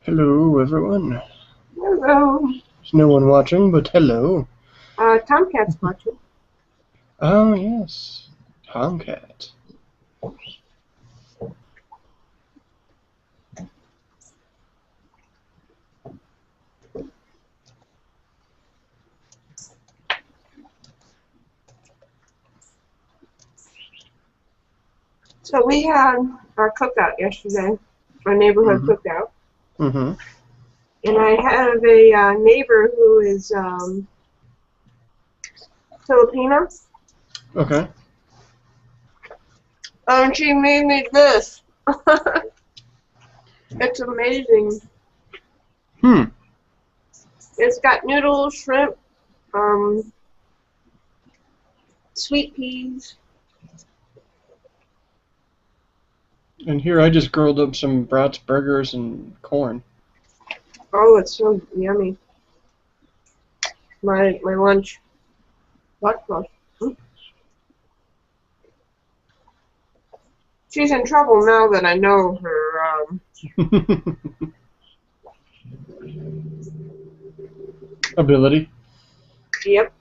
Hello, everyone. Hello. There's no one watching, but hello. Tomcat's watching. Oh, yes. Tomcat. So we had our cookout yesterday, our neighborhood Mm-hmm. cookout, Mm-hmm. and I have a neighbor who is Filipino, Okay. and she made me this. It's amazing. Hmm. It's got noodles, shrimp, sweet peas. And here I just grilled up some brats burgers and corn. Oh, it's so yummy. My lunch. What? She's in trouble now that I know her. Ability. Yep.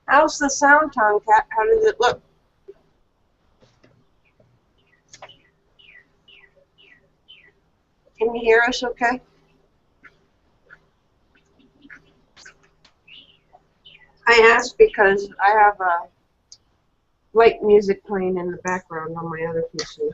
How's the sound, Tomcat? How does it look? Can you hear us okay? I asked because I have light music playing in the background on my other PC.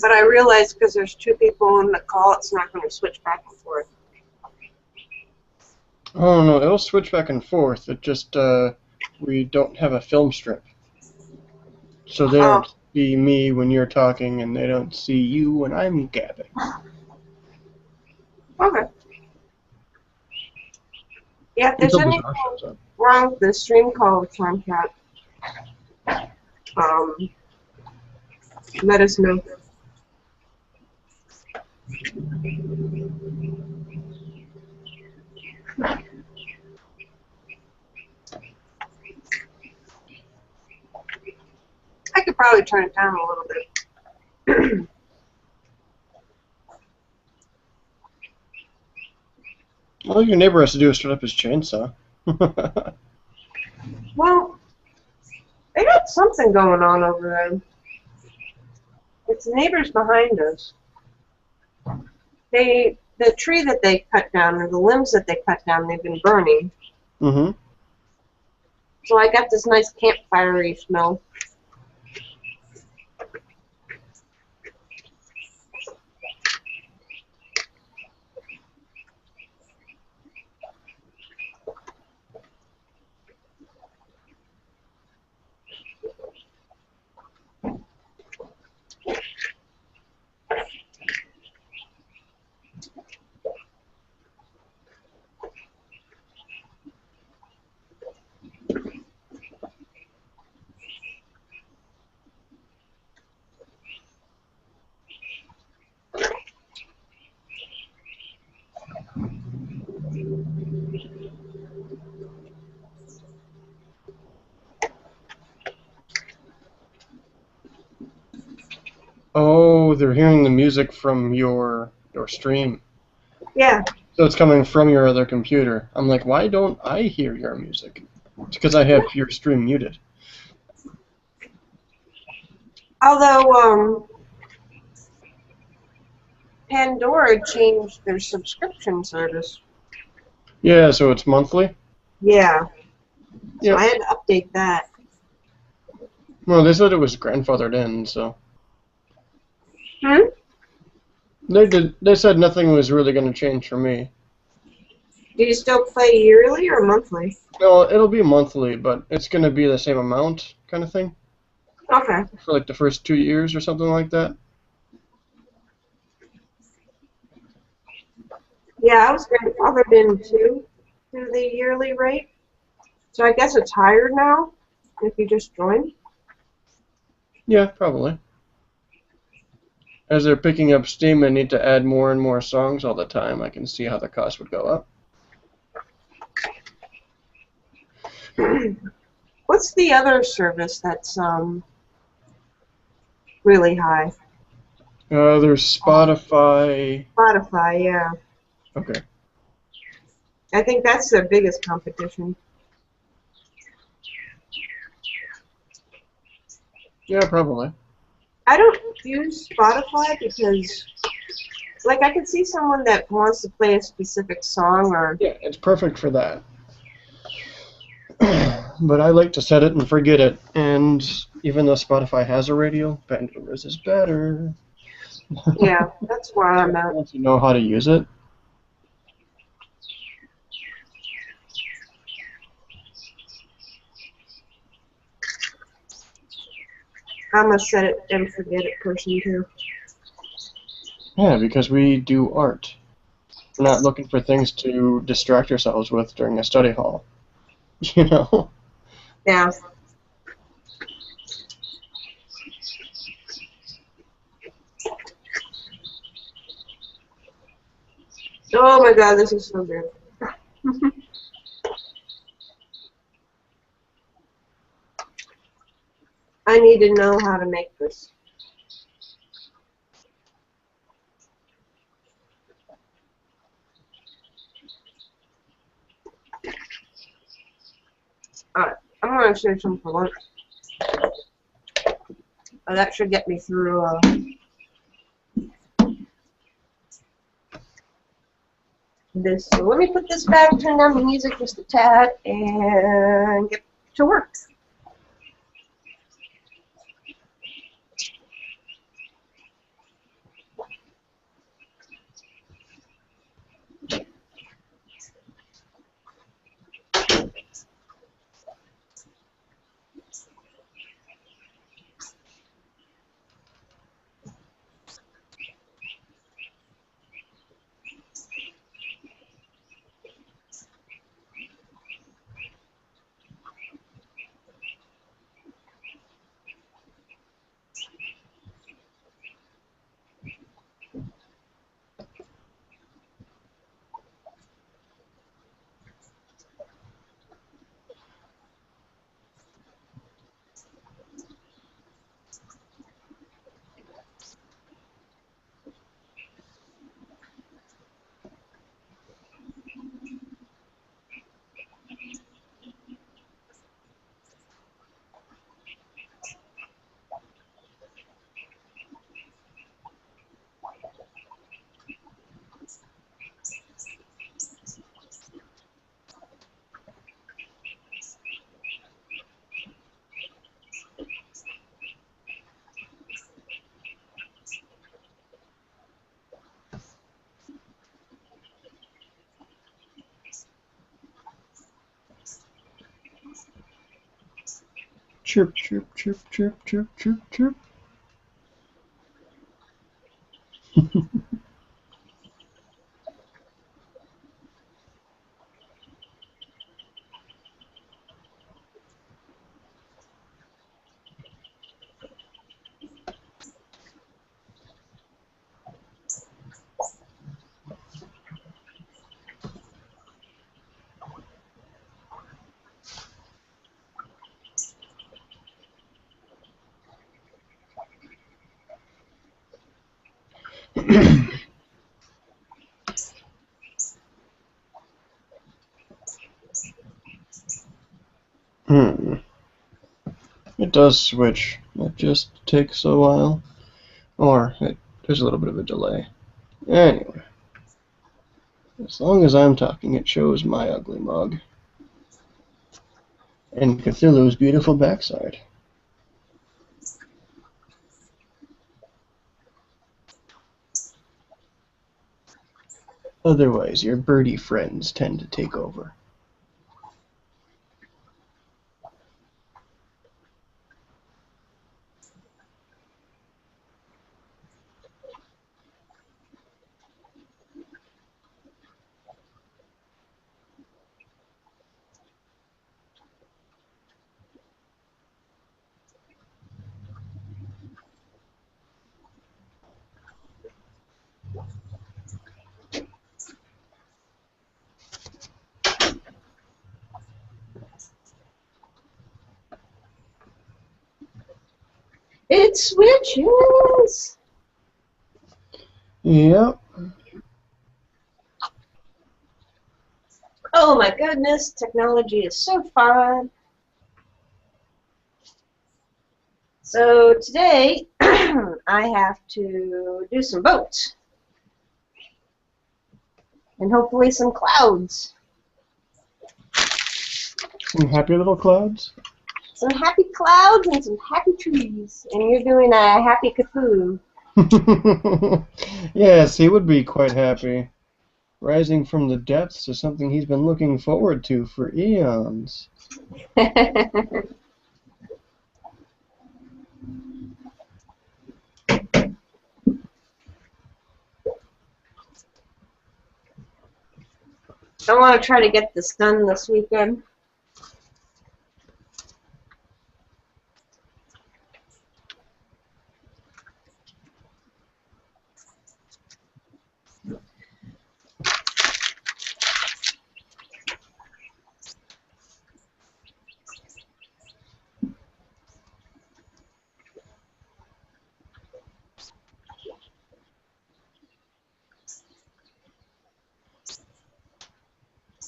But I realized because there's two people on the call, it's not going to switch back and forth. Oh, no, it'll switch back and forth. It just, we don't have a film strip. So they Oh, don't see me when you're talking, and they don't see you when I'm gabbing. okay. Yeah, if there's Until anything Bizarre shows up. wrong with the stream call with Tomcat, um, let us know. I could probably turn it down a little bit. All your neighbor has to do is start up his chainsaw. Well, they got something going on over there. It's the neighbors behind us. The tree that they cut down, or the limbs that they cut down, they've been burning. Mm-hmm. So I got this nice campfire-y smell. Oh, they're hearing the music from your stream. Yeah. So it's coming from your other computer. I'm like, why don't I hear your music? It's because I have your stream muted. Although Pandora changed their subscription service. Yeah, so it's monthly? Yeah. So I Yep. had to update that. Well, they said it was grandfathered in, so Hmm? they said nothing was really going to change for me. Do you still play yearly or monthly? No, it'll be monthly, but it's going to be the same amount kind of thing Okay. for like the first 2 years or something like that. Yeah, I was grandfathered in too through the yearly rate. So I guess it's higher now if you just join. Yeah, probably. As they're picking up steam and need to add more and more songs all the time, I can see how the cost would go up. What's the other service that's really high? There's Spotify. Spotify, yeah. Okay. I think that's their biggest competition. Yeah, probably. I don't use Spotify because, like, I could see someone that wants to play a specific song or. Yeah, it's perfect for that. But I like to set it and forget it. And even though Spotify has a radio, Pandora's is better. Yeah, that's where I'm at. Once you know how to use it. I'm a set it and forget it person too. Yeah, because we do art. We're not looking for things to distract ourselves with during a study hall. You know? Yeah. Oh my god, this is so good. I need to know how to make this. Alright, I'm gonna save some for lunch. That should get me through this. So let me put this back, turn down the music just a tad, and get to work. Chirp, chirp, chirp, chirp, chirp, chirp, chirp. Hmm. It does switch. It just takes a while. There's a little bit of a delay. Anyway. As long as I'm talking, it shows my ugly mug. And Cthulhu's beautiful backside. Otherwise, your birdie friends tend to take over. It switches! Yep. Oh my goodness, technology is so fun. So today, I have to do some boats. And hopefully some clouds. Some happy little clouds. Some happy clouds and some happy trees. And you're doing a happy Cthulhu. Yes, he would be quite happy. Rising from the depths is something he's been looking forward to for eons. I want to try to get this done this weekend.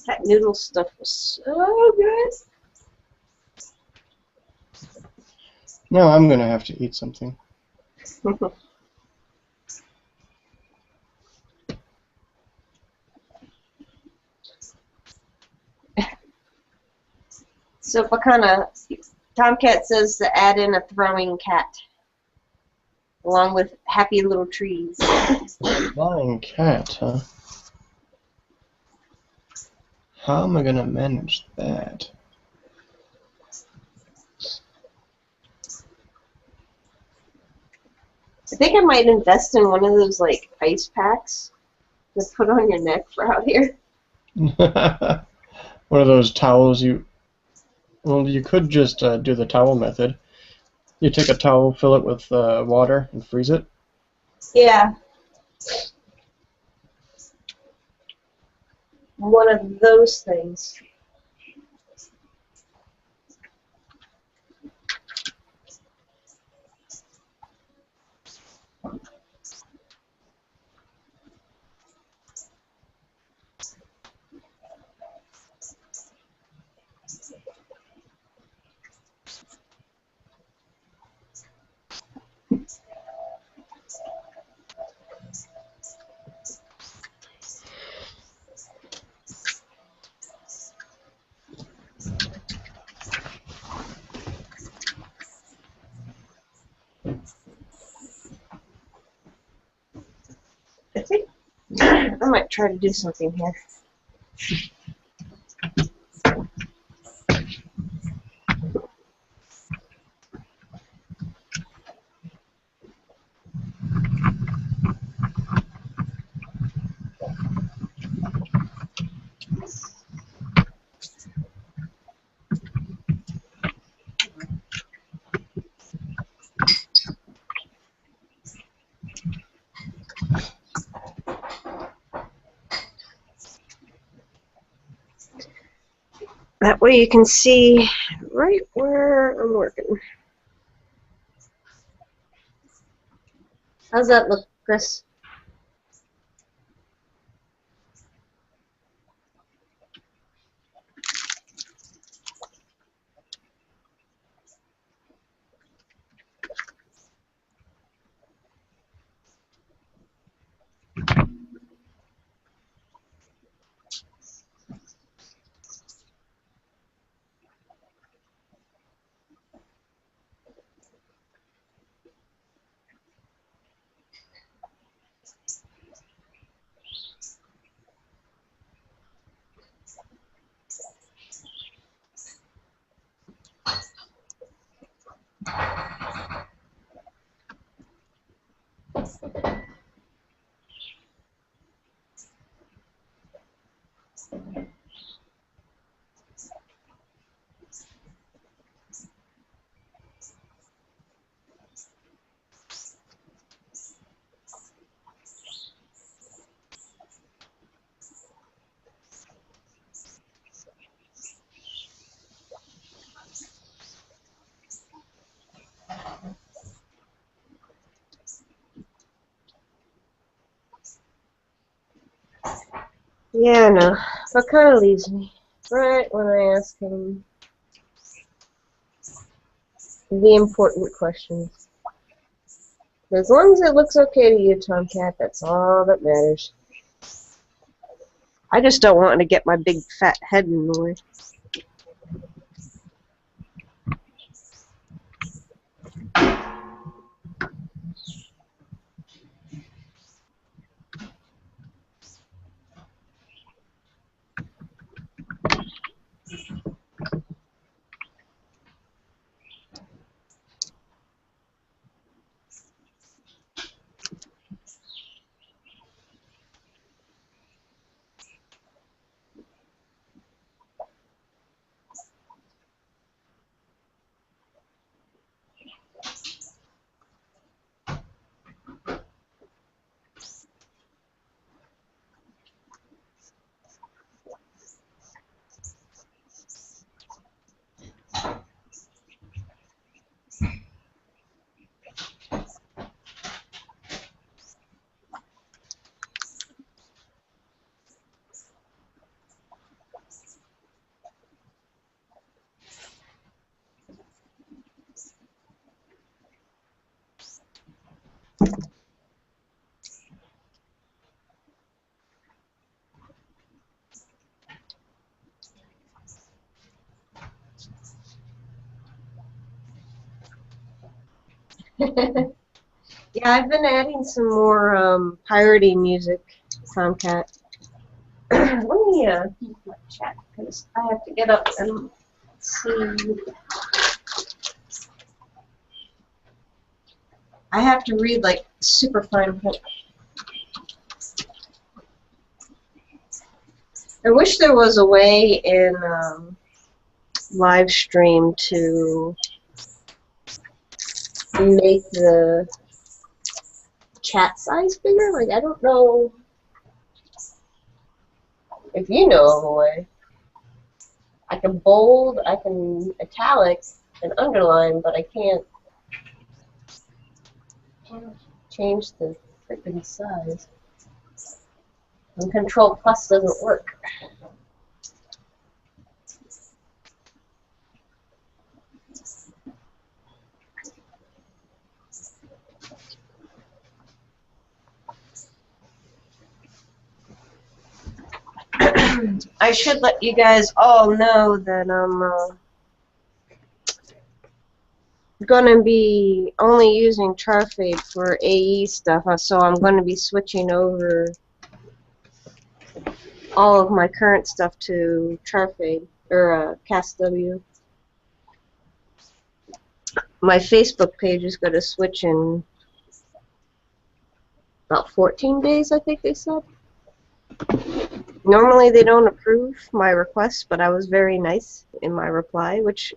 That noodle stuff was so good. Now I'm gonna have to eat something. So what kind of... Tomcat says to add in a throwing cat. Along with happy little trees. Flying cat, huh? How am I gonna manage that? I think I might invest in one of those like ice packs to put on your neck for out here. One of those towels you... Well, you could just do the towel method. You take a towel, fill it with water, and freeze it. Yeah. One of those things. I think I might try to do something here. That way you can see right where I'm working. How's that look, Chris? Yeah, no. That kind of leaves me right when I ask him the important questions. As long as it looks okay to you, Tomcat, that's all that matters. I just don't want to get my big fat head in the way. Yeah, I've been adding some more piratey music, Tomcat. Let me keep my chat because I have to get up and see. I have to read like super fine print. I wish there was a way in live stream to make the chat size bigger. Like, I don't know if you know of a way. I can bold, I can italic and underline, but I can't change the freaking size. And Control Plus doesn't work. I should let you guys all know that I'm going to be only using Charfade for AE stuff, so I'm going to be switching over all of my current stuff to Charfade, or CastW. My Facebook page is going to switch in about 14 days, I think they said. Normally they don't approve my request, but I was very nice in my reply, which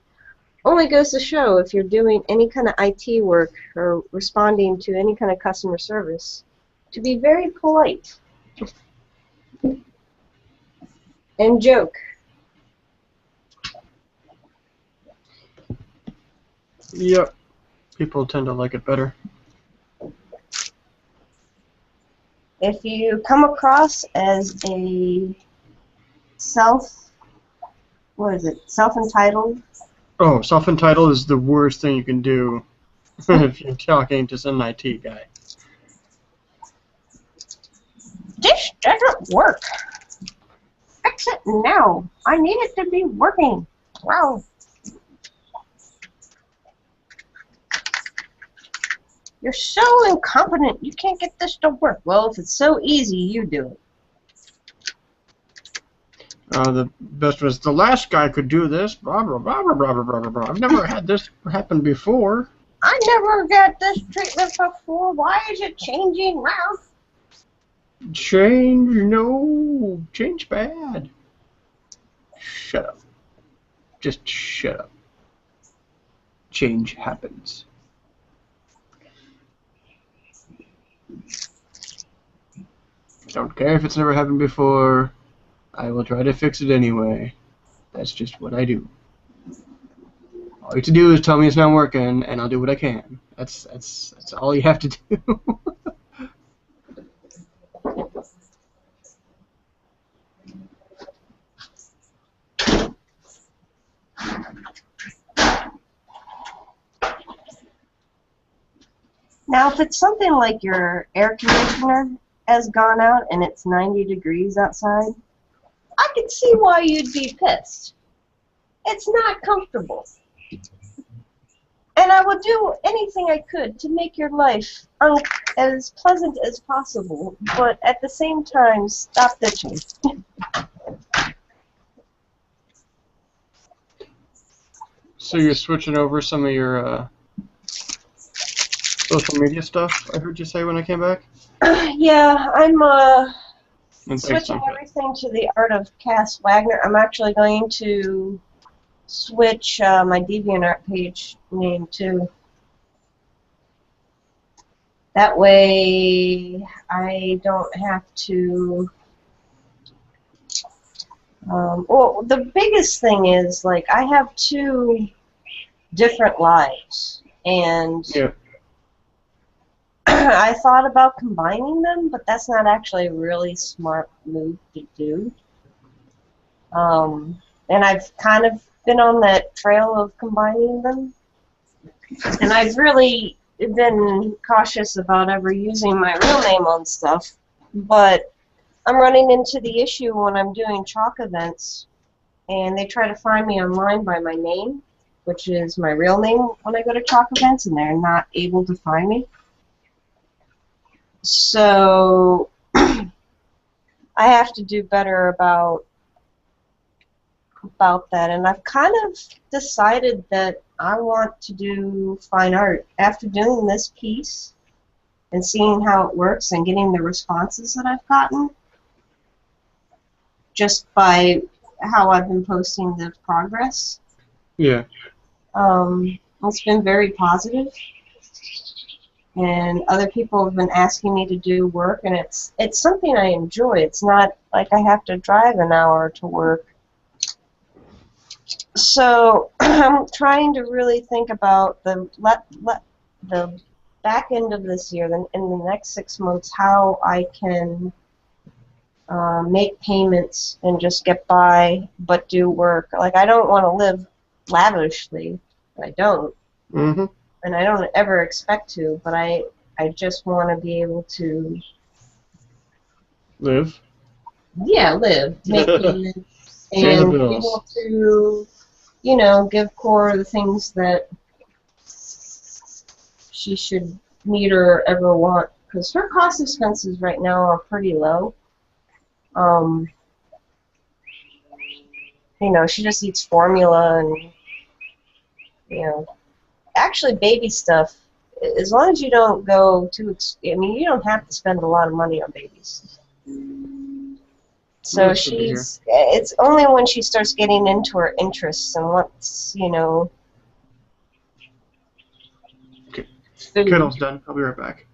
only goes to show if you're doing any kind of IT work or responding to any kind of customer service, to be very polite and joke. Yep. People tend to like it better. If you come across as a self-entitled. Oh, self-entitled is the worst thing you can do if you're talking to some IT guy. This doesn't work. Fix it now. I need it to be working. Wow. You're so incompetent. You can't get this to work. Well, if it's so easy, you do it. The best was the last guy could do this. Blah blah blah blah blah blah blah blah. I've never had this happen before. I I never got this treatment before. Why is it changing, Ralph? Change? No. Change bad. Shut up. Just shut up. Change happens. Don't care if it's never happened before. I will try to fix it anyway. That's just what I do. All you have to do is tell me it's not working, and I'll do what I can. That's all you have to do. Now, if it's something like your air conditioner has gone out and it's 90 degrees outside, I can see why you'd be pissed. It's not comfortable. And I would do anything I could to make your life as pleasant as possible, but at the same time, stop bitching. So you're switching over some of your social media stuff, I heard you say when I came back? Yeah, I'm And switching everything to the Art of Cass Wagner. I'm actually going to switch my DeviantArt page name too. That way I don't have to... well, the biggest thing is, like, I have 2 different lives, and yeah. I thought about combining them, but that's not actually a really smart move to do. And I've kind of been on that trail of combining them, and I've really been cautious about ever using my real name on stuff, but I'm running into the issue when I'm doing chalk events, and they try to find me online by my name, which is my real name when I go to chalk events, and they're not able to find me. So I have to do better about that, and I've kind of decided that I want to do fine art. After doing this piece and seeing how it works and getting the responses that I've gotten just by how I've been posting the progress, Yeah. it's been very positive. And other people have been asking me to do work, and it's something I enjoy. It's not like I have to drive an hour to work. So I'm trying to really think about the back end of this year, then in the next 6 months, how I can make payments and just get by, but do work. Like, I don't want to live lavishly. I don't. Mm-hmm. And I don't ever expect to, but I just want to be able to... Live. Yeah, live. Make payments. Pay the And be bills. able to, you know, give Cora the things that she should need or ever want. Because her cost expenses right now are pretty low. You know, she just eats formula and, you know, actually baby stuff, as long as you don't go too, I mean, you don't have to spend a lot of money on babies. So That's good to hear. it's only when she starts getting into her interests and wants, you know, Okay. food. Kettle's done. I'll be right back.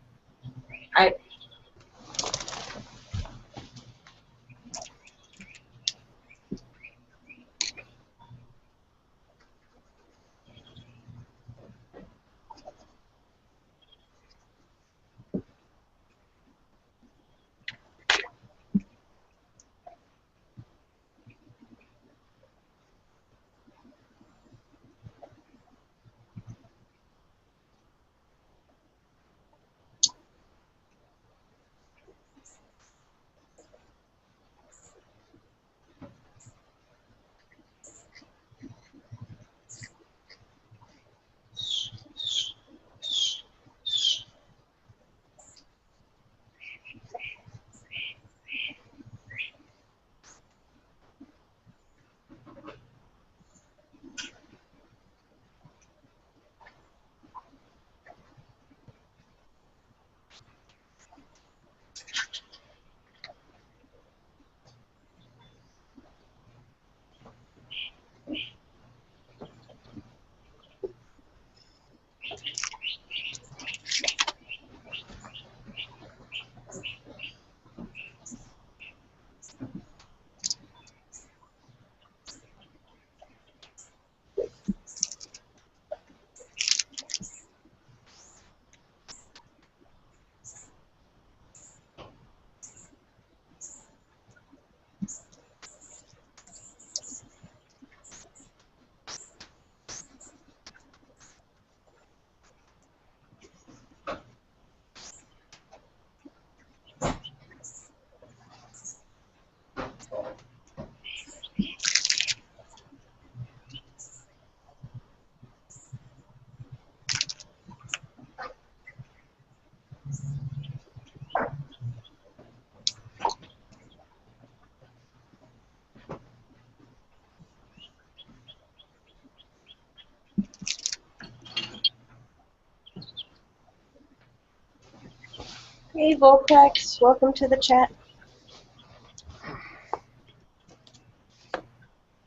Hey, Volpex, welcome to the chat.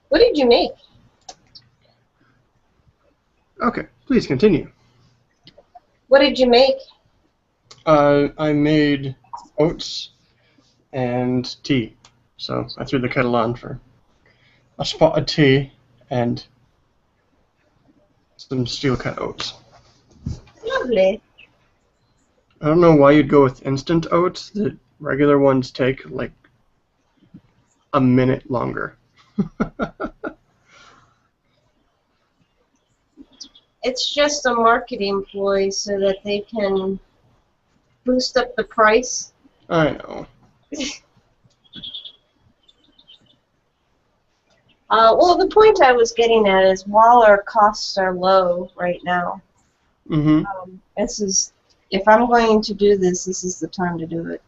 What did you make? Okay, please continue. What did you make? I made oats and tea, so I threw the kettle on for a spot of tea and some steel-cut oats. Lovely. I don't know why you'd go with instant oats. The regular ones take like a minute longer. It's just a marketing ploy so that they can boost up the price. I know. Well, the point I was getting at is while our costs are low right now, Mm-hmm. this is, if I'm going to do this, this is the time to do it.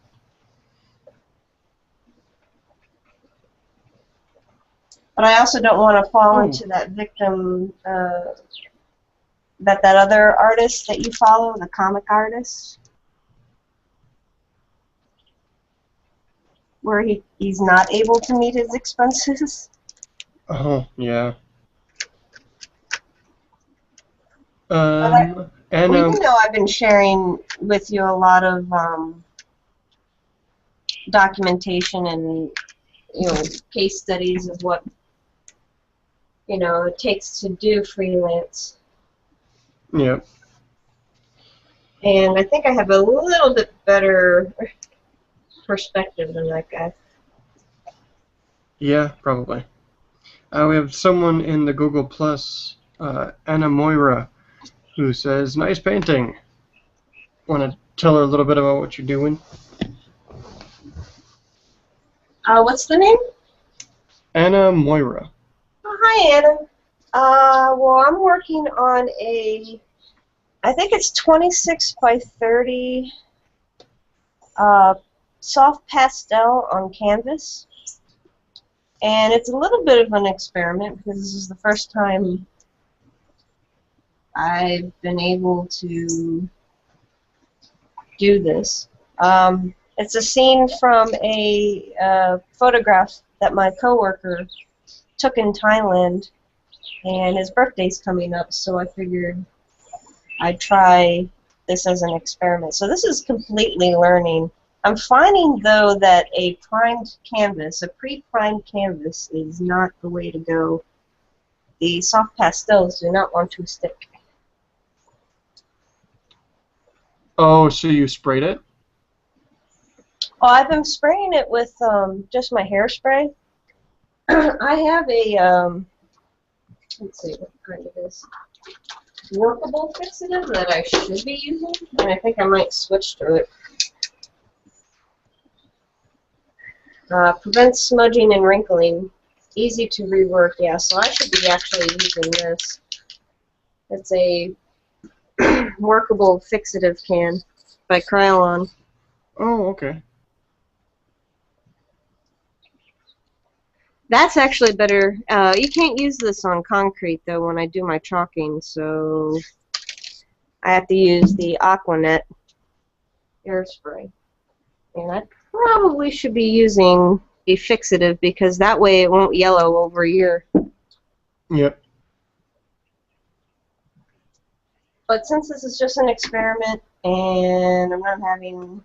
But I also don't want to fall into that victim, that other artist that you follow, the comic artist, where he's not able to meet his expenses. Oh, yeah. Well, you know, I've been sharing with you a lot of documentation and, you know, case studies of what, you know, it takes to do freelance. Yep. And I think I have a little bit better perspective than that guy. Yeah, probably. We have someone in the Google Plus, Anna Moira, who says, "Nice painting." Want to tell her a little bit about what you're doing? What's the name? Anna Moira. Oh, hi, Anna. Well, I'm working on I think it's 26 by 30 soft pastel on canvas. And it's a little bit of an experiment because this is the first time I've been able to do this. It's a scene from a photograph that my coworker took in Thailand, and his birthday's coming up, so I figured I'd try this as an experiment. So this is completely learning. I'm finding, though, that a primed canvas, a pre-primed canvas, is not the way to go. The soft pastels do not want to stick. Oh, so you sprayed it? Oh, I've been spraying it with just my hairspray. I have a, let's see what kind it is, workable fixative that I should be using, and I think I might switch to it. Prevents smudging and wrinkling. Easy to rework, yeah, so I should be actually using this. It's a workable fixative can by Krylon. Oh, okay. That's actually better. You can't use this on concrete, though, when I do my chalking, so I have to use the Aquanet hairspray. And I probably should be using a fixative because that way it won't yellow over here. Yep. But since this is just an experiment and I'm not having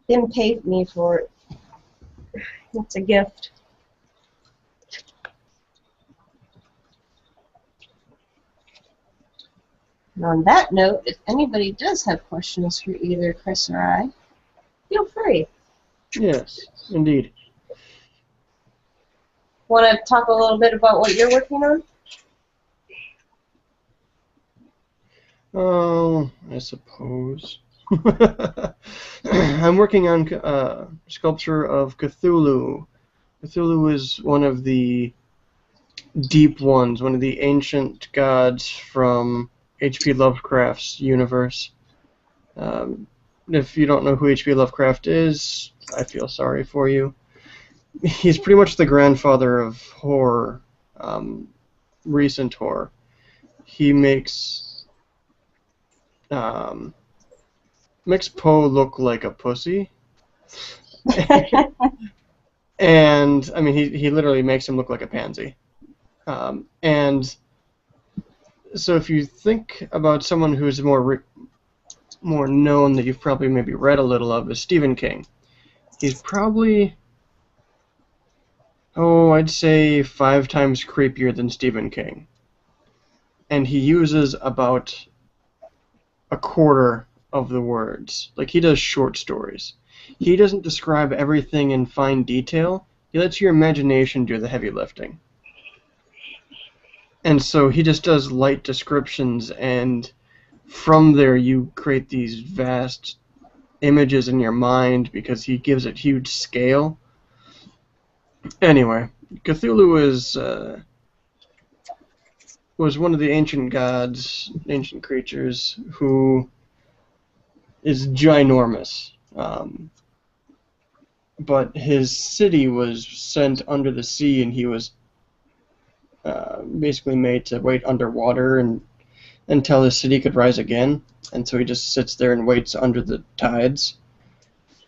him pay me for it, it's a gift. And on that note, if anybody does have questions for either Chris or I, feel free. Yes, indeed. Want to talk a little bit about what you're working on? Oh, I suppose. I'm working on sculpture of Cthulhu. Cthulhu is one of the deep ones, one of the ancient gods from H.P. Lovecraft's universe. If you don't know who H.P. Lovecraft is, I feel sorry for you. He's pretty much the grandfather of horror, recent horror. He makes makes Poe look like a pussy. And, I mean, he literally makes him look like a pansy. And so if you think about someone who's more known that you've probably maybe read a little of is Stephen King. He's probably, I'd say 5 times creepier than Stephen King. And he uses about a quarter of the words. Like, he does short stories. He doesn't describe everything in fine detail. He lets your imagination do the heavy lifting. And so he just does light descriptions, and from there you create these vast images in your mind because he gives it huge scale. Anyway, Cthulhu was one of the ancient gods, ancient creatures, who is ginormous. But his city was sent under the sea, and he was basically made to wait underwater until his city could rise again. And so he just sits there and waits under the tides,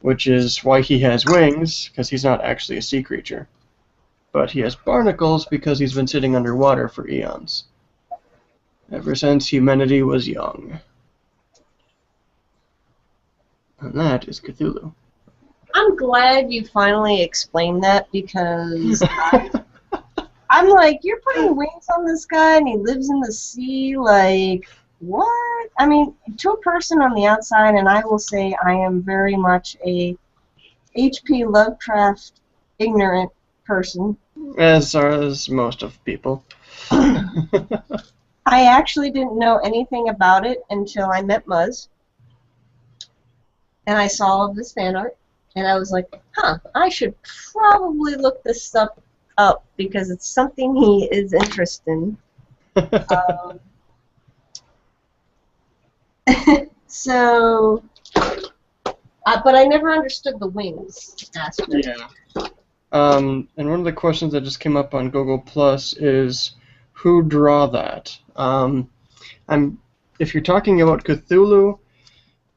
which is why he has wings, because he's not actually a sea creature. But he has barnacles because he's been sitting underwater for eons. Ever since humanity was young. And that is Cthulhu. I'm glad you finally explained that, because I'm like, you're putting wings on this guy and he lives in the sea, like, what? I mean, to a person on the outside, and I will say I am very much a H.P. Lovecraft ignorant person. As are most of people. I actually didn't know anything about it until I met Muzz, and I saw all of this fan art, and I was like, I should probably look this stuff up because it's something he is interested in. So, but I never understood the wings aspect. Yeah. And one of the questions that just came up on Google Plus is, who draw that? If you're talking about Cthulhu,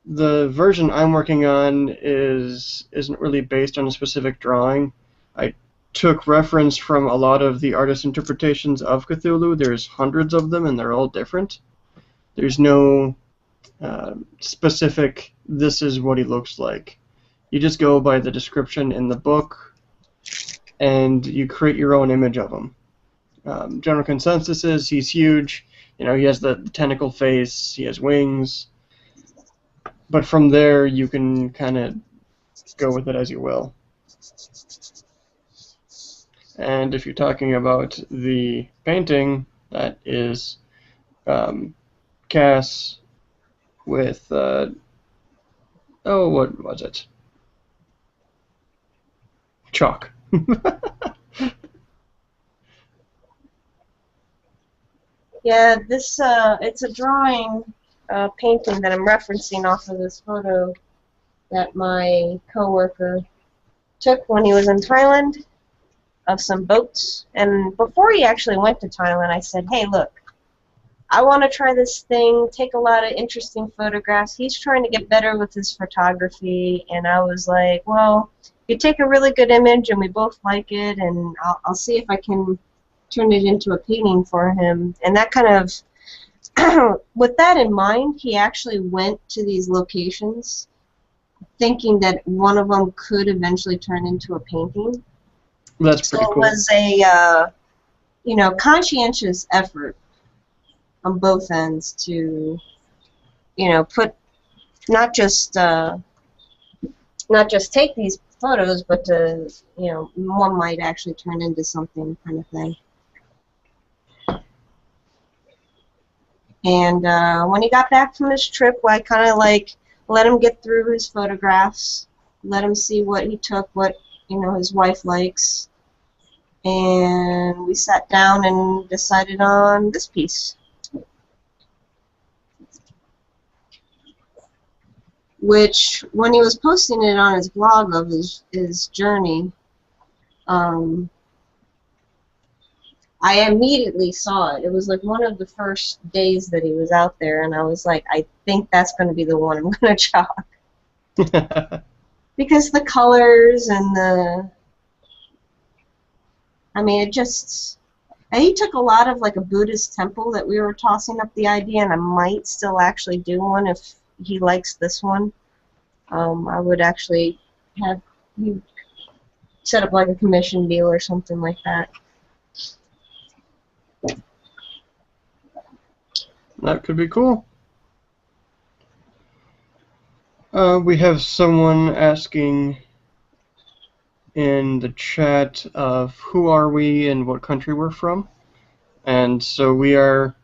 the version I'm working on isn't really based on a specific drawing. I took reference from a lot of the artist interpretations of Cthulhu. There's hundreds of them, and they're all different. There's no specific, this is what he looks like. You just go by the description in the book, and you create your own image of him. General consensus is he's huge. You know, he has the tentacle face, he has wings. But from there, you can kind of go with it as you will. And if you're talking about the painting, that is Cass with, what was it? Chalk. Yeah, this it's a drawing, painting that I'm referencing off of this photo that my coworker took when he was in Thailand of some boats. And before he actually went to Thailand, I said, hey, look, I want to try this thing, take a lot of interesting photographs. He's trying to get better with his photography, and I was like, well, you take a really good image and we both like it, and I'll see if I can turn it into a painting for him. And that kind of, with that in mind, he actually went to these locations thinking that one of them could eventually turn into a painting. That's pretty cool. So it was a, conscientious effort on both ends to, put, not just take these photos, but to, one might actually turn into something kind of thing. And when he got back from his trip, I kind of let him get through his photographs, let him see what he took, what his wife likes, and we sat down and decided on this piece, which when he was posting it on his blog of his journey, I immediately saw it. It was like one of the first days that he was out there, and I was like, I think that's going to be the one I'm going to chalk. because the colors and I mean, it just, and he took a lot of like a Buddhist temple that we were tossing up the idea, and I might still actually do one if he likes this one. I would actually have you set up like a commission deal or something like that. That could be cool. We have someone asking in the chat of who are we and what country we're from. And so we are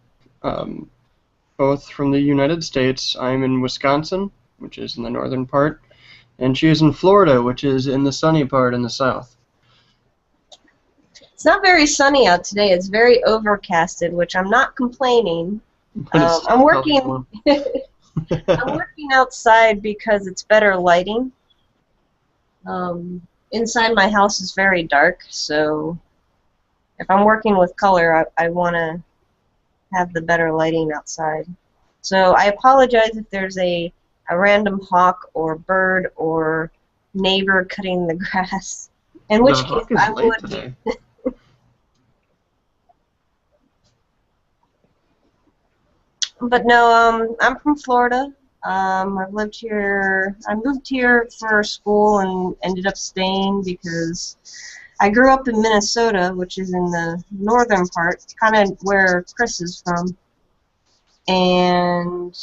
both from the United States. I'm in Wisconsin, which is in the northern part, and she is in Florida, which is in the sunny part in the south. It's not very sunny out today. It's very overcasted, which I'm not complaining. But it's I'm working. warm. I'm working outside because it's better lighting. Inside my house is very dark, so if I'm working with color, I want to have the better lighting outside. So I apologize if there's a random hawk or bird or neighbor cutting the grass. In which The case hawk is I late would. today. But no, I'm from Florida. I've lived here. I moved here for school and ended up staying because I grew up in Minnesota, which is in the northern part, kind of where Chris is from. And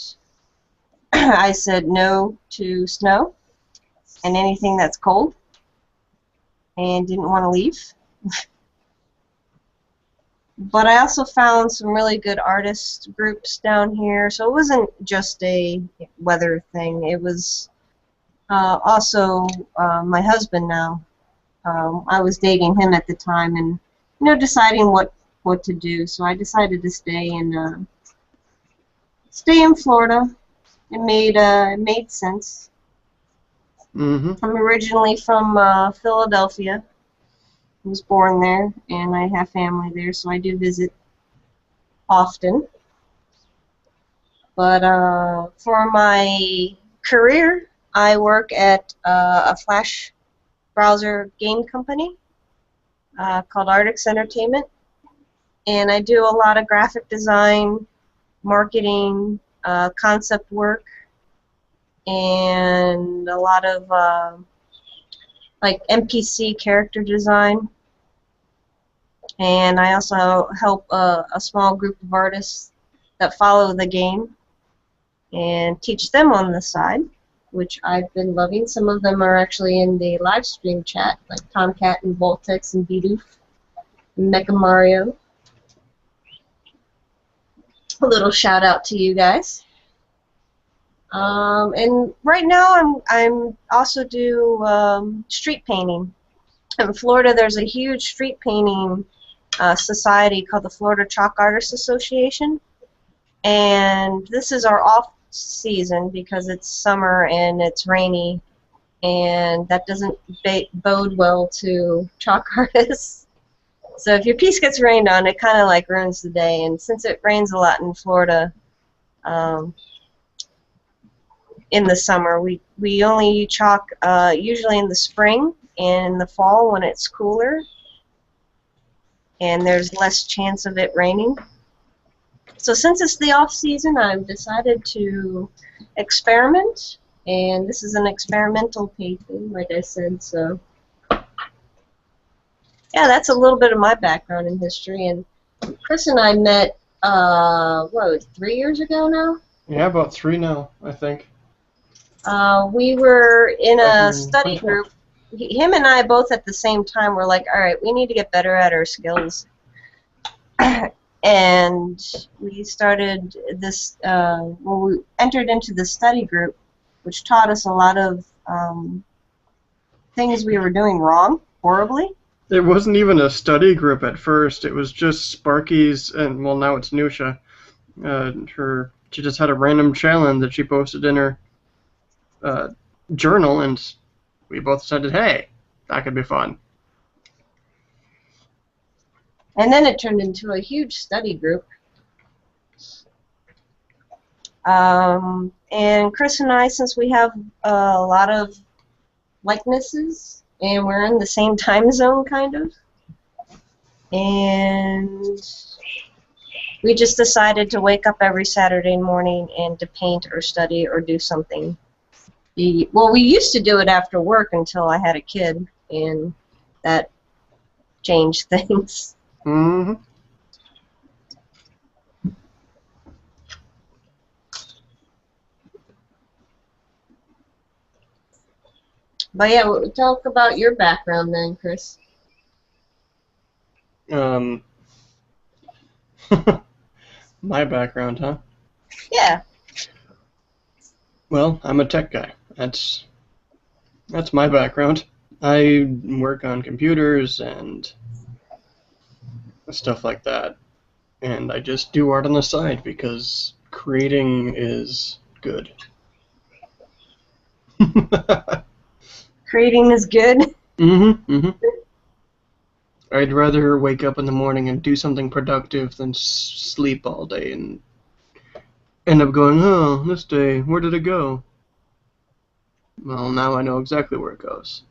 I said no to snow and anything that's cold, and didn't want to leave. But I also found some really good artist groups down here, so it wasn't just a weather thing. It was also my husband now. I was dating him at the time, and deciding what to do. So I decided to stay in Florida. It made sense. Mm-hmm. I'm originally from Philadelphia. I was born there, and I have family there, so I do visit often. But for my career, I work at a Flash browser game company called Artix Entertainment, and I do a lot of graphic design, marketing, concept work, and a lot of like NPC character design. And I also help a small group of artists that follow the game and teach them on the side, which I've been loving. Some of them are actually in the live stream chat, like Tomcat and Voltex and Bidoof and Mecha Mario. A little shout out to you guys. And right now I'm also do street painting. In Florida, there's a huge street painting society called the Florida Chalk Artists Association, and this is our off season because it's summer and it's rainy, and that doesn't bode well to chalk artists. So if your piece gets rained on, it kind of like ruins the day. And since it rains a lot in Florida in the summer, we only chalk usually in the spring and in the fall when it's cooler and there's less chance of it raining. So since it's the off season, I've decided to experiment, and this is an experimental painting, like I said. So yeah, that's a little bit of my background in history. And Chris and I met, what was it, 3 years ago now? Yeah, about 3 now, I think. We were in a in study 2012. group. Him and I both at the same time were like, all right, we need to get better at our skills. And we started this, well, we entered into the study group, which taught us a lot of things we were doing wrong, horribly. It wasn't even a study group at first. It was just Sparky's, and well, now it's Nusha. She just had a random challenge that she posted in her journal, and we both decided, hey, that could be fun. And then it turned into a huge study group. And Chris and I, since we have a lot of likenesses, and we're in the same time zone, kind of, and we just decided to wake up every Saturday morning and to paint or study or do something. Well, we used to do it after work until I had a kid, and that changed things. Mm-hmm. But yeah, talk about your background then, Chris. My background, huh? Yeah. Well, I'm a tech guy. That's my background. I work on computers and stuff like that, and I just do art on the side because creating is good. Creating is good. Mm-hmm. I'd rather wake up in the morning and do something productive than sleep all day and end up going, oh, this day, where did it go? Well, now I know exactly where it goes.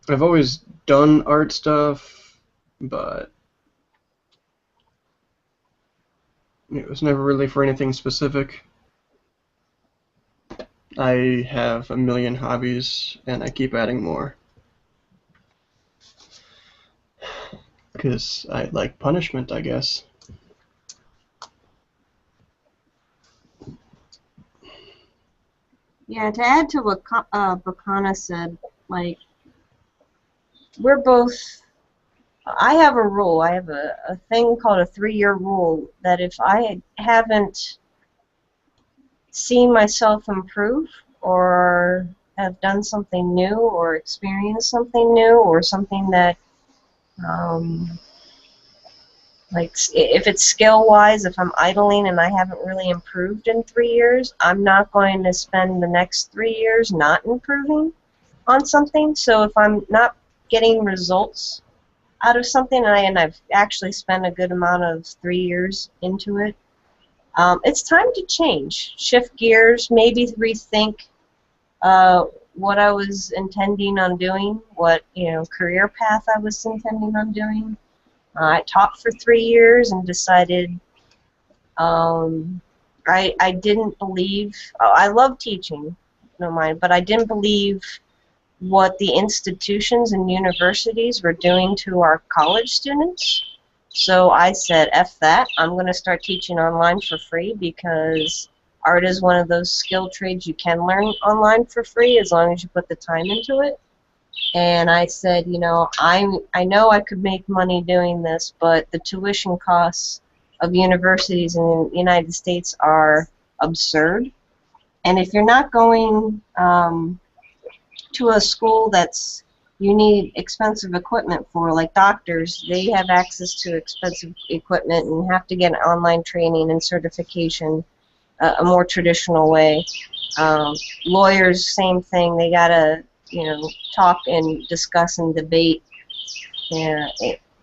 I've always done art stuff, but it was never really for anything specific. I have a million hobbies, and I keep adding more. Because I like punishment, I guess. Yeah, to add to what Bakana said, like, we're both, I have a rule, I have a thing called a 3-year rule, that if I haven't seen myself improve or have done something new or experienced something new or something that, like, if it's skill-wise, if I'm idling and I haven't really improved in 3 years, I'm not going to spend the next 3 years not improving on something. So if I'm not getting results out of something, and I've actually spent a good amount of 3 years into it, it's time to change, shift gears, maybe rethink what I was intending on doing, what career path I was intending on doing. I taught for 3 years and decided I didn't believe. Oh, I love teaching, no mind, but I didn't believe what the institutions and universities were doing to our college students. So I said, F that. I'm going to start teaching online for free because art is one of those skill trades you can learn online for free as long as you put the time into it. And I said, I know I could make money doing this, but the tuition costs of universities in the United States are absurd. And if you're not going to a school that's you need expensive equipment for, like doctors, they have access to expensive equipment and have to get online training and certification a more traditional way. Lawyers, same thing. They gotta, talk and discuss and debate. And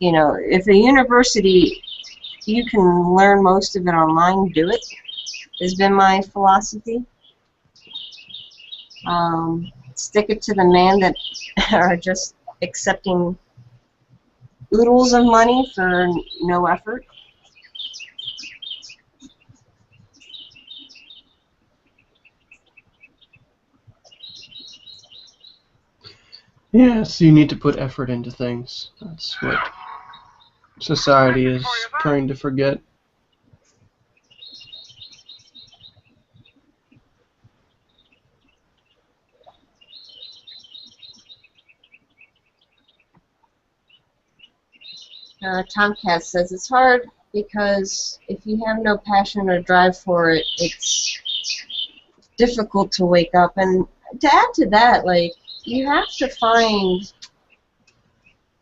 if a university, you can learn most of it online, do it. Has been my philosophy. Stick it to the man that are just accepting oodles of money for no effort. Yes, you need to put effort into things. That's what society is trying to forget. Tomcat says it's hard because if you have no passion or drive for it, it's difficult to wake up. And to add to that, like, you have to find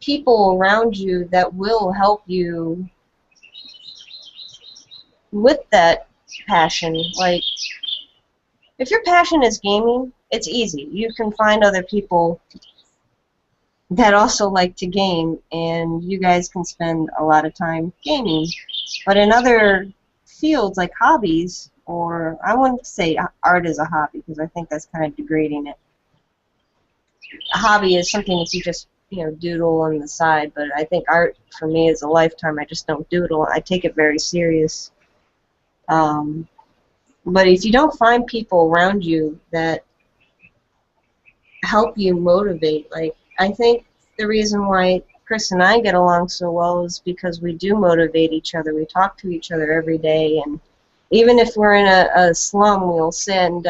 people around you that will help you with that passion. Like, if your passion is gaming, it's easy. You can find other people that also like to game, and you guys can spend a lot of time gaming. But in other fields like hobbies, or I wouldn't say art is a hobby because I think that's kind of degrading it. A hobby is something that you just doodle on the side, but I think art for me is a lifetime. I just don't doodle. I take it very serious. But if you don't find people around you that help you motivate, like I think the reason why Chris and I get along so well is because we do motivate each other. We talk to each other every day, and even if we're in a slum, we'll send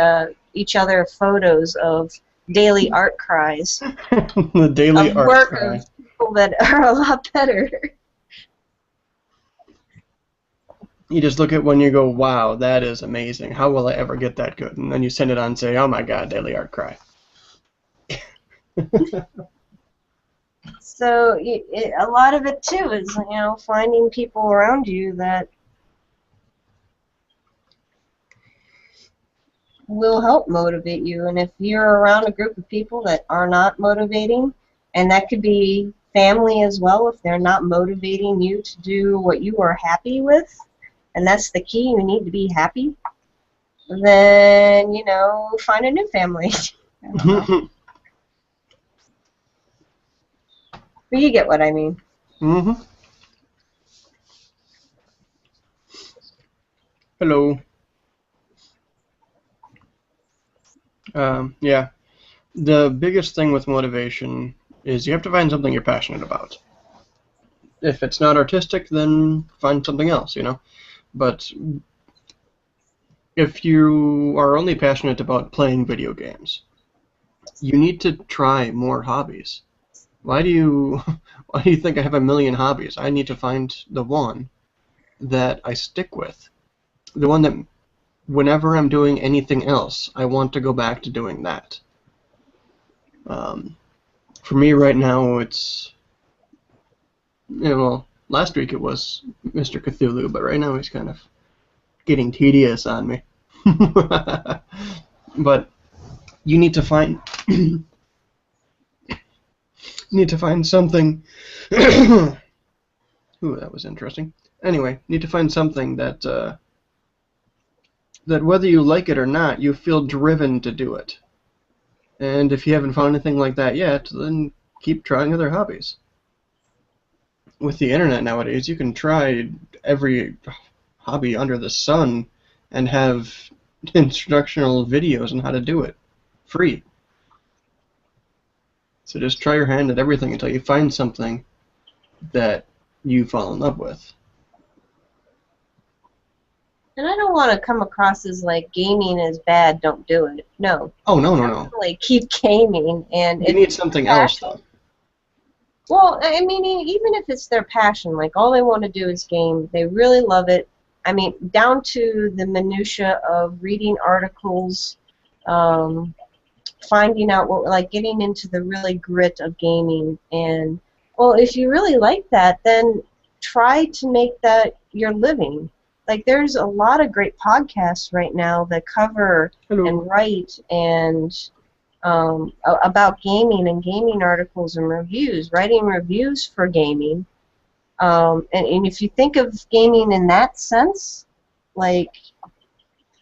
each other photos of daily art cries The daily of art work cry. of people that are a lot better. You just look at one and you go, wow, that is amazing. How will I ever get that good? And then you send it on and say, oh my god, daily art cry. So a lot of it too is finding people around you that will help motivate you. And if you're around a group of people that are not motivating, and that could be family as well, if they're not motivating you to do what you are happy with, and that's the key, you need to be happy, then find a new family. I don't know. But you get what I mean. Mm-hmm. Hello. Yeah. The biggest thing with motivation is you have to find something you're passionate about. If it's not artistic, then find something else, But if you are only passionate about playing video games, you need to try more hobbies. Why do you think I have a million hobbies? I need to find the one that I stick with. The one that whenever I'm doing anything else, I want to go back to doing that. For me right now, it's well, last week it was Mr. Cthulhu, but right now he's kind of getting tedious on me. But you need to find something. Ooh, that was interesting. Anyway, need to find something that that whether you like it or not, you feel driven to do it. And if you haven't found anything like that yet, then keep trying other hobbies. With the internet nowadays, you can try every hobby under the sun and have instructional videos on how to do it, free. So just try your hand at everything until you find something that you fall in love with. And I don't want to come across as like gaming is bad, don't do it. No. Oh, no. Definitely keep gaming. And You need something else, though. Well, I mean, even if it's their passion, like all they want to do is game, they really love it. I mean, down to the minutia of reading articles, finding out like getting into the really grit of gaming. And, well, if you really like that, then try to make that your living. Like, there's a lot of great podcasts right now that cover and write and about gaming and gaming articles and reviews, writing reviews for gaming. And if you think of gaming in that sense, like,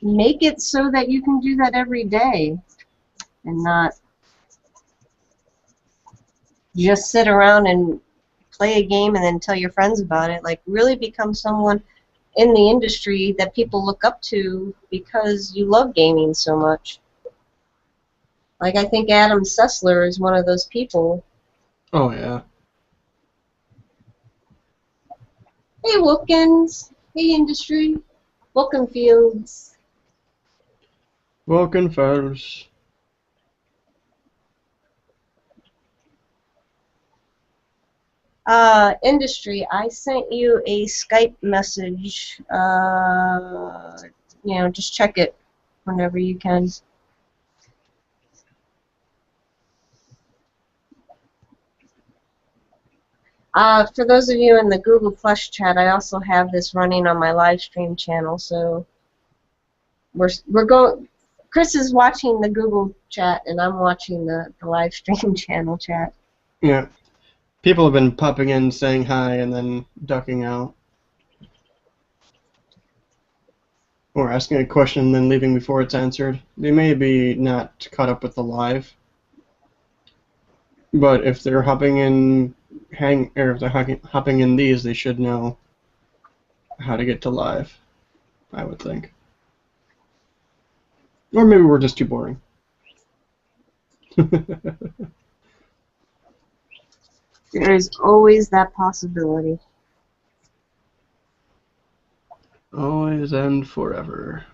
make it so that you can do that every day and not just sit around and play a game and then tell your friends about it. Like, really become someone in the industry that people look up to because you love gaming so much. Like, I think Adam Sessler is one of those people. Oh, yeah. Hey, Wilkins. Hey, industry. Wilkin Fields. Welcome, fellas. Industry, I sent you a Skype message. Just check it whenever you can. For those of you in the Google Plus chat, I also have this running on my live stream channel. So we're going. Chris is watching the Google chat, and I'm watching the live stream channel chat. Yeah. People have been popping in, saying hi, and then ducking out. or asking a question and then leaving before it's answered. They may be not caught up with the live, but if they're hopping in or if they're hopping in these, they should know how to get to live, I would think. Or maybe we're just too boring. There is always that possibility. Always and forever.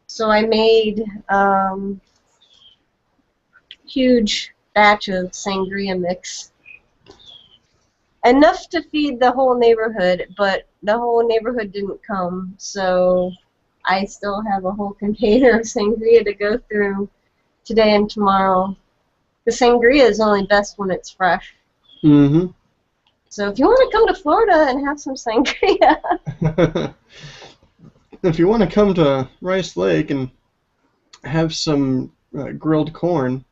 So I made huge batch of sangria mix. Enough to feed the whole neighborhood, but the whole neighborhood didn't come, so I still have a whole container of sangria to go through today and tomorrow. The sangria is only best when it's fresh. Mm-hmm. So if you want to come to Florida and have some sangria. If you want to come to Rice Lake and have some grilled corn,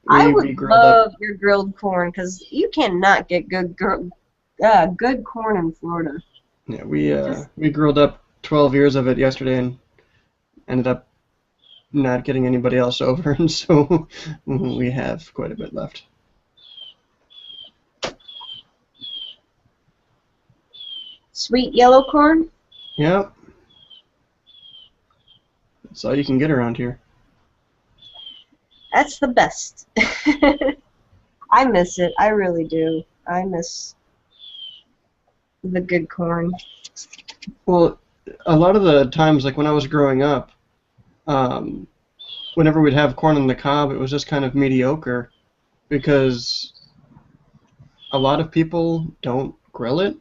I we would grilled up. love your grilled corn because you cannot get good corn in Florida. Yeah, we grilled up 12 years of it yesterday and ended up not getting anybody else over, and so we have quite a bit left. Sweet yellow corn? Yep. That's all you can get around here. That's the best. I miss it. I really do. I miss the good corn. Well, a lot of the times, like when I was growing up, um, whenever we'd have corn on the cob, it was just kind of mediocre because a lot of people don't grill it,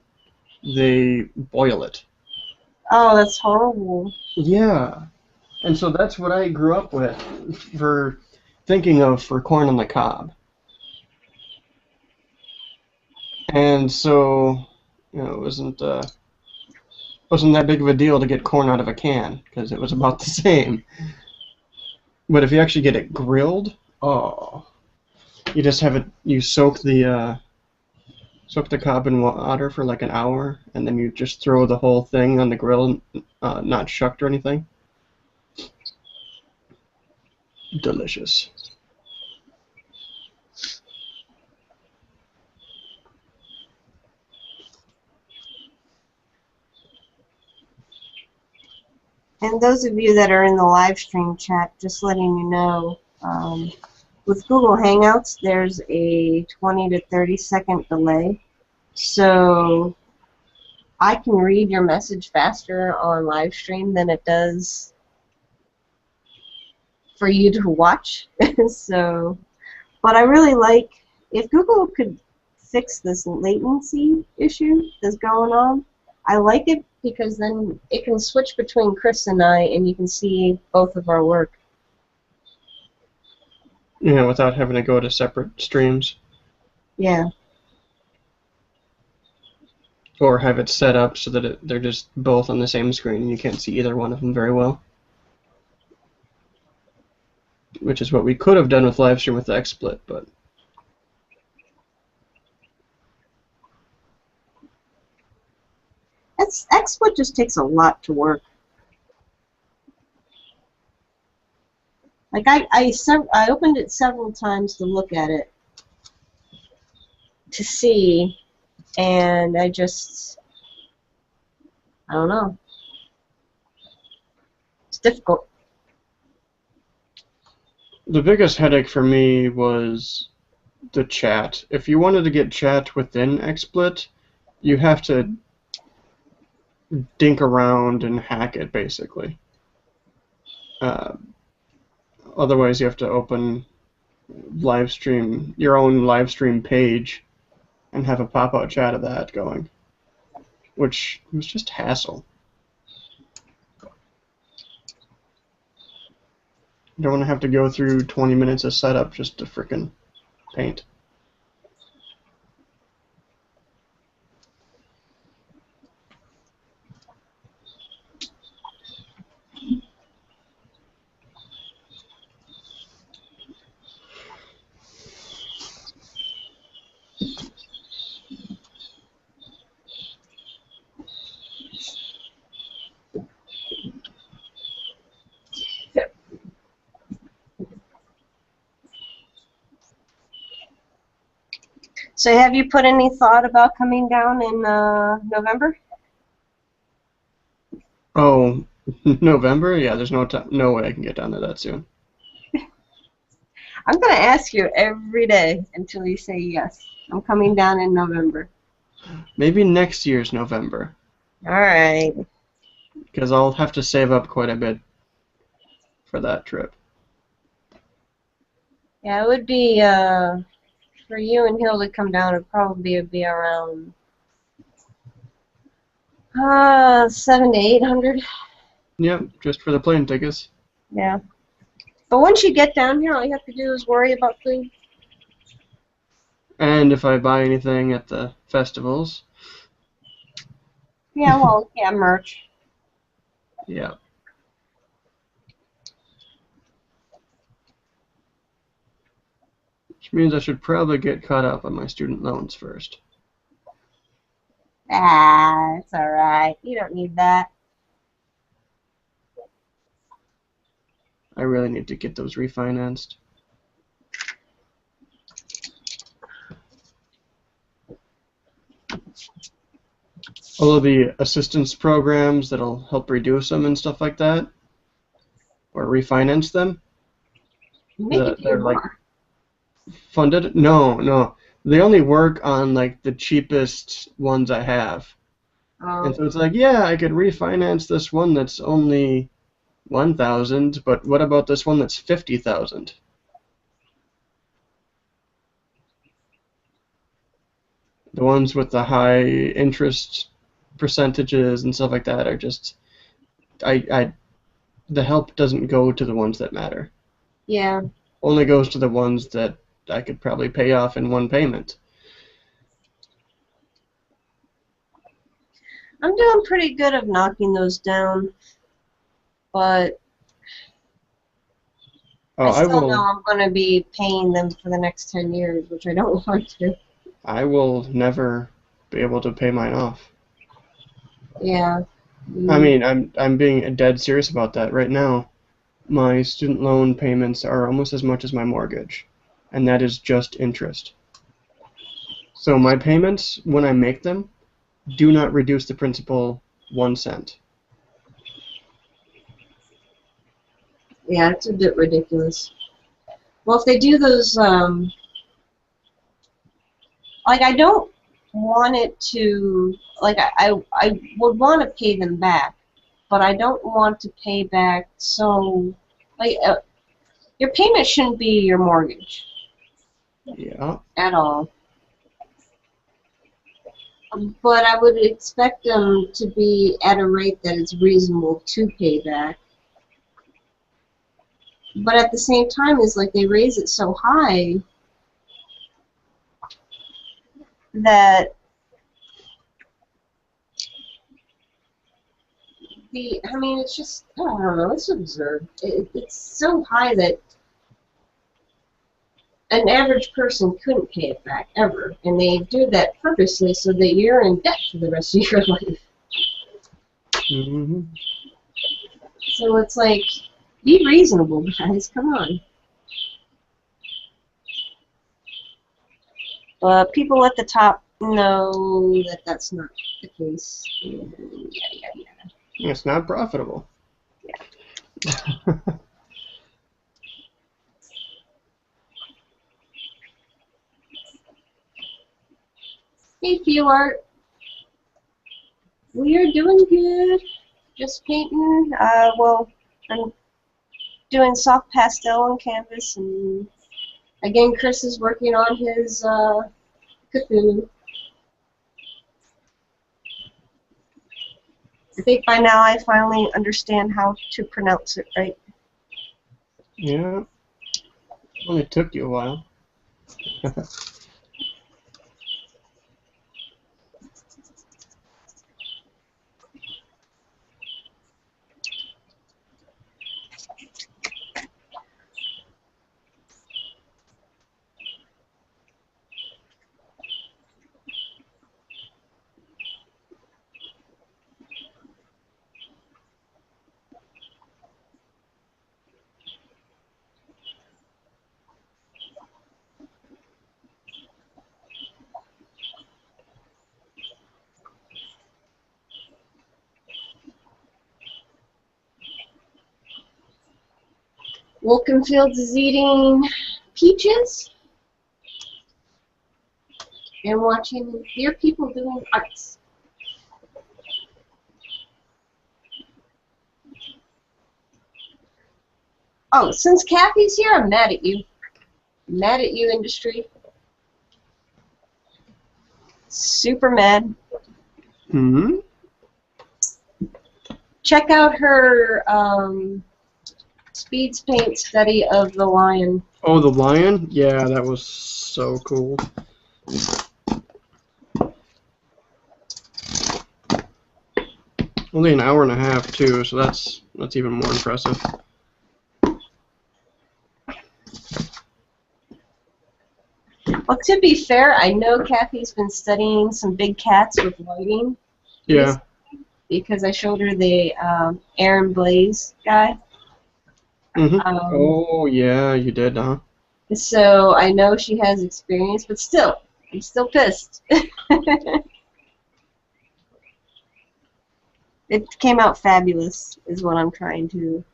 they boil it. Oh, that's horrible. Yeah. And so that's what I grew up with for thinking of for corn on the cob. And so, it wasn't that big of a deal to get corn out of a can because it was about the same. But if you actually get it grilled, oh, you just have it. You soak the cob in water for like an hour, and then you just throw the whole thing on the grill, not shucked or anything. Delicious. And those of you that are in the live stream chat, just letting you know, with Google Hangouts, there's a 20 to 30-second delay. So I can read your message faster on live stream than it does for you to watch. So, but I really like, if Google could fix this latency issue that's going on, I like it because then it can switch between Chris and I and you can see both of our work. Without having to go to separate streams. Yeah. Or have it set up so that they're just both on the same screen and you can't see either one of them very well. Which is what we could have done with livestream with XSplit, but XSplit just takes a lot to work. Like I opened it several times to look at it to see, and I don't know. It's difficult. the biggest headache for me was the chat. If you wanted to get chat within XSplit, you have to dink around and hack it, basically. Otherwise, you have to open your own live stream page and have a pop-out chat of that going, which was just hassle. You don't want to have to go through 20 minutes of setup just to frickin' paint. So have you put any thought about coming down in November? Oh, November? Yeah, there's no time, no way I can get down there that soon. I'm going to ask you every day until you say yes. I'm coming down in November. Maybe next year's November, All right. because I'll have to save up quite a bit for that trip. Yeah, it would be for you and Hill to come down. It'd probably be around 700 to 800. Yep, just for the plane tickets. Yeah. But once you get down here, all you have to do is worry about food. And if I buy anything at the festivals, Yeah, well, yeah, merch. yeah. Which means I should probably get caught up on my student loans first. Ah, it's all right. You don't need that. I really need to get those refinanced. All of the assistance programs that'll help reduce them and stuff like that, or refinance them, You make it pay they're like more. funded. No, no, they only work on like the cheapest ones I have. And Oh, so it's like, yeah, I could refinance this one that's only 1,000, but what about this one that's 50,000? The ones with the high interest percentages and stuff like that are just, I the help doesn't go to the ones that matter. yeah. Only goes to the ones that I could probably pay off in one payment. I'm doing pretty good of knocking those down, but Oh, I I still know will I'm going to be paying them for the next 10 years, which I don't want to. I will never be able to pay mine off. Yeah. I Mm. mean, I'm being dead serious about that right now. My student loan payments are almost as much as my mortgage, and that is just interest. So my payments, when I make them, do not reduce the principal 1 cent. Yeah, it's a bit ridiculous. Well, if they do those, like, I don't want it to, like, I would want to pay them back, but I don't want to pay back so, like, your payment shouldn't be your mortgage Yeah. at all. But I would expect them to be at a rate that is reasonable to pay back. But at the same time, it's like they raise it so high that I mean, it's just, I don't know, it's absurd. It's so high that an average person couldn't pay it back ever. And they do that purposely so that you're in debt for the rest of your life. Hmm. So it's like, be reasonable, guys, come on. But people at the top know that that's not the case. Yeah, yeah, yeah. It's not profitable. Hey, Art, we are doing good. Just painting. Well, I'm doing soft pastel on canvas, and again, Chris is working on his Cthulhu. I think by now I finally understand how to pronounce it right. Yeah. Only took you a while. Wolkenfields is eating peaches and watching dear people doing arts. Oh, since Kathy's here, I'm mad at you. Mad at you, industry. Super mad. Hmm? Check out her speeds paint study of the lion. Oh, the lion? Yeah, that was so cool. Only an hour and a half too, so that's even more impressive. Well, to be fair, I know Kathy's been studying some big cats with lighting. Yeah. Because I showed her the Aaron Blaze guy. Oh, yeah, you did, huh? So I know she has experience, but still, I'm still pissed. It came out fabulous, is what I'm trying to.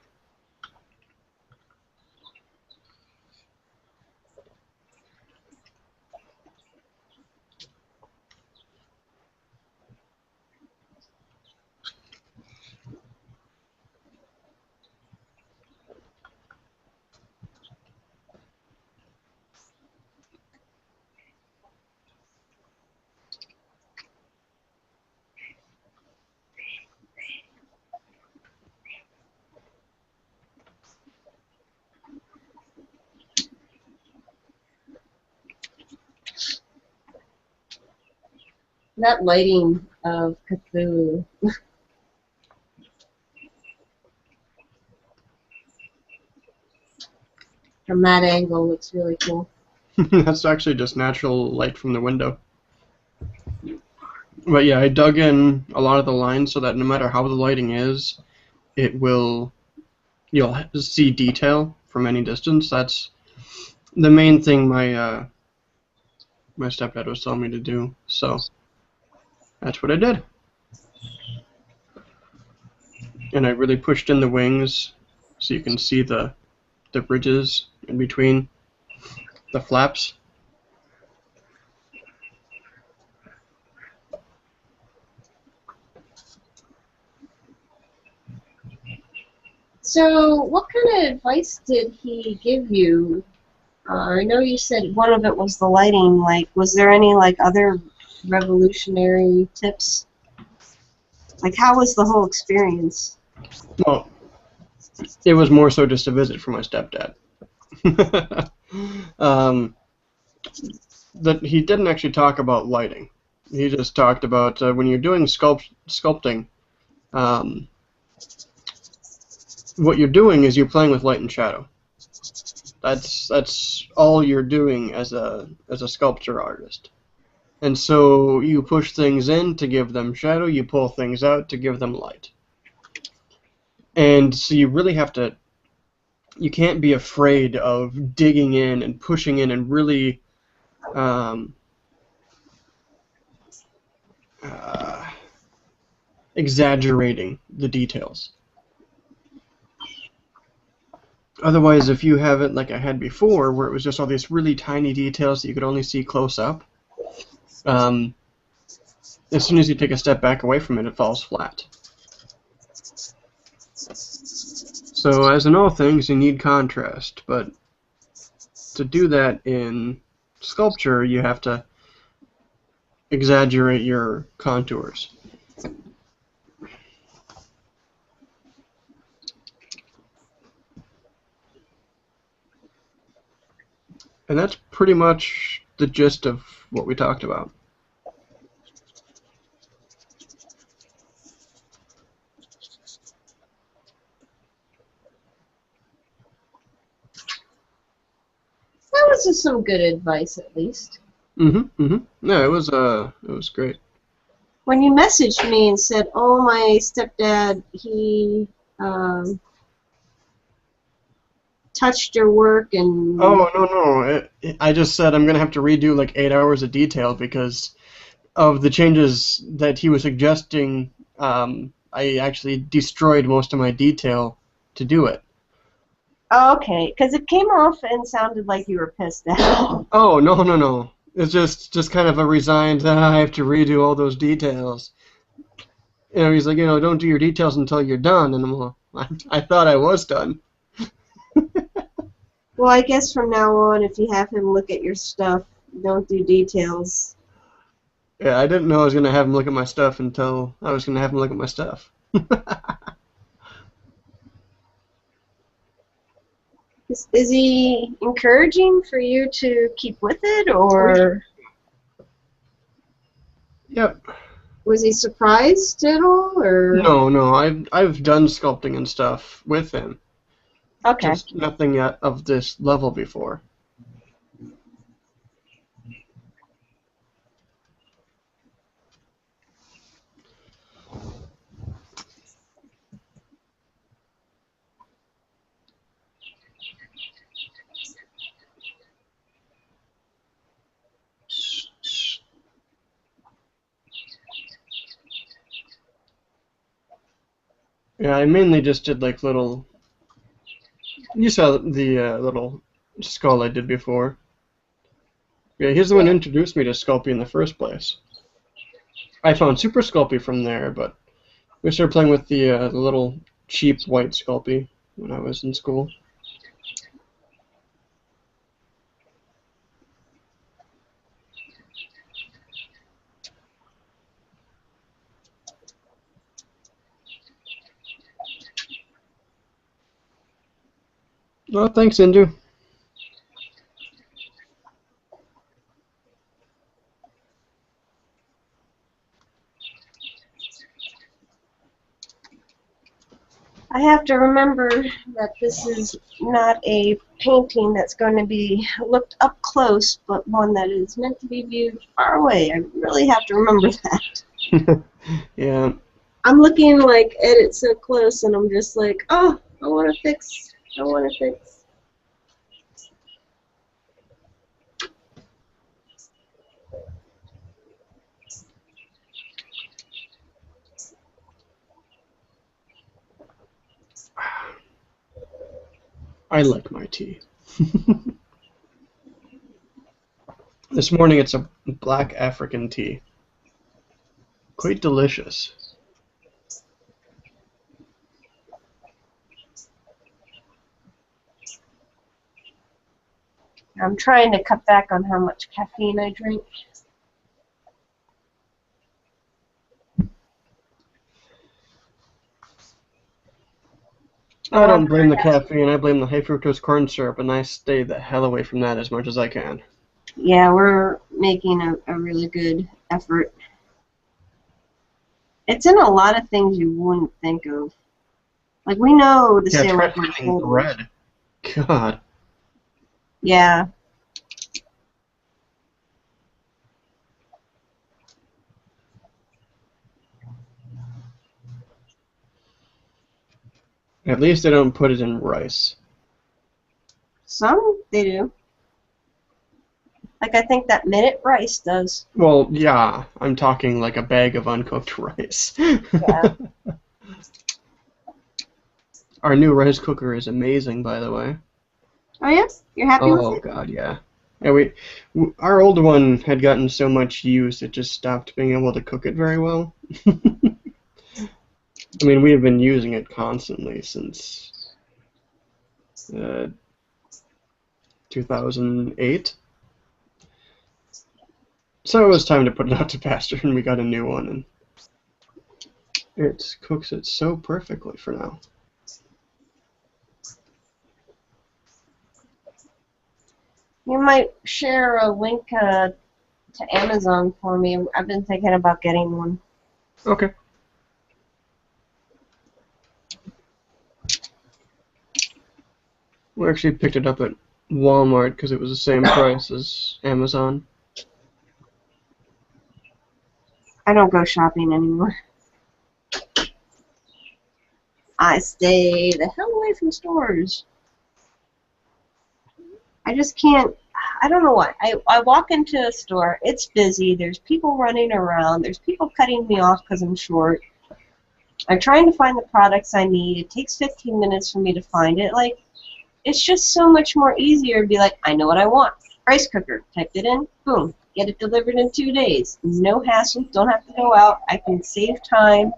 That lighting of Cthulhu. From that angle looks really cool. That's actually just natural light from the window. But yeah, I dug in a lot of the lines so that no matter how the lighting is, you'll see detail from any distance. That's the main thing my stepdad was telling me to do. So that's what I did. And I really pushed in the wings so you can see the ridges in between the flaps. So, what kind of advice did he give you? I know you said one of it was the lighting. Like, was there any other revolutionary tips? Like, how was the whole experience? Well, it was more so just a visit for my stepdad. That he didn't actually talk about lighting. He just talked about when you're doing sculpting, what you're doing is you're playing with light and shadow. That's all you're doing as a sculpture artist. And so you push things in to give them shadow, you pull things out to give them light. And so you really have to, you can't be afraid of digging in and pushing in and really exaggerating the details. Otherwise, if you have it like I had before, where it was just all these really tiny details that you could only see close up, as soon as you take a step back away from it, it falls flat. So, as in all things, you need contrast, but to do that in sculpture, you have to exaggerate your contours. And that's pretty much the gist of what we talked about. That was just some good advice, at least. Yeah, it was great. When you messaged me and said, "Oh, my stepdad, he touched your work and..." Oh, no. I just said I'm going to have to redo like 8 hours of detail because of the changes that he was suggesting. I actually destroyed most of my detail to do it. Oh, okay, because it came off and sounded like you were pissed out. Oh, no, no, no. It's just kind of a resigned, I have to redo all those details. He's like, don't do your details until you're done. And I'm like, I thought I was done. Well, I guess from now on, if you have him look at your stuff, don't do details. Yeah, I didn't know I was going to have him look at my stuff until I was going to have him look at my stuff. Is he encouraging for you to keep with it, or Yep. was he surprised at all, or? No, no, I've done sculpting and stuff with him. Okay. Just nothing yet of this level before. Yeah, I mainly just did like little. You saw the little skull I did before. Yeah, he's the one who introduced me to Sculpey in the first place. I found Super Sculpey from there, but we started playing with the little cheap white Sculpey when I was in school. Well, thanks, Indu. I have to remember that this is not a painting that's going to be looked up close, but one that is meant to be viewed far away. I really have to remember that. Yeah. I'm looking like at it so close, and I'm just like, oh, I want to fix. I want to fix. I like my tea. This morning it's a black African tea. Quite delicious. I'm trying to cut back on how much caffeine I drink. I don't blame the caffeine, I blame the high fructose corn syrup, and I stay the hell away from that as much as I can. Yeah, we're making a really good effort. It's in a lot of things you wouldn't think of. Like, we know to Yeah, stay try away from finding cold. bread. God. Yeah. At least they don't put it in rice. Some they do. Like, I think that minute rice does. Well, yeah, I'm talking like a bag of uncooked rice. Yeah. Our new rice cooker is amazing, by the way. Oh, yeah? You're happy with Oh, it? God, yeah. Yeah, our old one had gotten so much use it just stopped being able to cook it very well. I mean, we have been using it constantly since 2008. So it was time to put it out to pasture, and we got a new one, and it cooks it so perfectly for now. You might share a link to Amazon for me. I've been thinking about getting one. Okay. We actually picked it up at Walmart because it was the same price as Amazon. I don't go shopping anymore. I stay the hell away from stores. I just can't. I don't know why. I walk into a store, it's busy, there's people running around, there's people cutting me off because I'm short. I'm trying to find the products I need. It takes 15 minutes for me to find it. Like, it's just so much more easier to be like, I know what I want. Rice cooker, typed it in, boom, get it delivered in 2 days. No hassle, don't have to go out. I can save time,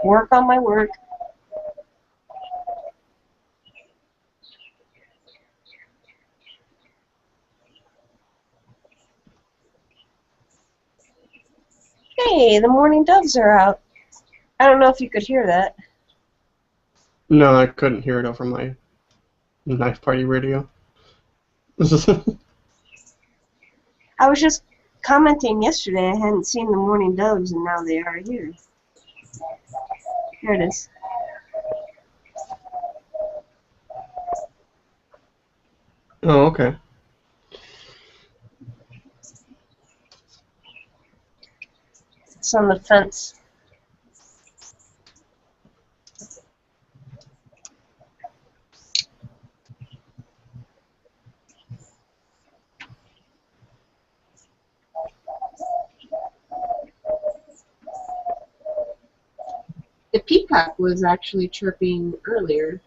work on my work. Hey, the morning doves are out. I don't know if you could hear that. No, I couldn't hear it over my knife party radio. I was just commenting yesterday I hadn't seen the morning doves, and now they are here. Here it is. Oh, okay. It's on the fence. The peacock was actually chirping earlier.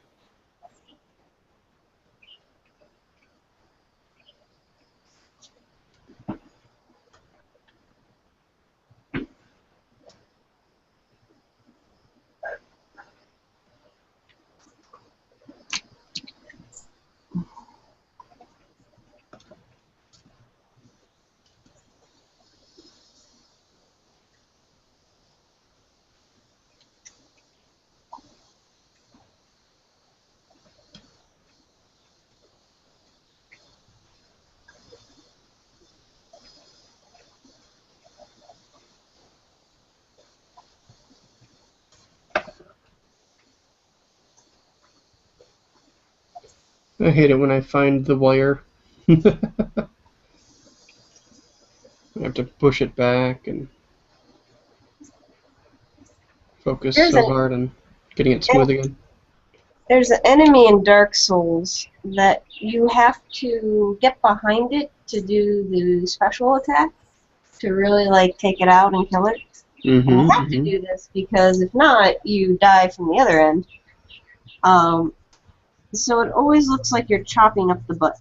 I hate it when I find the wire. I have to push it back and focus There's so an hard on getting it smooth again. There's an enemy in Dark Souls that you have to get behind it to do the special attack, to really like take it out and kill it. And you have to do this because if not, you die from the other end. So it always looks like you're chopping up the butt.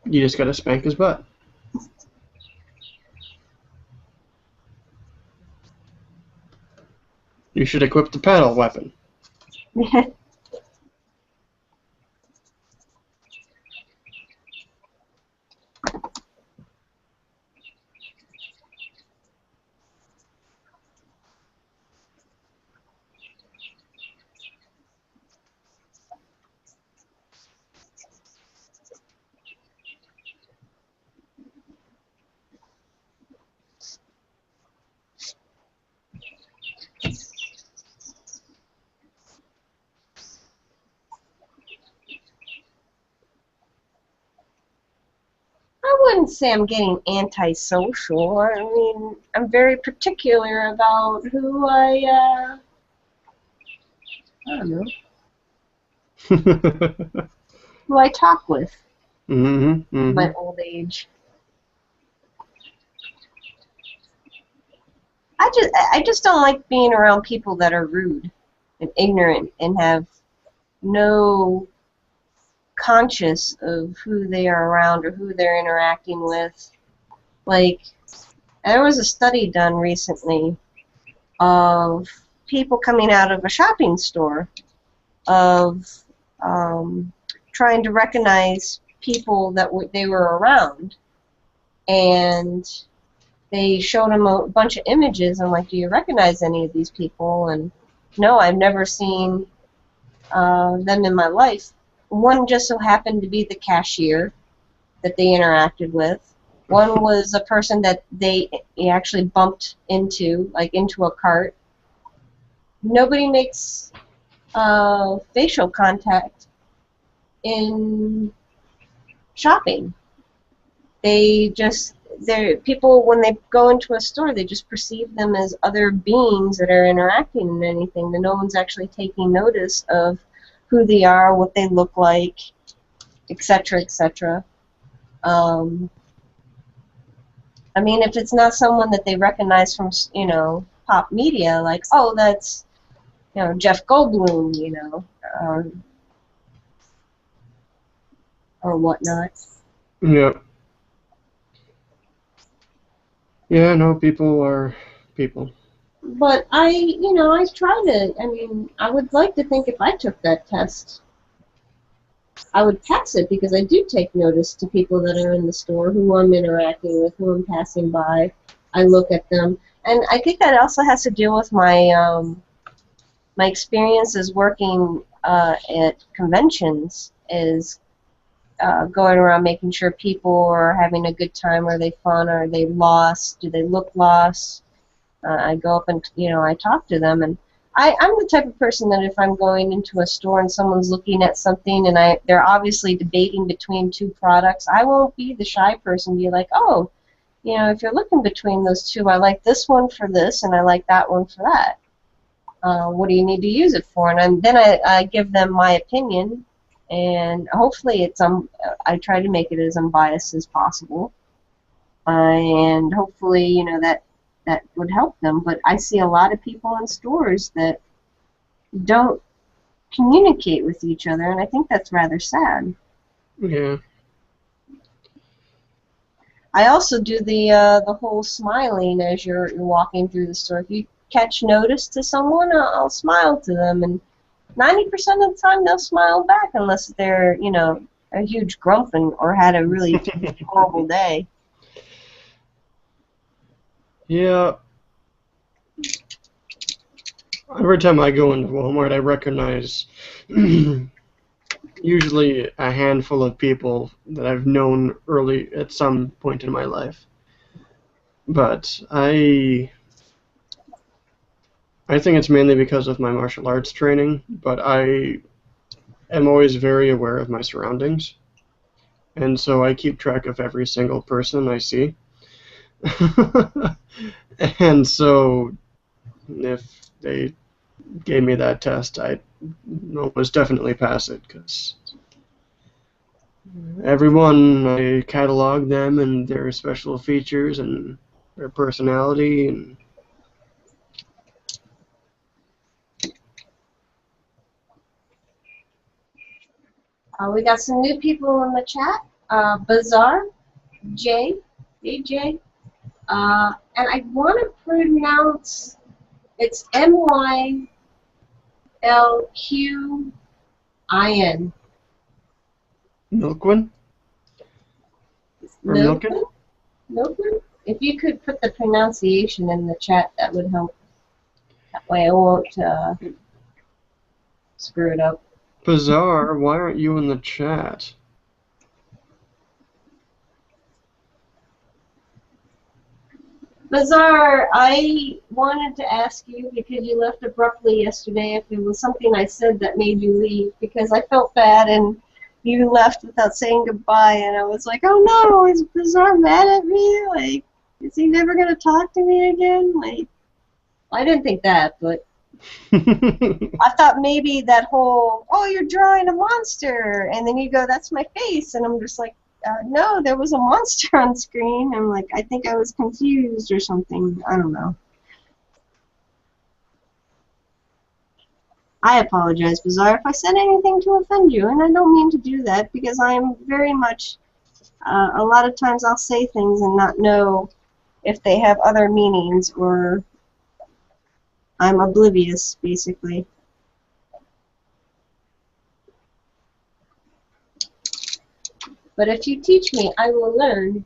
You just gotta spank his butt. You should equip the paddle weapon. I wouldn't say I'm getting antisocial. I mean, I'm very particular about who I don't know, who I talk with in my old age. I just don't like being around people that are rude and ignorant and have no conscious of who they are around or who they're interacting with. Like, there was a study done recently of people coming out of a shopping store of trying to recognize people that they were around, and they showed them a bunch of images and like, do you recognize any of these people? And no, I've never seen them in my life. One just so happened to be the cashier that they interacted with. One was a person that they actually bumped into, like into a cart. Nobody makes facial contact in shopping. People, when they go into a store, they just perceive them as other beings that are interacting in anything. No one's actually taking notice of who they are, what they look like, etc., etc. I mean, if it's not someone that they recognize from, pop media, like, oh, that's Jeff Goldblum, or whatnot. Yeah. Yeah, no, people are people. But I try to, I mean, I would like to think if I took that test, I would pass it because I do take notice to people that are in the store, who I'm interacting with, who I'm passing by. I look at them. And I think that also has to do with my experiences working at conventions, is going around making sure people are having a good time. Are they fun? Are they lost? Do they look lost? I go up and I talk to them, and I'm the type of person that if I'm going into a store and someone's looking at something and they're obviously debating between two products, I won't be the shy person. Be like, oh, if you're looking between those two, I like this one for this, and I like that one for that. What do you need to use it for? And then I give them my opinion, and hopefully I try to make it as unbiased as possible, and hopefully that would help them. But I see a lot of people in stores that don't communicate with each other, and I think that's rather sad. Yeah. I also do the whole smiling as you're walking through the store. If you catch notice to someone, I'll smile to them, and 90% of the time they'll smile back, unless they're a huge grump or had a really horrible day. Yeah. Every time I go into Walmart, I recognize usually a handful of people that I've known early at some point in my life. But I think it's mainly because of my martial arts training, but I am always very aware of my surroundings. And so I keep track of every single person I see. And so if they gave me that test, I'd almost definitely pass it, because everyone, I catalog them and their special features and their personality, and We got some new people in the chat. Bazaar, AJ, and I want to pronounce it's Mylqin. Milkwin or Milkin. Milton? Milton? If you could put the pronunciation in the chat, that would help. That way I won't screw it up. Bizarre, why aren't you in the chat? Bazaar, I wanted to ask you, because you left abruptly yesterday, if it was something I said that made you leave, because I felt bad and you left without saying goodbye, and I was like, oh no, is Bazaar mad at me? Like, is he never going to talk to me again? Like, I didn't think that, but I thought maybe that whole, oh, you're drawing a monster, and then you go, that's my face, and I'm just like, no, there was a monster on screen. I'm like, I think I was confused or something. I don't know. I apologize, Bazaar, if I said anything to offend you, and I don't mean to do that, because I'm very much, a lot of times I'll say things and not know if they have other meanings, or I'm oblivious, basically. But if you teach me, I will learn.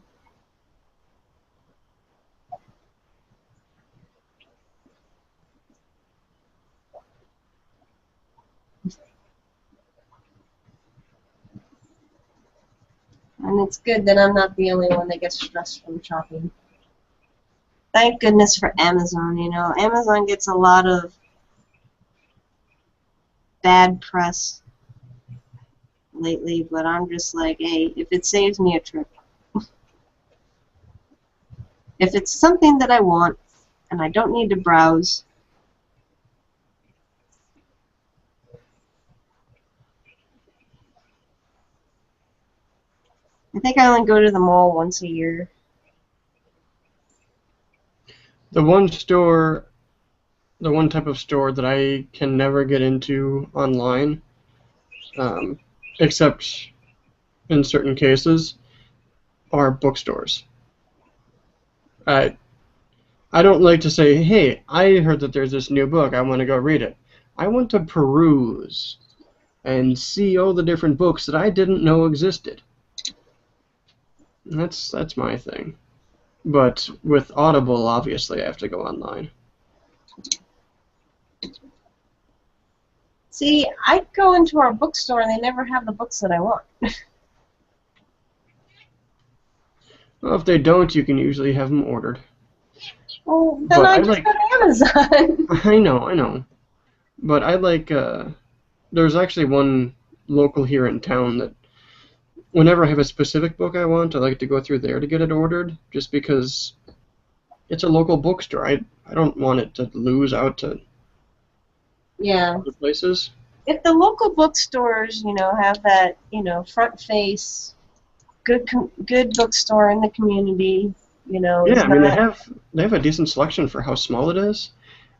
And it's good that I'm not the only one that gets stressed from shopping. Thank goodness for Amazon, Amazon gets a lot of bad press lately, but I'm just like, hey, if it saves me a trip, if it's something that I want and I don't need to browse, I think I only go to the mall once a year. The one store the one type of store that I can never get into online, um, except in certain cases, are bookstores. I I don't like to say, hey, I heard that there's this new book, I want to go read it. I want to peruse and see all the different books that I didn't know existed. That's my thing. But with Audible, obviously, I have to go online. See, I go into our bookstore and they never have the books that I want. Well, if they don't, you can usually have them ordered. Well, then But I I just like, go to Amazon. I know. But I like, there's actually one local here in town that whenever I have a specific book I want, I like to go through there to get it ordered, just because it's a local bookstore. I don't want it to lose out to Yeah. other places. If the local bookstores, have that, front face, good bookstore in the community, Yeah, is I mean not. they have a decent selection for how small it is,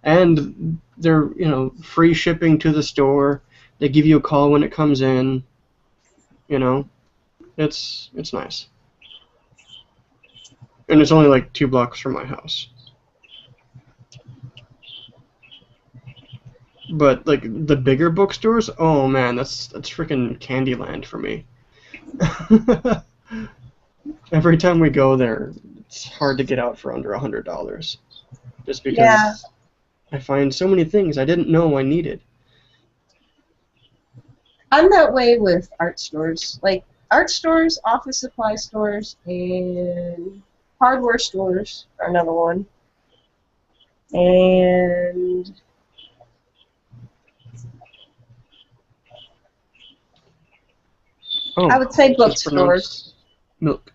and they're free shipping to the store. They give you a call when it comes in. You know, it's nice, and it's only like 2 blocks from my house. But like the bigger bookstores, oh man, that's freaking Candyland for me. Every time we go there, it's hard to get out for under $100, just Yeah, because I find so many things I didn't know I needed. I'm that way with art stores. Like art stores, office supply stores, and hardware stores are another one. And I Oh, would say it's just bookstores. pronounced milk.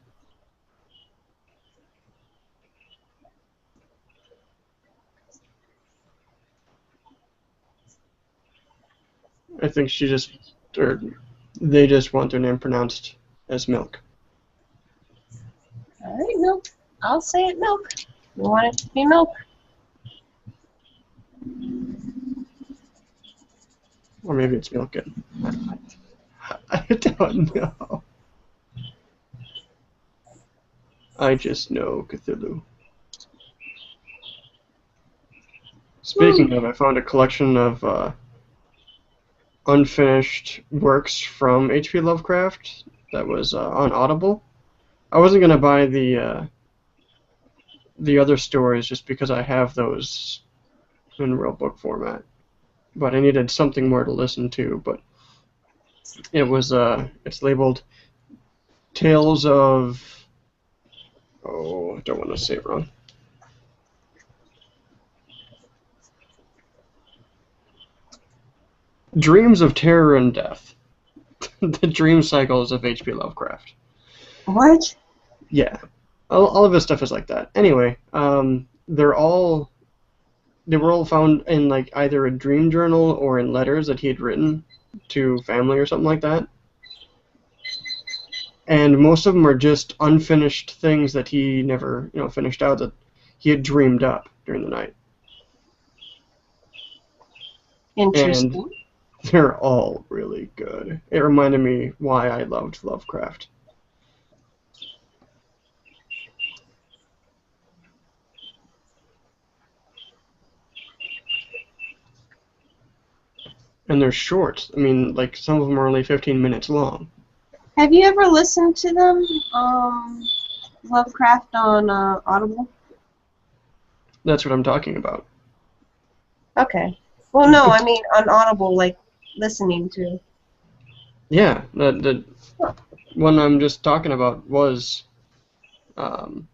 I think she just, or they just want their name pronounced as milk. All right, milk. I'll say it milk. You want it to be milk? Or maybe it's milkin. I don't know. I just know Cthulhu. Hmm. Speaking of, I found a collection of unfinished works from H.P. Lovecraft that was on Audible. I wasn't gonna buy the other stories just because I have those in real book format, but I needed something more to listen to. But it's labeled Tales of, oh, I don't want to say it wrong. Dreams of Terror and Death. The dream cycles of H.P. Lovecraft. What? Yeah, all of his stuff is like that. Anyway, they were all found in like either a dream journal or in letters that he had written to family or something like that. And most of them are just unfinished things that he never, finished out, that he had dreamed up during the night. And Interesting. they're all really good. It reminded me why I loved Lovecraft. And they're short. I mean, like some of them are only 15 minutes long. Have you ever listened to them? Lovecraft on Audible? That's what I'm talking about. Okay. Well, no, I mean on Audible, like listening to. Yeah, the one I'm just talking about was um,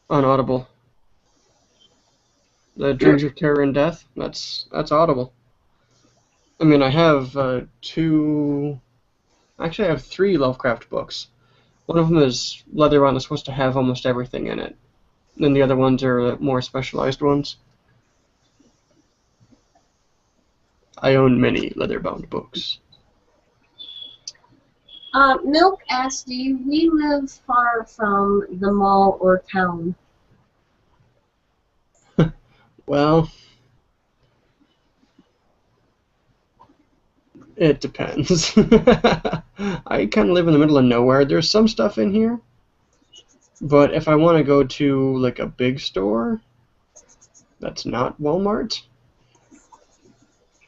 on Audible. The Dreams of Terror and Death. That's Audible. I mean, I have two. Actually, I have three Lovecraft books. One of them is leather-bound. It's supposed to have almost everything in it. Then the other ones are more specialized ones. I own many leather-bound books. Milk asked, do we live far from the mall or town? Well, it depends. I kind of live in the middle of nowhere. There's some stuff in here, but if I want to go to like a big store that's not Walmart,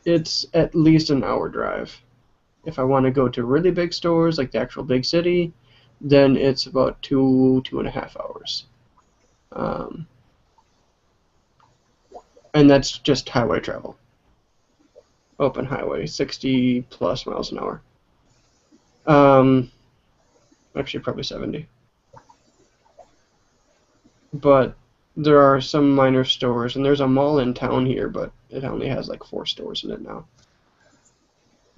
it's at least an hour drive. If I want to go to really big stores, like the actual big city, then it's about 2.5 hours. Um, and that's just highway travel. Open highway, 60 plus miles an hour. Um, actually, probably 70. But there are some minor stores, and there's a mall in town here, but it only has like 4 stores in it now.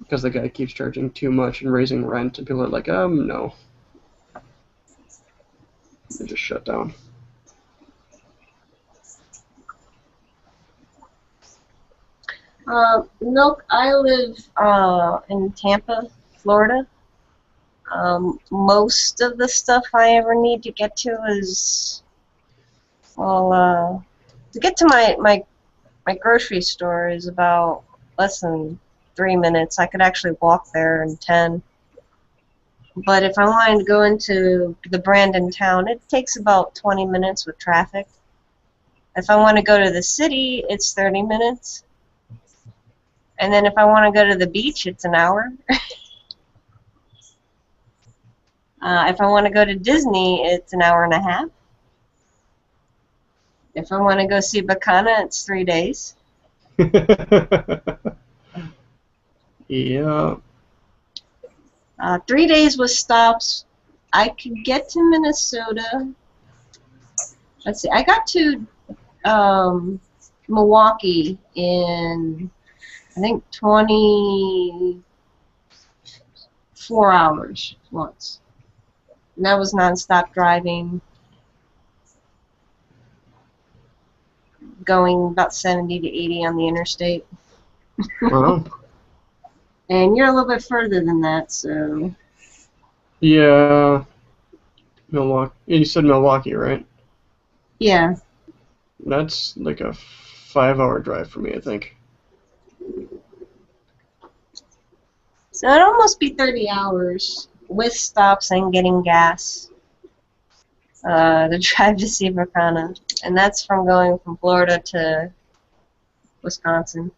Because the guy keeps charging too much and raising rent, and people are like, no. They just shut down. Milk, I live in Tampa, Florida. Most of the stuff I ever need to get to is, well, to get to my grocery store is about less than 3 minutes. I could actually walk there in 10. But if I wanted to go into the Brandon town, it takes about 20 minutes with traffic. If I want to go to the city, it's 30 minutes. And then if I want to go to the beach, it's an hour. If I want to go to Disney, it's an hour and a half. If I want to go see Bacana, it's 3 days. Yeah. 3 days with stops. I could get to Minnesota. Let's see. I got to Milwaukee in, I think, 24 hours once. And that was nonstop driving, going about 70 to 80 on the interstate. Well, And you're a little bit further than that, so. yeah. Milwaukee. You said Milwaukee, right? Yeah. That's like a 5-hour drive for me, I think. So it'd almost be 30 hours with stops and getting gas to drive to see Bacana. And that's from going from Florida to Wisconsin.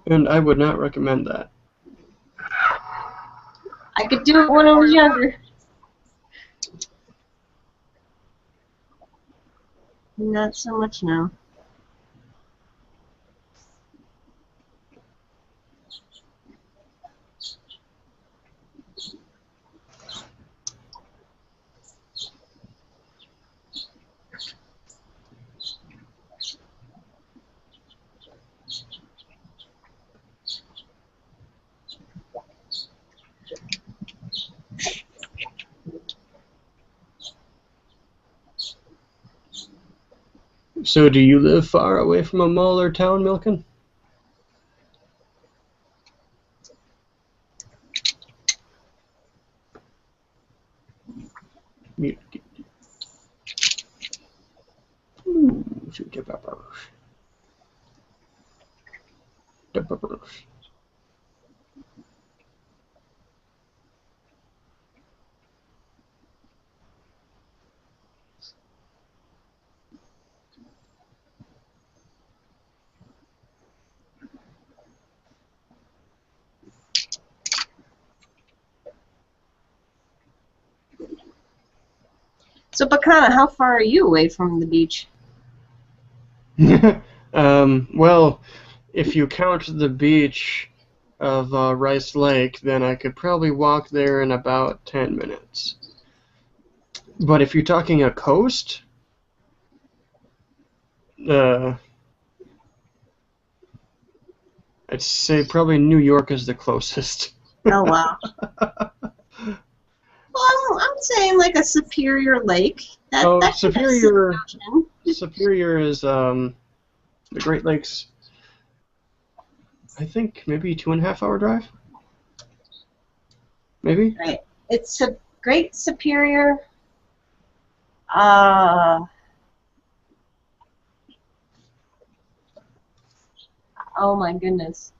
And I would not recommend that. I could do it when I was younger. Not so much now. So do you live far away from a mall or town, Milken? Ooh, sweet peppers. The peppers. So Bacana, how far are you away from the beach? Well, if you count the beach of Rice Lake, then I could probably walk there in about 10 minutes. But if you're talking a coast, uh, I'd say probably New York is the closest. Oh, wow. Well, I'm saying like a Superior Lake. Oh, That Superior. Superior is the Great Lakes. I think maybe 2.5 hour drive. Maybe. Right. It's a Great Superior. Uh, Oh my goodness.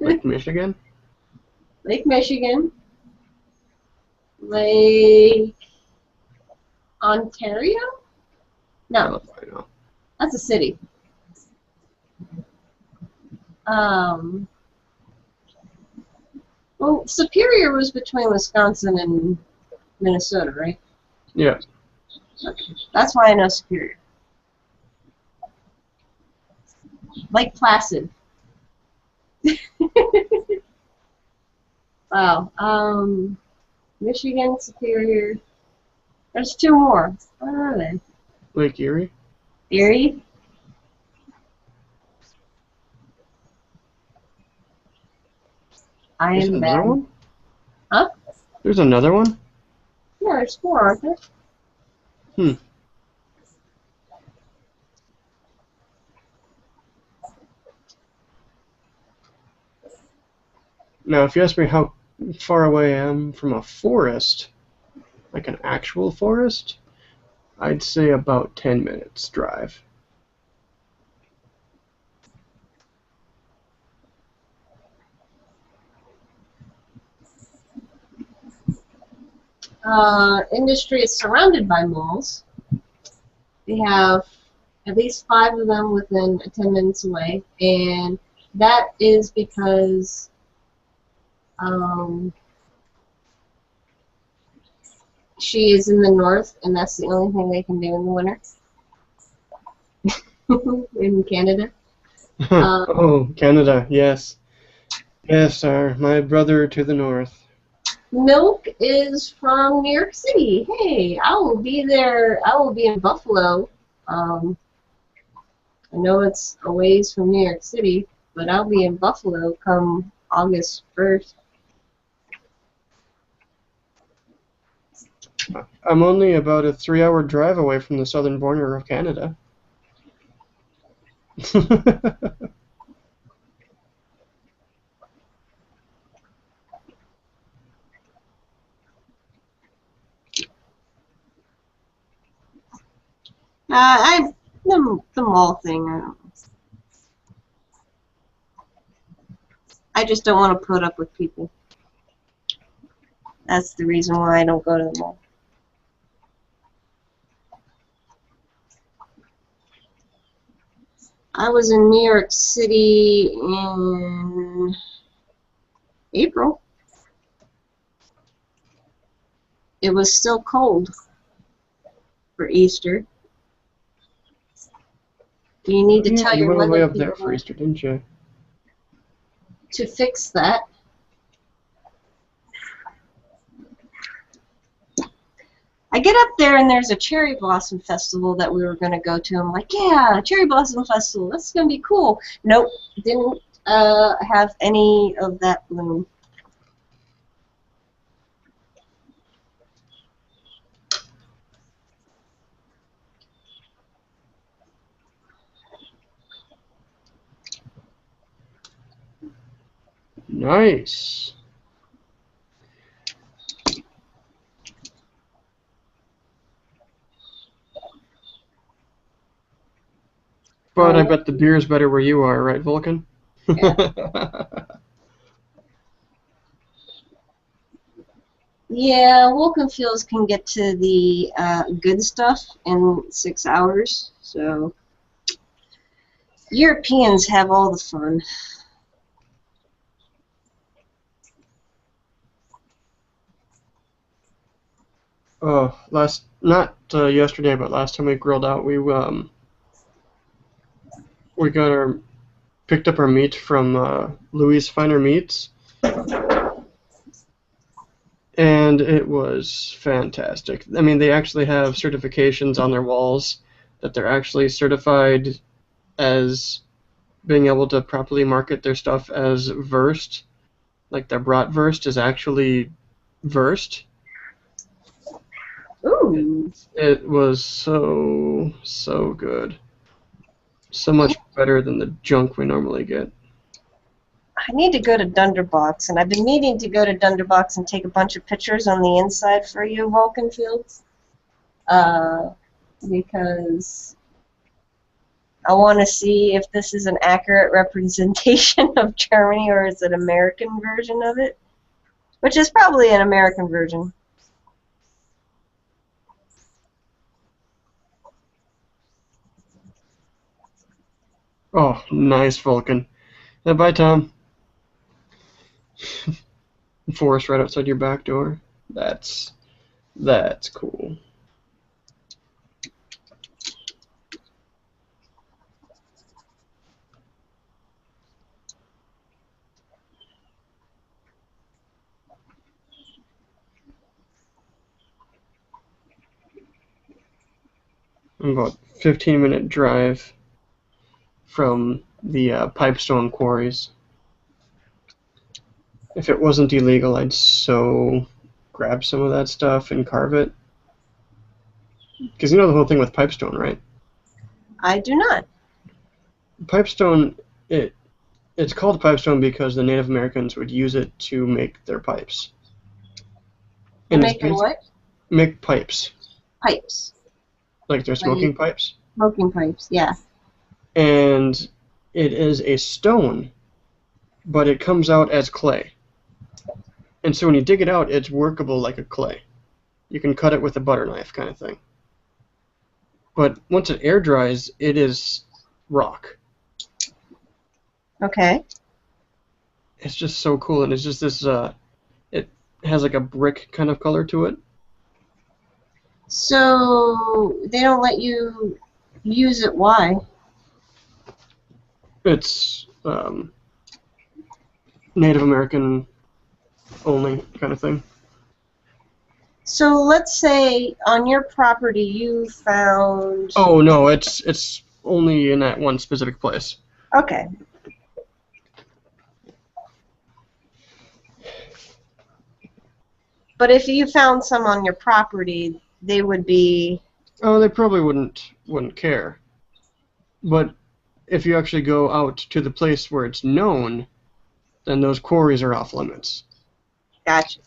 Lake Michigan? Lake Michigan. Lake Ontario? No, California. that's a city. Well, Superior was between Wisconsin and Minnesota, right? Yeah. Okay. That's why I know Superior. Lake Placid. Wow. Michigan, Superior. There's two more. Where are they? Lake Erie? Erie? I There's am another bad. one? Huh? There's another one? Yeah, there's four, aren't there? Hmm. Now, if you ask me how far away I am from a forest, like an actual forest, I'd say about 10 minutes drive. Industry is surrounded by malls. We have at least 5 of them within 10 minutes away, and that is because she is in the north, and that's the only thing they can do in the winter in Canada. Oh, Canada, yes. Yes, sir. My brother to the north. Milk is from New York City. Hey, I will be there. I will be in Buffalo. I know it's a ways from New York City, but I'll be in Buffalo come August 1st. I'm only about a 3-hour drive away from the southern border of Canada. The mall thing. I just don't want to put up with people. That's the reason why I don't go to the mall. I was in New York City in April. It was still cold for Easter. You need to tell You your went all the way weather up there for people Easter, didn't you? to fix that. I get up there and there's a cherry blossom festival that we were going to go to. I'm like, yeah, cherry blossom festival. That's going to be cool. Nope, didn't have any of that bloom. Nice. But I bet the beer's better where you are, right, Vulcan? Yeah. Yeah, Wolkenfields can get to the good stuff in 6 hours, so Europeans have all the fun. Oh, not yesterday, but last time we grilled out, we picked up our meat from Louis Finer Meats, and it was fantastic. I mean, they actually have certifications on their walls that they're actually certified as being able to properly market their stuff as versed. Like their bratwurst is actually versed. Ooh. It was so good. So much better than the junk we normally get. I need to go to Dunderbox, and I've been meaning to go to Dunderbox and take a bunch of pictures on the inside for you, Vulcanfields, because I want to see if this is an accurate representation of Germany or is it an American version of it, which is probably an American version. Oh, nice, Vulcan. Bye, Tom. Forest right outside your back door. That's cool. I'm about 15-minute drive from the Pipestone quarries. If it wasn't illegal, I'd so grab some of that stuff and carve it. Because you know the whole thing with pipestone, right? I do not. Pipestone, it's called pipestone because the Native Americans would use it to make their pipes. To And make what? Make pipes. Pipes. Like their smoking pipes? Smoking pipes, yeah. And it is a stone, but it comes out as clay. And so when you dig it out, it's workable like a clay. You can cut it with a butter knife kind of thing. But once it air dries, it is rock. Okay. It's just so cool, and it's just this, it has like a brick kind of color to it. So they don't let you use it. Why? It's Native American only kind of thing. So let's say on your property you found... Oh no, it's only in that one specific place. Okay. But if you found some on your property, they would be... Oh, they probably wouldn't care. But if you actually go out to the place where it's known, then those quarries are off limits. Gotcha.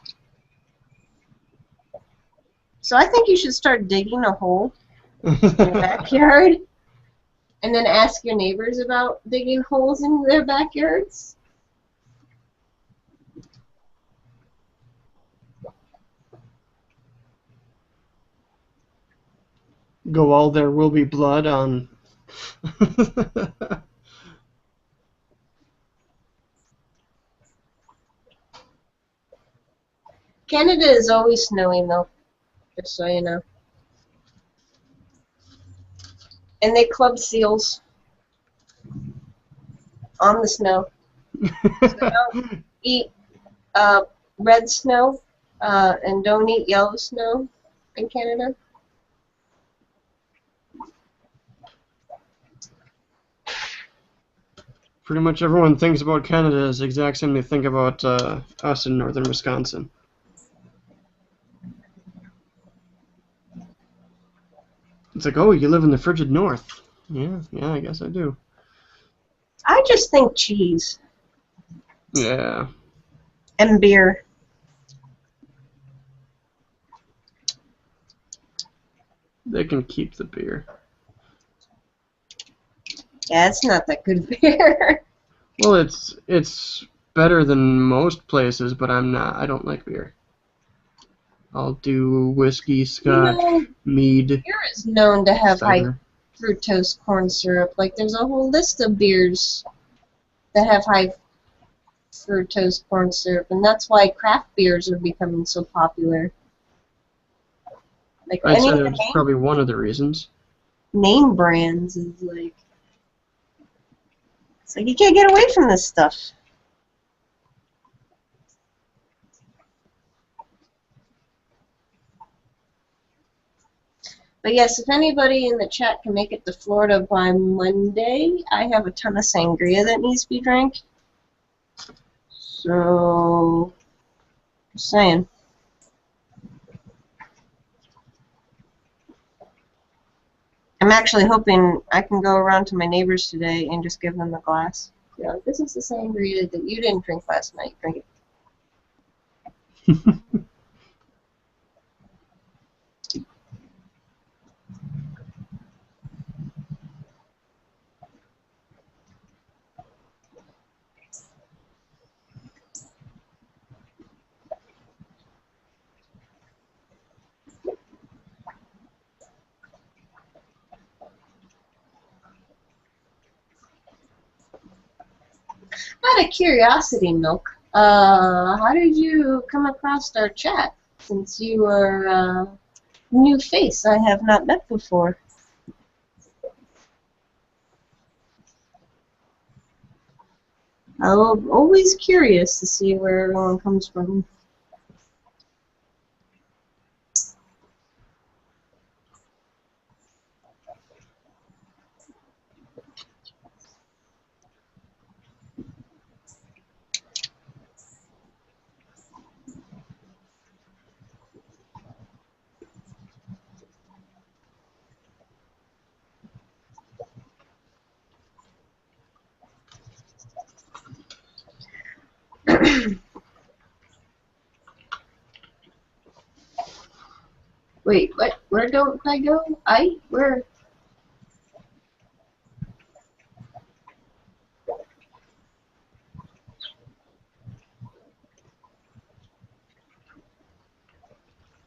So I think you should start digging a hole in your backyard and then ask your neighbors about digging holes in their backyards. Go all there will be blood on. Canada is always snowing though, just so you know. And they club seals on the snow. So don't eat red snow and don't eat yellow snow in Canada. Pretty much everyone thinks about Canada as the exact same they think about us in northern Wisconsin. It's like, oh, you live in the frigid north. Yeah, I guess I do. I just think cheese Yeah. and beer. They can keep the beer. Yeah, it's not that good beer. Well, it's better than most places, but I don't like beer. I'll do whiskey, scotch, mead, Beer is known to have high cider. fructose corn syrup. Like, there's a whole list of beers that have high fructose corn syrup, and that's why craft beers are becoming so popular. Like, I'd any say of the that's probably one of the reasons. name brands is like, it's like you can't get away from this stuff. But yes, if anybody in the chat can make it to Florida by Monday, I have a ton of sangria that needs to be drank. So, just saying. I'm actually hoping I can go around to my neighbors today and just give them a glass. You know, this is the sangria that you didn't drink last night. Drink it. Out of curiosity, Milk, how did you come across our chat? Since you are a new face I have not met before. I'm always curious to see where everyone comes from. Wait, what? Where don't I go? Where?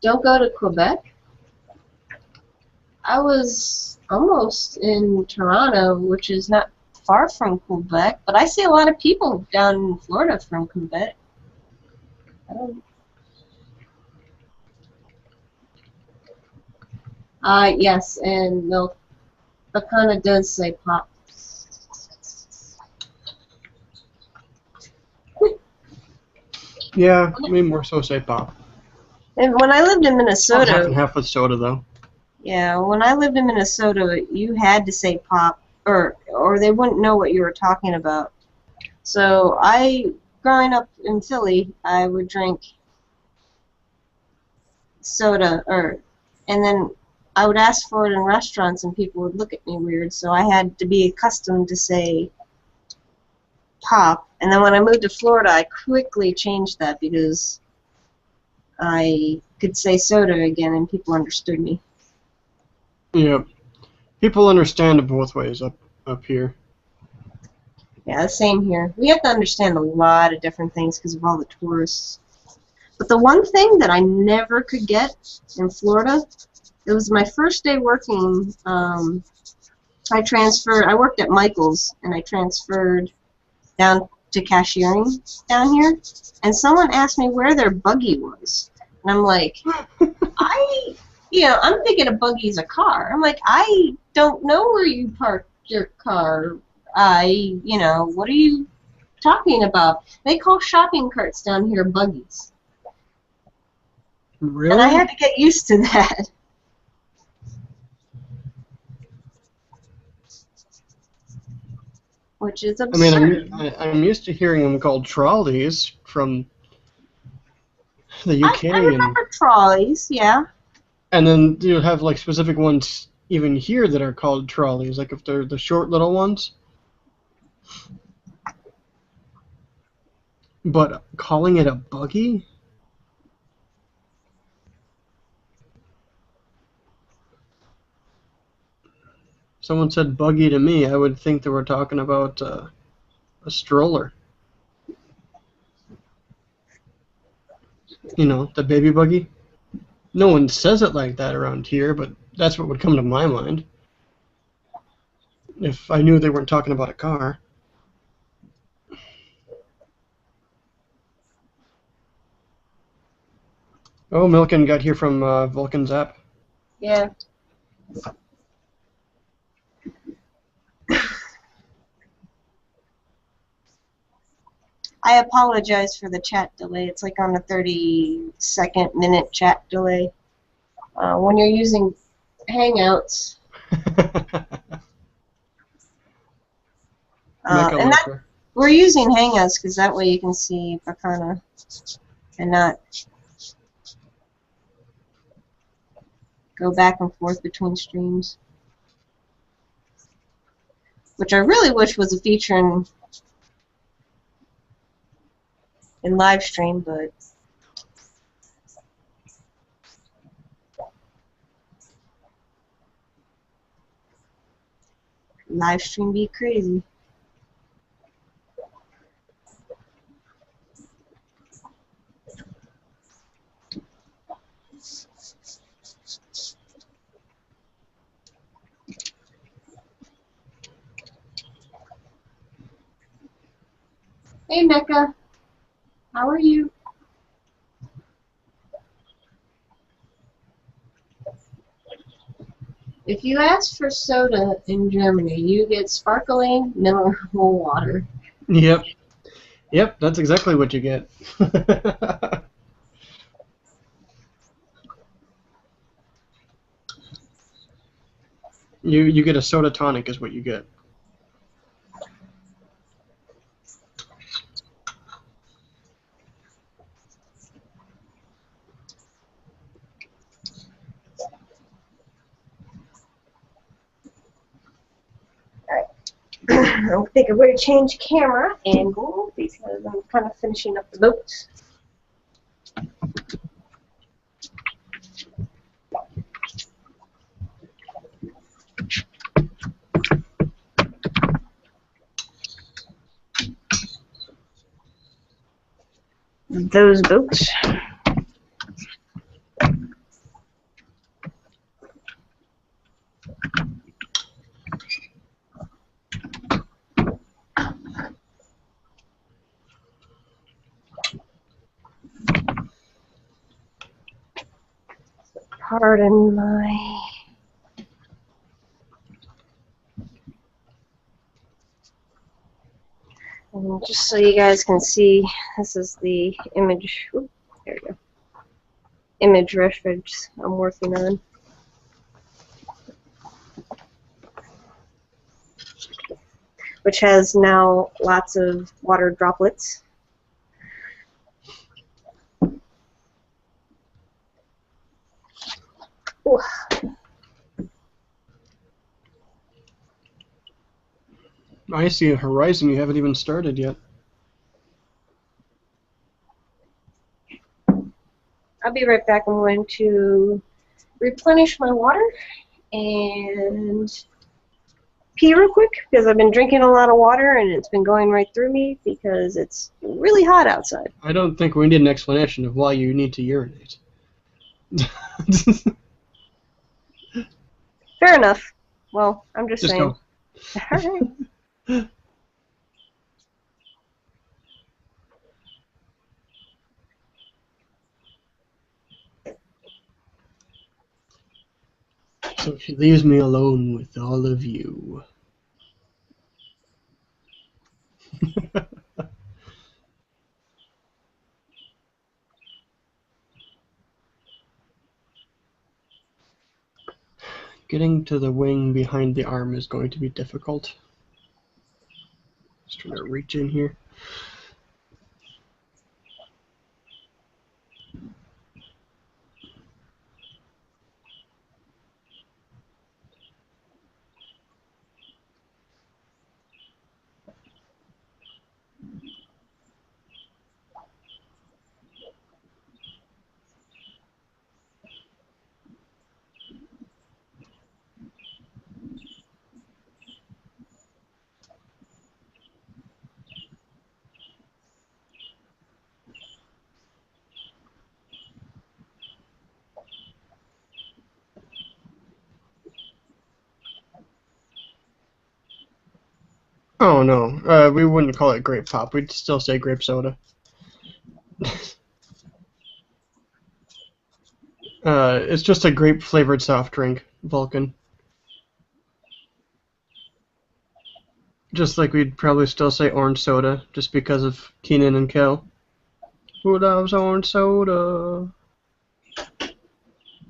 Don't go to Quebec? I was almost in Toronto, which is not far from Quebec, but I see a lot of people down in Florida from Quebec. I don't. Yes, and Milk. That kind of does say pop. Yeah, me more so say pop. And when I lived in About half Minnesota, and half with soda, though. yeah, when I lived in Minnesota, you had to say pop, or they wouldn't know what you were talking about. So growing up in Philly, I would drink soda, and then I would ask for it in restaurants, and people would look at me weird. So I had to be accustomed to say pop. And then when I moved to Florida, I quickly changed that because I could say soda again, and people understood me. Yeah, people understand it both ways up here. Yeah, same here. We have to understand a lot of different things because of all the tourists. But the one thing that I never could get in Florida, it was my first day working. I worked at Michael's, and I transferred down to cashiering down here. And someone asked me where their buggy was. And I'm like, I'm thinking a buggy's a car. I'm like, I don't know where you parked your car. What are you talking about? They call shopping carts down here buggies. And I Really? had to get used to that. Which is I mean, absurd. I'm used to hearing them called trolleys from the UK, I remember trolleys, yeah. and then you have like specific ones even here that are called trolleys, like if they're the short little ones. But calling it a buggy? Someone said buggy to me, I would think they were talking about a stroller. You know, the baby buggy. No one says it like that around here, but that's what would come to my mind if I knew they weren't talking about a car. Oh, Milken got here from Vulcan's app. Yeah. I apologize for the chat delay. It's like on a 30-second minute chat delay. When you're using Hangouts, Mecha and that lurker. we're using Hangouts because that way you can see Bakana and not go back and forth between streams. Which I really wish was a feature in live stream, but live stream be crazy. Hey, Mecca. How are you? If you ask for soda in Germany, you get sparkling mineral water. Yep. Yep, that's exactly what you get. You get a soda tonic is what you get. I think I'm going to change camera angle because I'm kind of finishing up the boat. Those boats. Pardon my... And just so you guys can see, this is the image. Oop, there we go. Image reference I'm working on. Which has now lots of water droplets. Ooh. I see a horizon you haven't even started yet. I'll be right back. I'm going to replenish my water and pee real quick because I've been drinking a lot of water and it's been going right through me because it's really hot outside. I don't think we need an explanation of why you need to urinate. Fair enough. Well, I'm just saying. Go. All right. So she leaves me alone with all of you. Getting to the wing behind the arm is going to be difficult. Just trying to reach in here. Oh no, we wouldn't call it grape pop. We'd still say grape soda. It's just a grape flavored soft drink, Vulcan. Just like we'd probably still say orange soda, just because of Keenan and Kel. Who loves orange soda?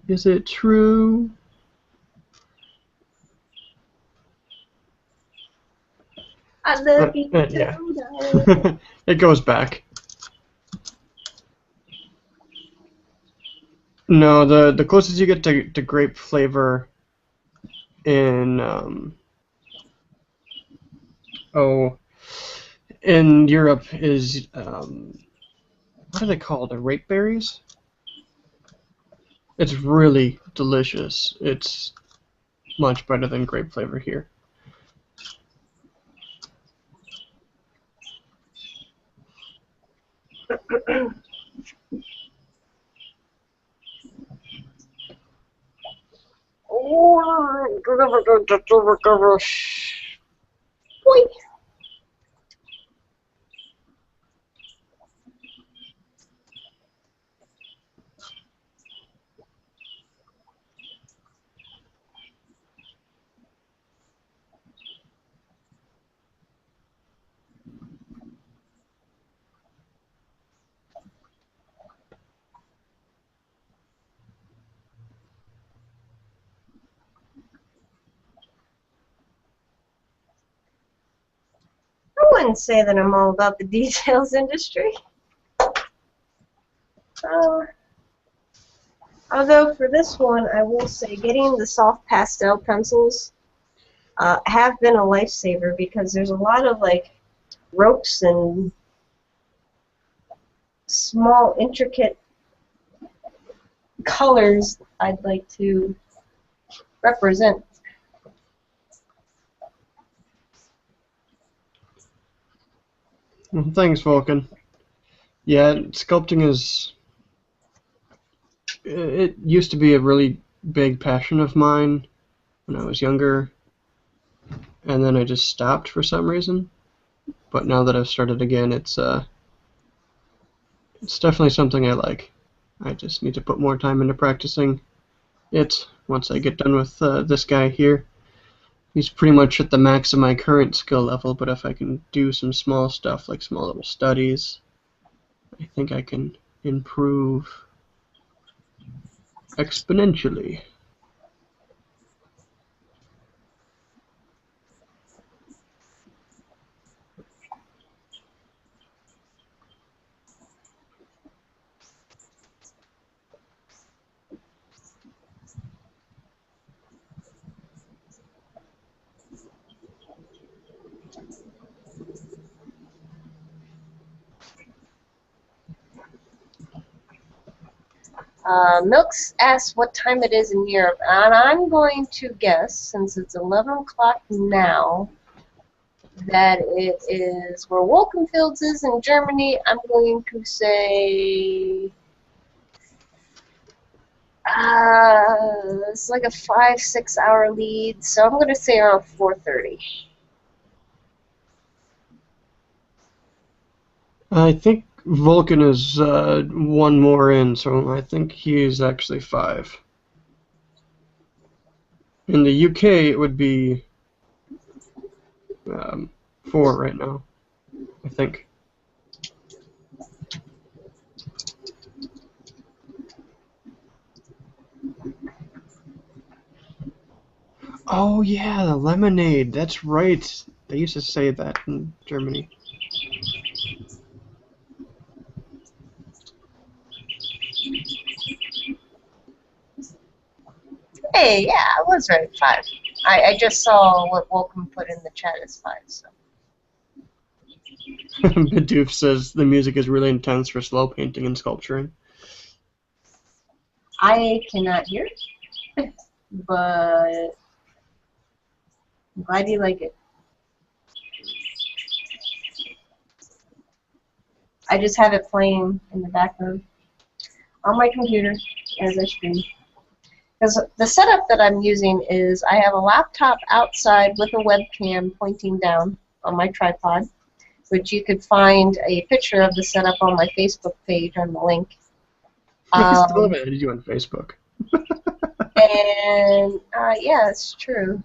Is it true? I love you, Yeah. soda. It goes back. No, the closest you get to grape flavor in in Europe is what are they called? The rape berries? It's really delicious. It's much better than grape flavor here. Boy. wouldn't say that I'm all about the details industry. Although for this one, I will say getting the soft pastel pencils have been a lifesaver because there's a lot of like ropes and small intricate colors I'd like to represent. Well, thanks, Vulcan. Yeah, sculpting is... It used to be a really big passion of mine when I was younger, and then I just stopped for some reason. But now that I've started again, it's definitely something I like. I just need to put more time into practicing it once I get done with this guy here. He's pretty much at the max of my current skill level, but if I can do some small stuff, like small little studies, I think I can improve exponentially. Milks asks what time it is in Europe, and I'm going to guess, since it's 11 o'clock now, that it is where Wolkenfields is in Germany. I'm going to say it's like a 5-6 hour lead, so I'm going to say around 4:30. I think Vulcan is one more in, so I think he's actually 5. In the UK, it would be 4 right now, I think. Oh yeah, the lemonade. That's right. They used to say that in Germany. Hey, yeah, I was right, 5. I just saw what Welcome put in the chat as 5, so. Bidoof says the music is really intense for slow painting and sculpturing. I cannot hear it, but I'm glad you like it. I just have it playing in the background on my computer as I stream. Because the setup that I'm using is I have a laptop outside with a webcam pointing down on my tripod, which you could find a picture of the setup on my Facebook page on the link. I still haven't added you on Facebook. And yeah, it's true.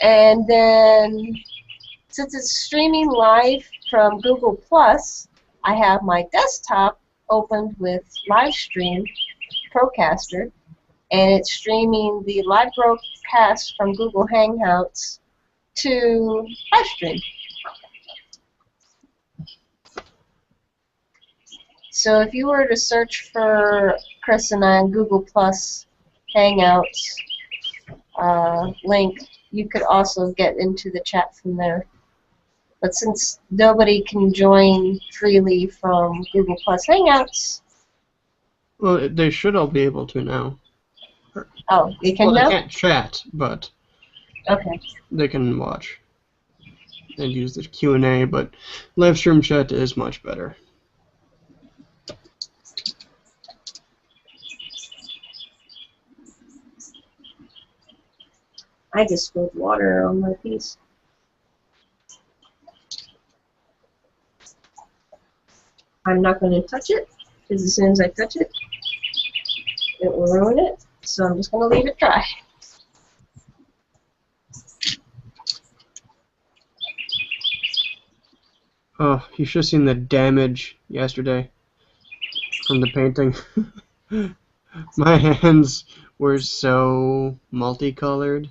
And then since it's streaming live from Google Plus, I have my desktop opened with Livestream Procaster, and it's streaming the live broadcast from Google Hangouts to Livestream. So if you were to search for Chris and I on Google Plus Hangouts link, you could also get into the chat from there. But since nobody can join freely from Google Plus Hangouts... Well, they should all be able to now. Oh, you can well, now? They can't chat, but okay. They can watch and use the Q&A, but live stream chat is much better. I just spilled water on my piece. I'm not going to touch it, because as soon as I touch it, it will ruin it. So I'm just going to leave it dry. Oh, you should have seen the damage yesterday from the painting. My hands were so multicolored.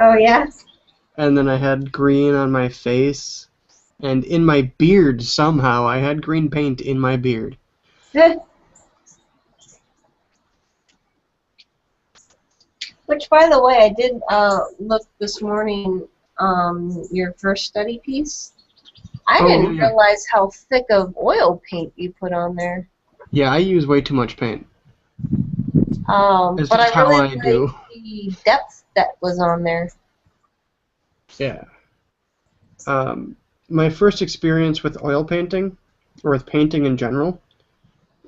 Oh, yeah? and then I had green on my face, and in my beard somehow. I had green paint in my beard. Which, by the way, I did look this morning, your first study piece. I Oh, didn't yeah. realize how thick of oil paint you put on there. Yeah, I use way too much paint. It's But I just how really I like do. the depth that was on there. Yeah. Um, my first experience with oil painting, or with painting in general,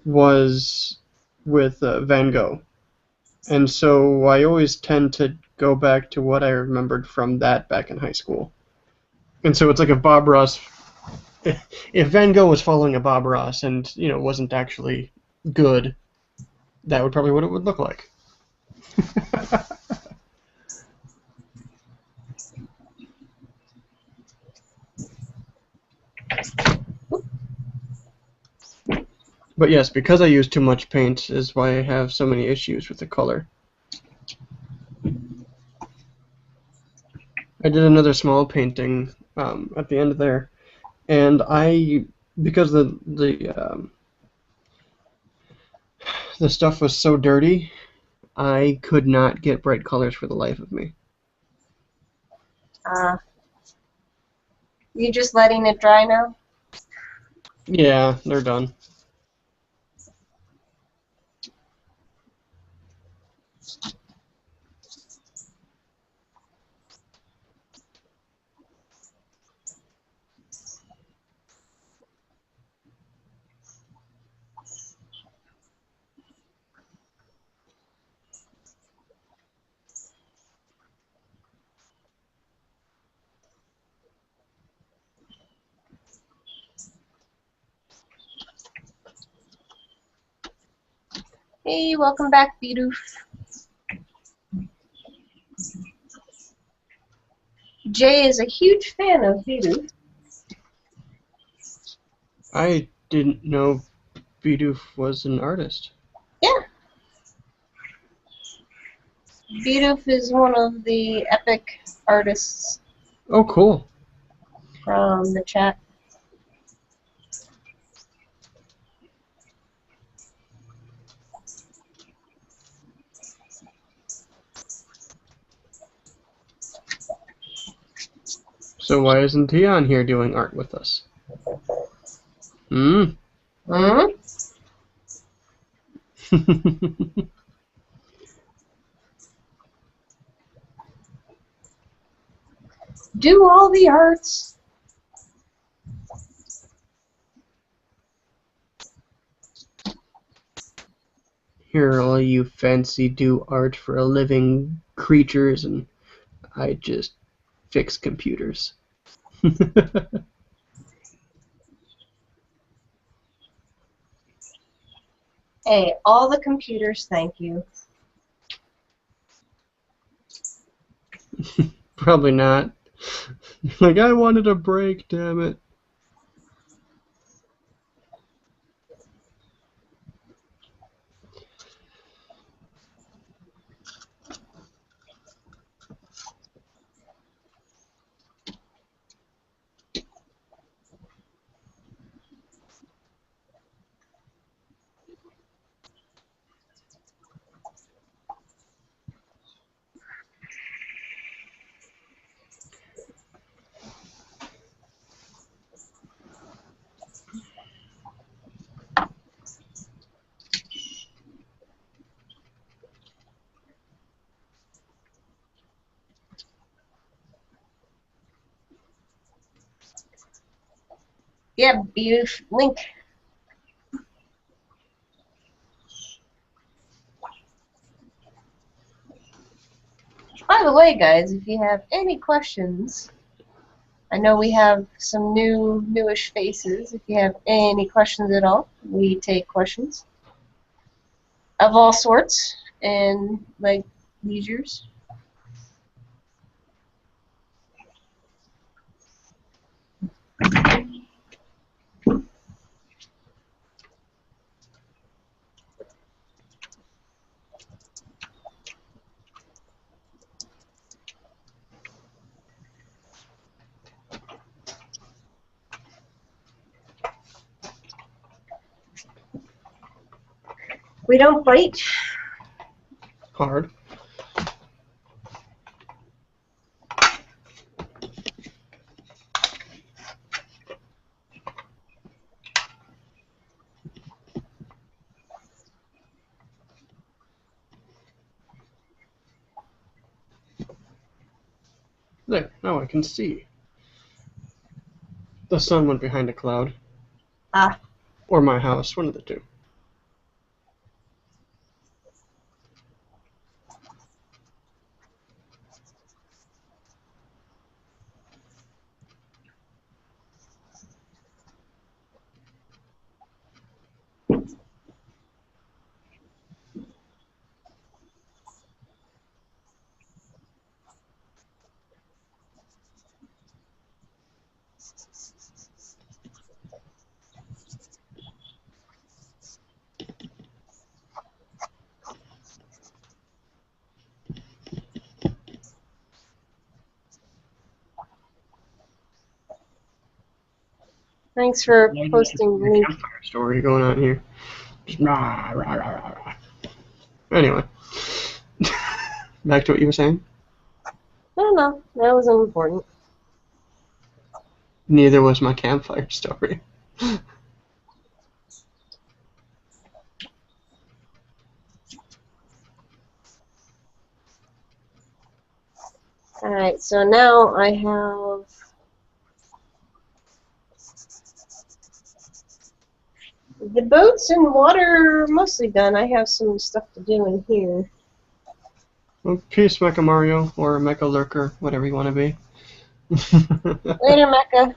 was with Van Gogh. And so I always tend to go back to what I remembered from that back in high school. And so it's like if Bob Ross, if Van Gogh was following a Bob Ross and, wasn't actually good, that would probably what it would look like. But yes, because I use too much paint is why I have so many issues with the color. I did another small painting at the end there, and because the stuff was so dirty, I could not get bright colors for the life of me. Uh, you just letting it dry now? Yeah, they're done. Hey, welcome back, Bidoof. Jay is a huge fan of Bidoof. I didn't know Bidoof was an artist. Yeah. Bidoof is one of the epic artists Oh, cool. from the chat. So why isn't he on here doing art with us? Hmm? Hmm? Do all the arts. Here all you fancy do art for a living creatures, and I just fix computers. Hey, all the computers, thank you. Probably not. Like, I wanted a break, damn it. Yeah, Bidoof, link. By the way, guys, if you have any questions, I know we have some newish faces. If you have any questions at all, we take questions of all sorts and like leisures. We don't bite. Hard. There, now I can see. The sun went behind a cloud. Ah. Or my house, one of the two. Thanks for Why do you posting have a link. campfire story going on here? Just rah, rah, rah, rah, rah. Anyway. Back to what you were saying? I don't know. That wasn't important. Neither was my campfire story. Alright, so now I have the boats and water mostly done. I have some stuff to do in here. Well, peace, Mecha Mario, or Mecha Lurker, whatever you want to be. Later, Mecca.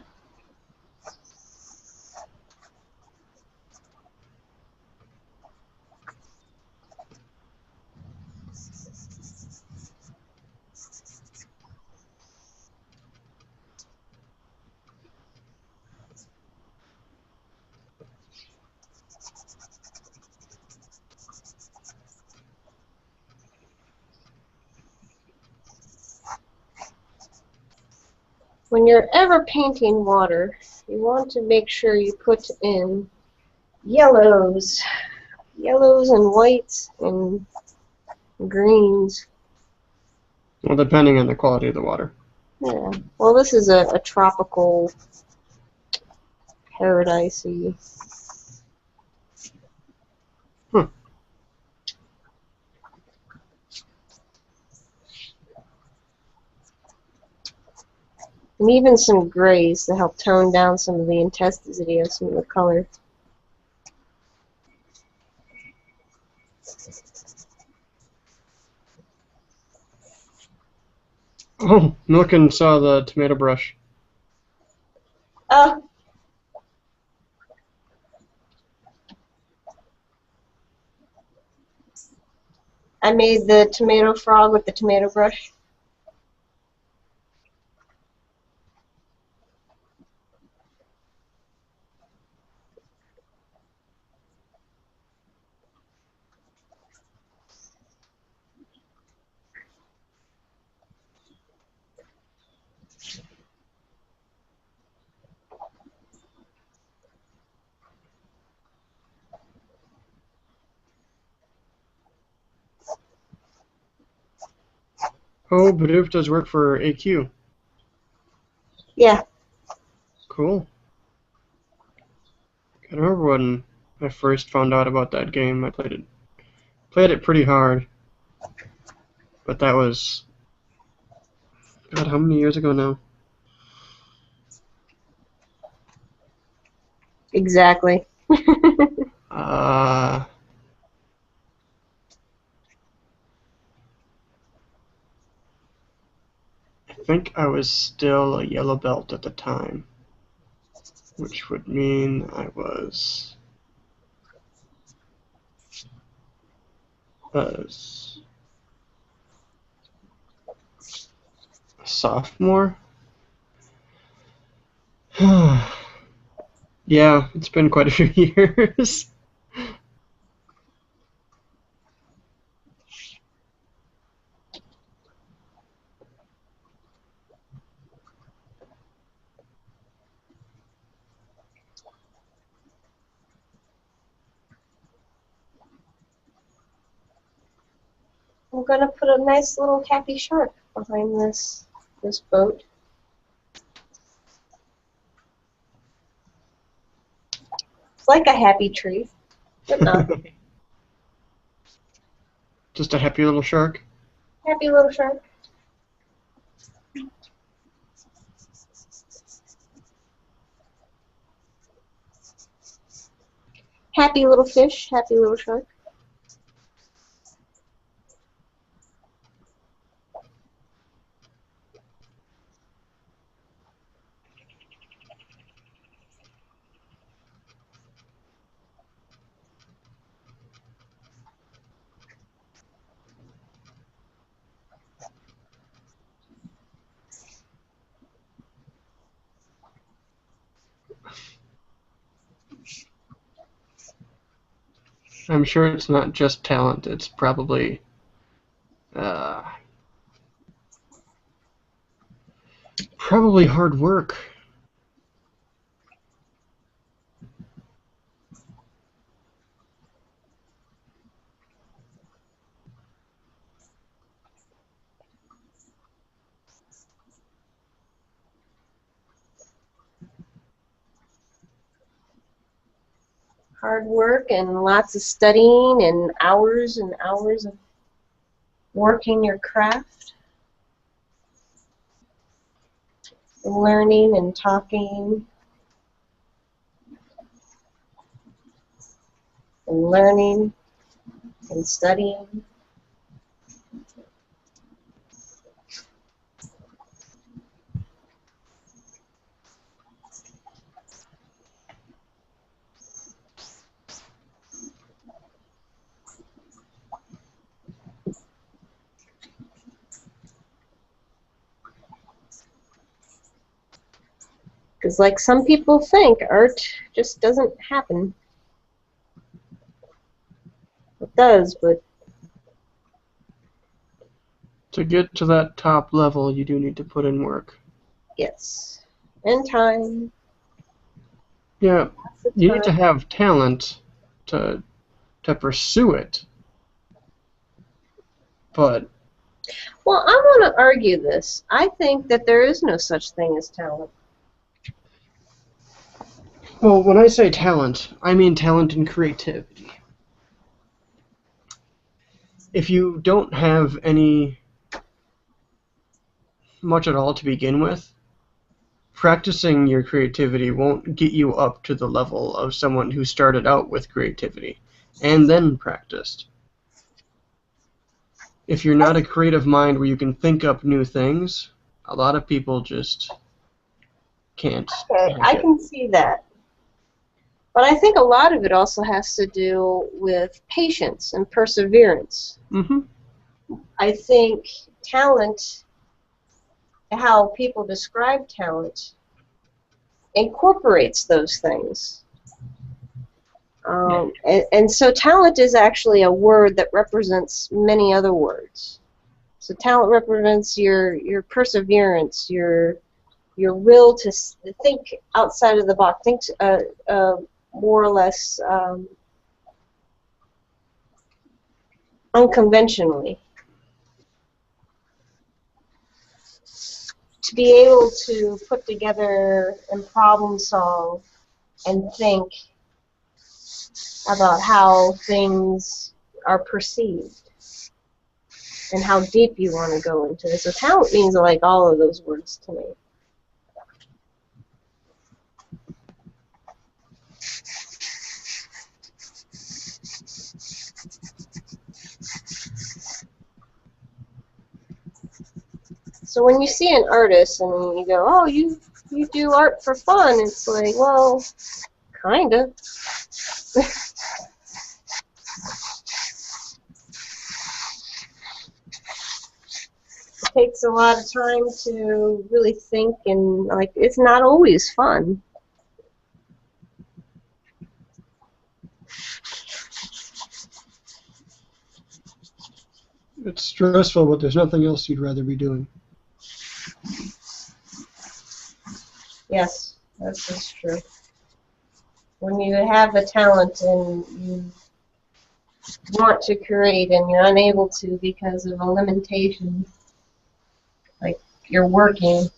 When you're ever painting water, you want to make sure you put in yellows. Yellows and whites and greens. Well, depending on the quality of the water. Yeah. Well, this is a tropical paradisey. Huh. And even some grays to help tone down some of the intensity of some of the color. Oh, Milken saw the tomato brush. Oh, I made the tomato frog with the tomato brush. Oh, Bidoof does work for AQ. Yeah. Cool. I remember when I first found out about that game, I played it pretty hard. But that was, God, how many years ago now? Exactly. Uh, I think I was still a yellow belt at the time, which would mean I was a sophomore. Yeah, it's been quite a few years. I'm gonna put a nice little happy shark behind this boat. It's like a happy tree, but not. Just a happy little shark. Happy little shark. Happy little fish, happy little shark. I'm sure it's not just talent. It's probably probably hard work. Hard work and lots of studying and hours of working your craft. Learning and talking. And learning and studying. Because like some people think, art just doesn't happen. It does, but To get to that top level, you do need to put in work. yes. And time. Yeah, Lots of you need to time. have talent to pursue it. But Well, I want to argue this. I think that there is no such thing as talent. well, when I say talent, I mean talent and creativity. If you don't have any much at all to begin with, practicing your creativity won't get you up to the level of someone who started out with creativity and then practiced. If you're not a creative mind where you can think up new things, a lot of people just can't Okay, hack I it. can see that. But I think a lot of it also has to do with patience and perseverance. Mm-hmm. I think talent, how people describe talent, incorporates those things. And so talent is actually a word that represents many other words. So talent represents your perseverance, your will to think outside of the box, think more or less unconventionally. To be able to put together and problem solve and think about how things are perceived and how deep you want to go into this. So talent means like all of those words to me. So when you see an artist and you go, oh, you do art for fun, it's like, well, kinda. It takes a lot of time to really think, and like it's not always fun. It's stressful, but there's nothing else you'd rather be doing. Yes, that's true. When you have a talent and want to create and you're unable to because of a limitation, like you're working.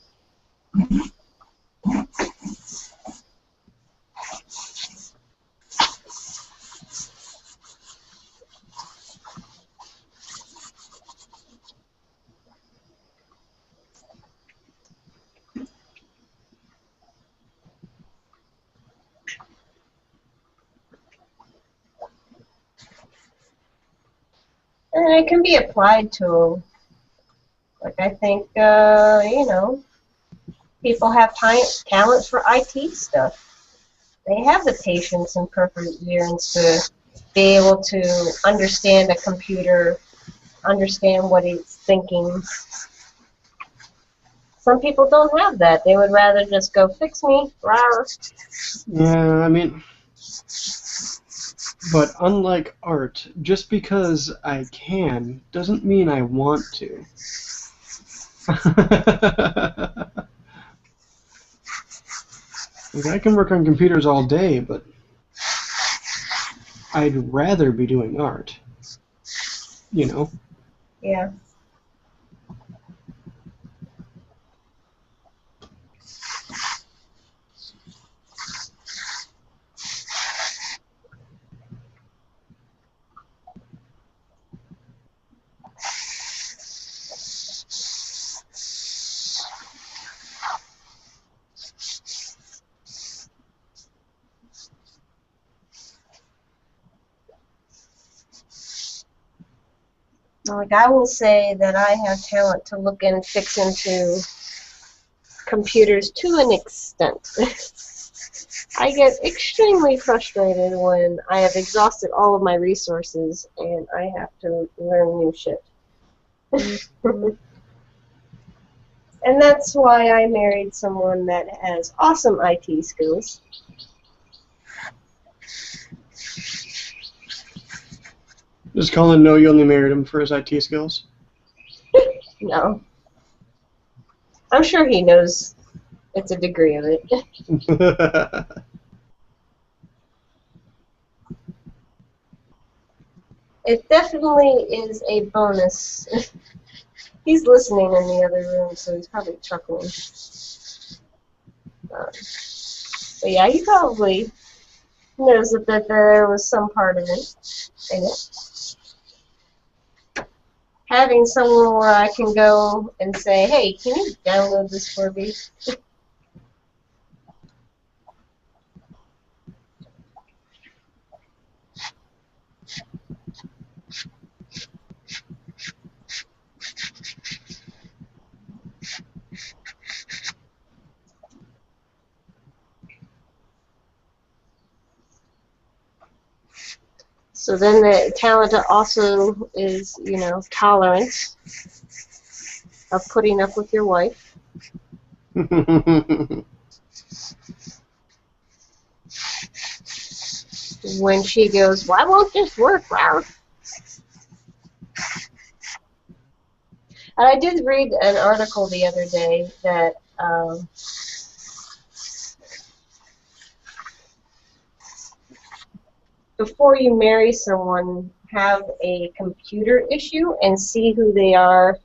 And it can be applied to, like I think, people have talent for IT stuff. They have the patience and perseverance to be able to understand a computer, understand what it's thinking. Some people don't have that. They would rather just go, fix me, rawr. Yeah, I mean, but unlike art, just because I can doesn't mean I want to. Like, I can work on computers all day, but I'd rather be doing art. You know? Yeah. Like I will say that I have talent to look and fix into computers to an extent. I get extremely frustrated when I have exhausted all of my resources and I have to learn new shit. And that's why I married someone that has awesome IT skills. Does Colin know you only married him for his IT skills? No. I'm sure he knows it's a degree of it. It definitely is a bonus. He's listening in the other room, so he's probably chuckling. But yeah, he probably knows that there was some part of it in it. Having someone where I can go and say, hey, can you download this for me? So then the talent also is, tolerance of putting up with your wife. When she goes, why won't this work, Ralph? And I did read an article the other day that before you marry someone, have a computer issue and see who they are.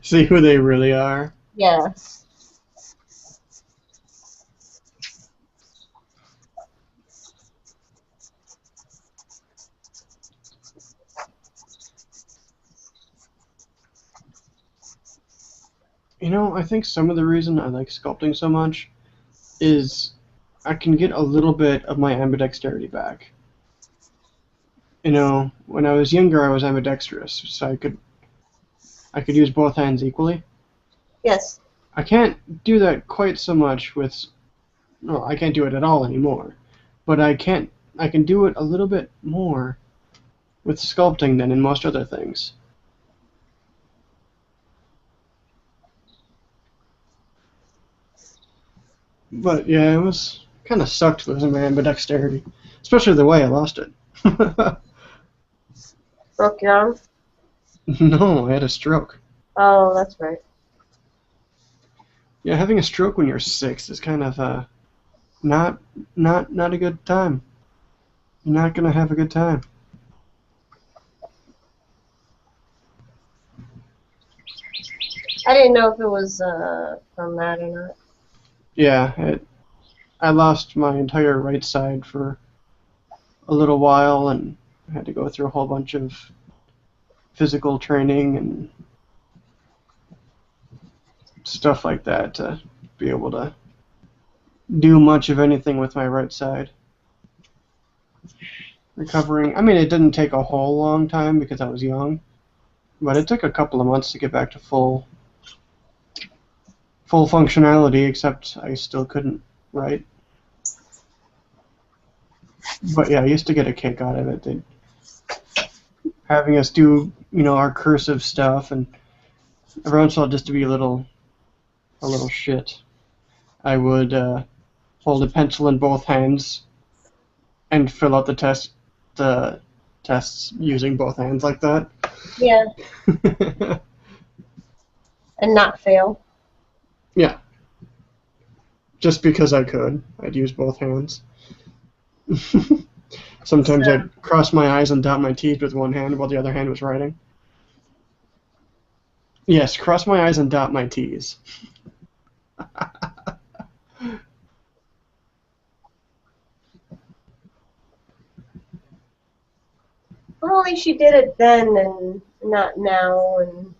See who they really are. Yeah. You know, I think some of the reason I like sculpting so much is I can get a little bit of my ambidexterity back. You know, when I was younger, I was ambidextrous, so I could use both hands equally. Yes. I can't do that quite so much with, well, I can't do it at all anymore, but I can do it a little bit more with sculpting than in most other things. But yeah, it was kind of sucked losing my ambidexterity, especially the way I lost it. Broke your arm? No, I had a stroke. Oh, that's right. Yeah, having a stroke when you're 6 is kind of not a good time. you're not going to have a good time. I didn't know if it was from that or not. Yeah, I lost my entire right side for a little while, and I had to go through a whole bunch of physical training and stuff like that to be able to do much of anything with my right side. Recovering, I mean, it didn't take a whole long time because I was young, but it took a couple of months to get back to full functionality, except I still couldn't write. But yeah, I used to get a kick out of it. Having us do, our cursive stuff, and every once in a while, just to be a little shit, I would hold a pencil in both hands and fill out the tests using both hands like that. Yeah. And not fail. Yeah. Just because I could, I'd use both hands. Sometimes I'd cross my eyes and dot my T's with one hand while the other hand was writing. Yes, cross my eyes and dot my T's. Well, at least you did it then and not now. And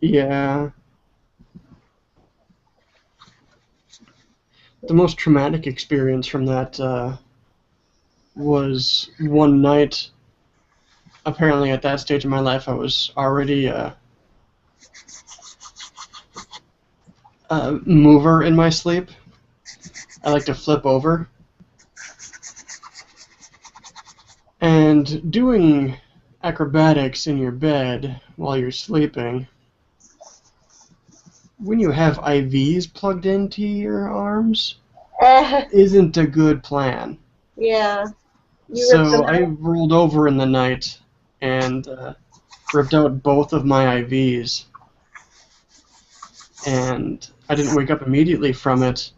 Yeah. The most traumatic experience from that was one night. Apparently, at that stage of my life, I was already a mover in my sleep. I like to flip over. And doing acrobatics in your bed while you're sleeping, when you have IVs plugged into your arms, isn't a good plan. Yeah. So I rolled over in the night and ripped out both of my IVs. And I didn't wake up immediately from it.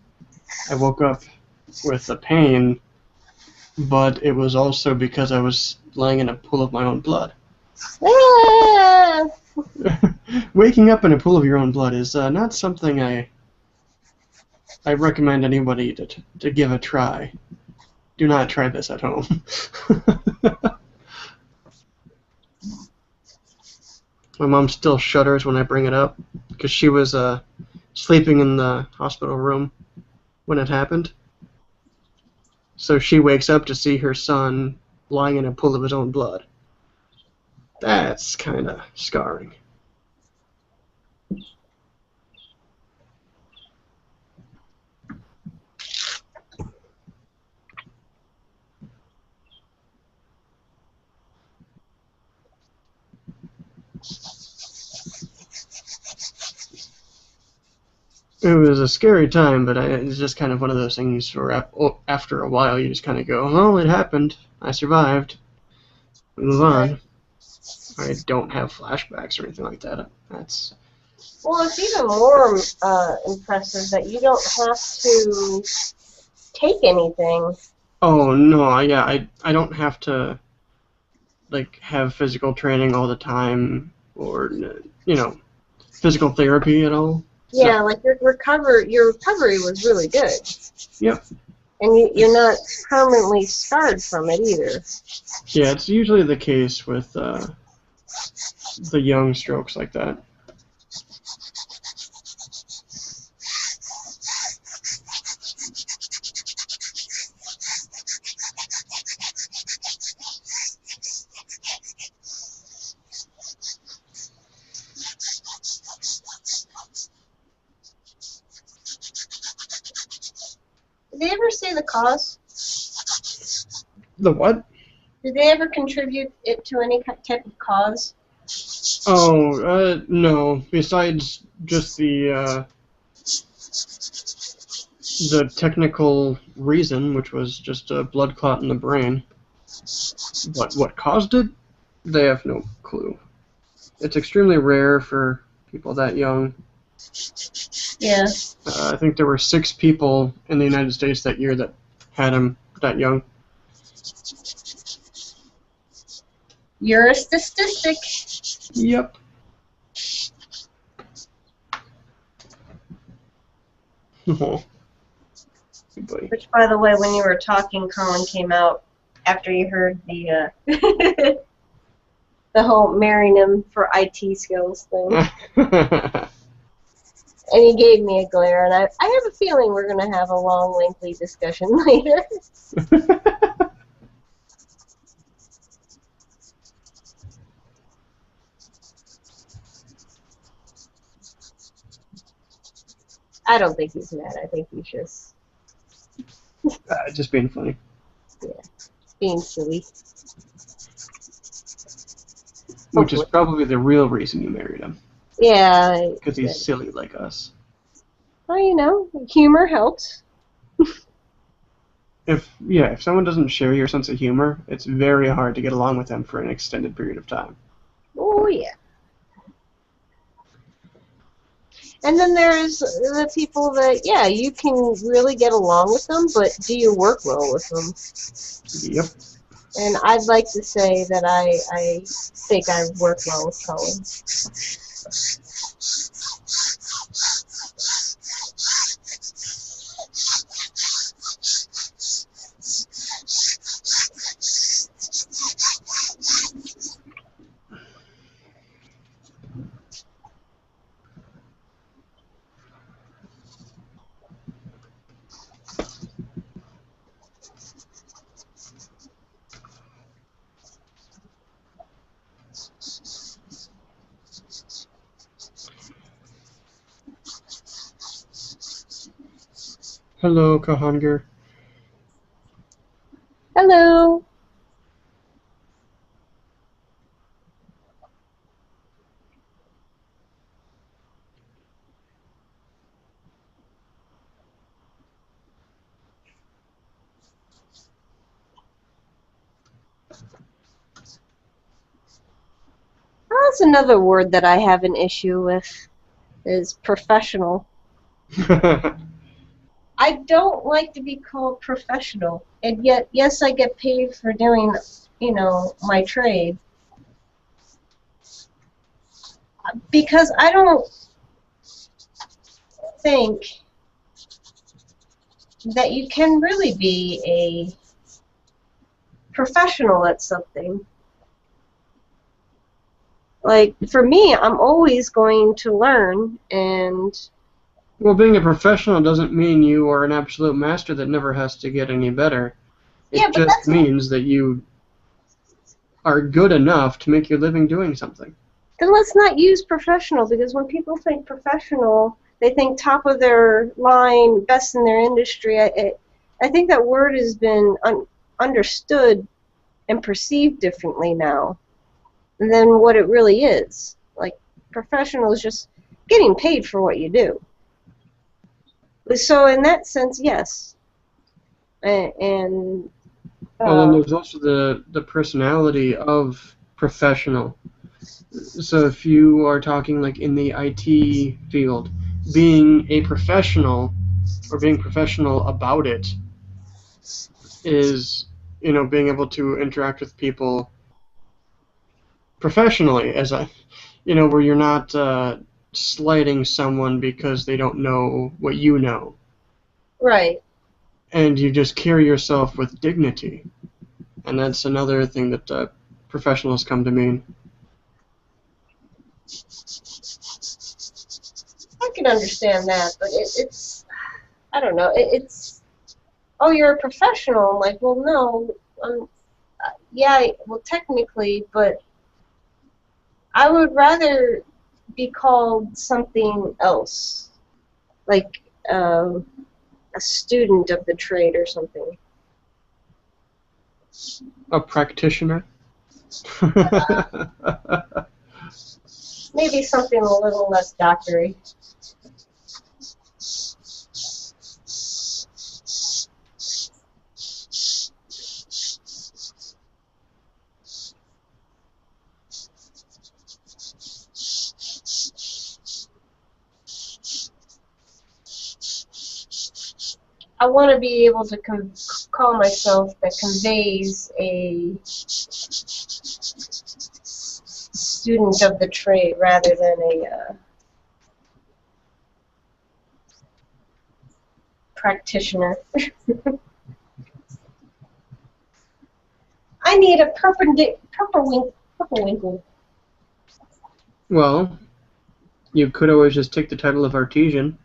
I woke up with a pain, but it was also because I was laying in a pool of my own blood. Waking up in a pool of your own blood is not something I recommend anybody to give a try. Do not try this at home. My mom still shudders when I bring it up because she was sleeping in the hospital room when it happened. So she wakes up to see her son lying in a pool of his own blood. That's kind of scarring. It was a scary time, but it's just kind of one of those things where after a while you just kind of go, oh, it happened. I survived. We move on. I don't have flashbacks or anything like that. That's... Well, it's even more impressive that you don't have to take anything. Oh, no, yeah, I don't have to, like, have physical training all the time or, physical therapy at all. Yeah, so, like your recovery was really good. Yep. And you're not permanently scarred from it either. Yeah, it's usually the case with the young strokes like that. Did they ever say the cause? The what? Did they ever contribute it to any type of cause? Oh, no. Besides just the technical reason, which was just a blood clot in the brain. But what caused it? They have no clue. It's extremely rare for people that young. Yeah. I think there were 6 people in the United States that year that had him that young. You're a statistic. Yep. Oh, good buddy. Which, by the way, when you were talking, Colin came out after you heard the the whole marrying him for IT skills thing. And he gave me a glare, and I have a feeling we're going to have a long, lengthy discussion later. I don't think he's mad. I think he's Just being funny. Yeah, being silly. Which is Hopefully. probably the real reason you married him. Yeah. Because he's silly like us. Well, you know, humor helps. If someone doesn't share your sense of humor, it's very hard to get along with them for an extended period of time. Oh, yeah. And then there's the people that, yeah, you can really get along with them, but do you work well with them? Yep. And I'd like to say that I think I work well with Colin. Hello, Kahanger. Hello. That's another word that I have an issue with, is professional. I don't like to be called professional, and yet, yes, I get paid for doing, you know, my trade. Because I don't think that you can really be a professional at something. Like, for me, I'm always going to learn, and... Well, being a professional doesn't mean you are an absolute master that never has to get any better. It just means that you are good enough to make your living doing something. Then let's not use professional, because when people think professional, they think top of their line, best in their industry. I think that word has been understood and perceived differently now than what it really is. Like, professional is just getting paid for what you do. So in that sense, yes. And well, then there's also the personality of professional. So if you are talking like in the IT field, being a professional or being professional about it is, you know, being able to interact with people professionally, as you know, where you're not slighting someone because they don't know what you know. Right. And you just carry yourself with dignity. And that's another thing that professionals come to mean. I can understand that, but it's I don't know, it's, oh, you're a professional. I'm like, well, no, yeah, well, technically, but I would rather be called something else, like a student of the trade or something. A practitioner? Maybe something a little less doctory. I want to be able to call myself that conveys a student of the trade rather than a practitioner. I need a purple-winkle. Well, you could always just take the title of artesian.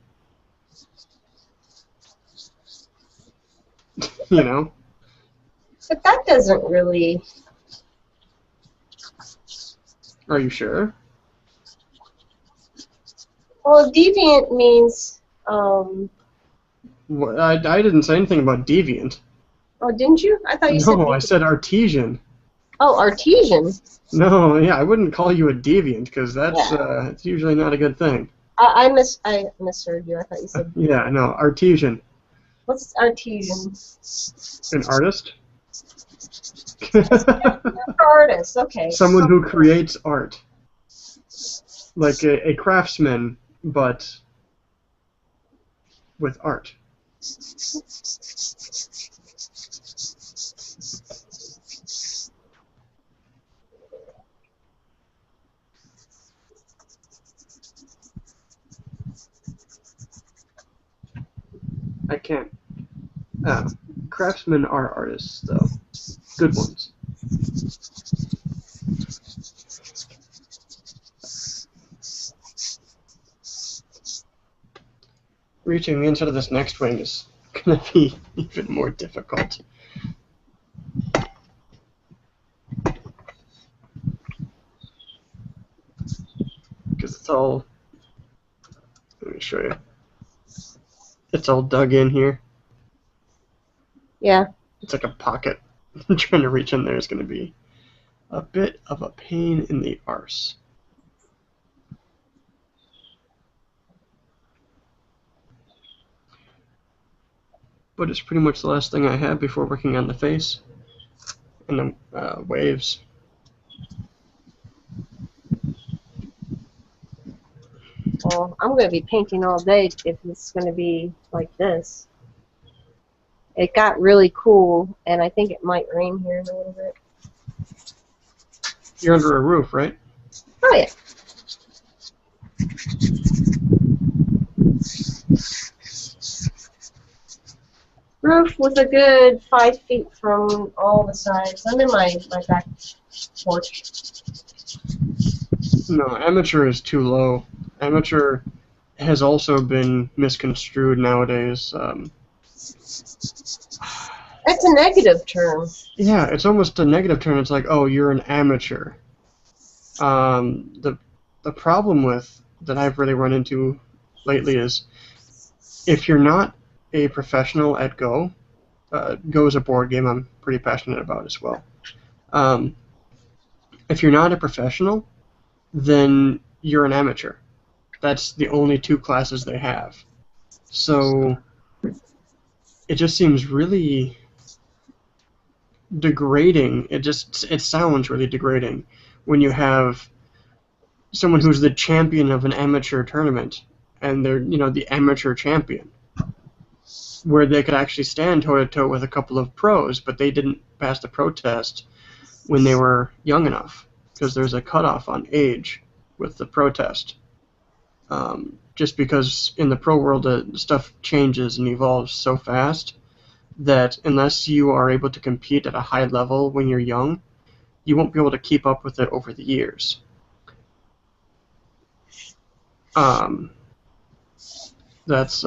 You know? But that doesn't really... Are you sure? Well, deviant means... Well, I didn't say anything about deviant. Oh, didn't you? I thought you said... No, I said artesian. Oh, artesian. No, yeah, I wouldn't call you a deviant, because that's it's usually not a good thing. I misheard you. I thought you said... Yeah, no, artesian. What's artesian? An artist? Artist, okay. Someone who creates art. Like a craftsman, but with art. I can't. Craftsmen are artists, though. Good ones. Reaching the inside of this next wing is going to be even more difficult. Because it's all... Let me show you. It's all dug in here. Yeah. It's like a pocket. Trying to reach in there is going to be a bit of a pain in the arse. But it's pretty much the last thing I have before working on the face and the waves. Well, I'm going to be painting all day if it's going to be like this. It got really cool, and I think it might rain here in a little bit. You're under a roof, right? Oh, yeah. Roof with a good 5 feet from all the sides. I'm in my back porch. No, amateur is too low. Amateur has also been misconstrued nowadays. That's a negative term. Yeah, it's almost a negative term. It's like, oh, you're an amateur. The problem with that I've really run into lately is if you're not a professional at Go, Go is a board game I'm pretty passionate about as well. If you're not a professional, then you're an amateur. That's the only two classes they have. So it just seems really degrading. It sounds really degrading when you have someone who's the champion of an amateur tournament and they're, the amateur champion, where they could actually stand toe-to-toe with a couple of pros, but they didn't pass the pro test when they were young enough, because there's a cutoff on age with the pro test. Just because in the pro world stuff changes and evolves so fast that unless you are able to compete at a high level when you're young, you won't be able to keep up with it over the years. That's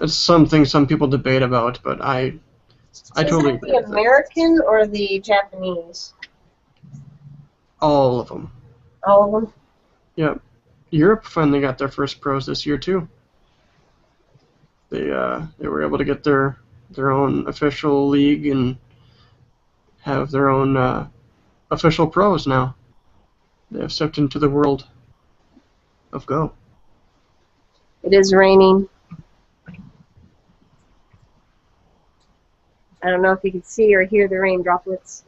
something some people debate about, but I totally agree with the American or the Japanese? All of them. All of them? Yep. Europe finally got their first pros this year too. They were able to get their own official league and have their own official pros now. They have stepped into the world of Go. It is raining. I don't know if you can see or hear the rain droplets.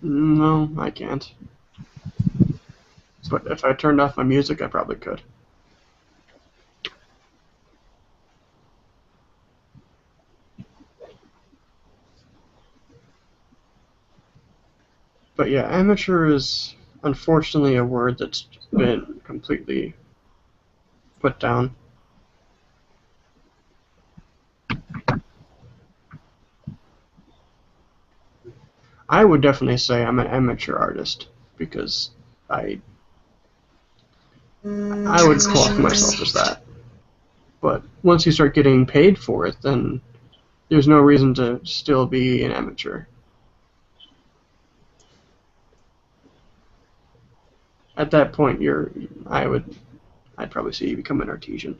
No, I can't. But if I turned off my music, I probably could. But yeah, amateur is unfortunately a word that's been completely put down. I would definitely say I'm an amateur artist because I I would qualify myself as that. But once you start getting paid for it, then there's no reason to still be an amateur. At that point, I'd probably say you become an artisan.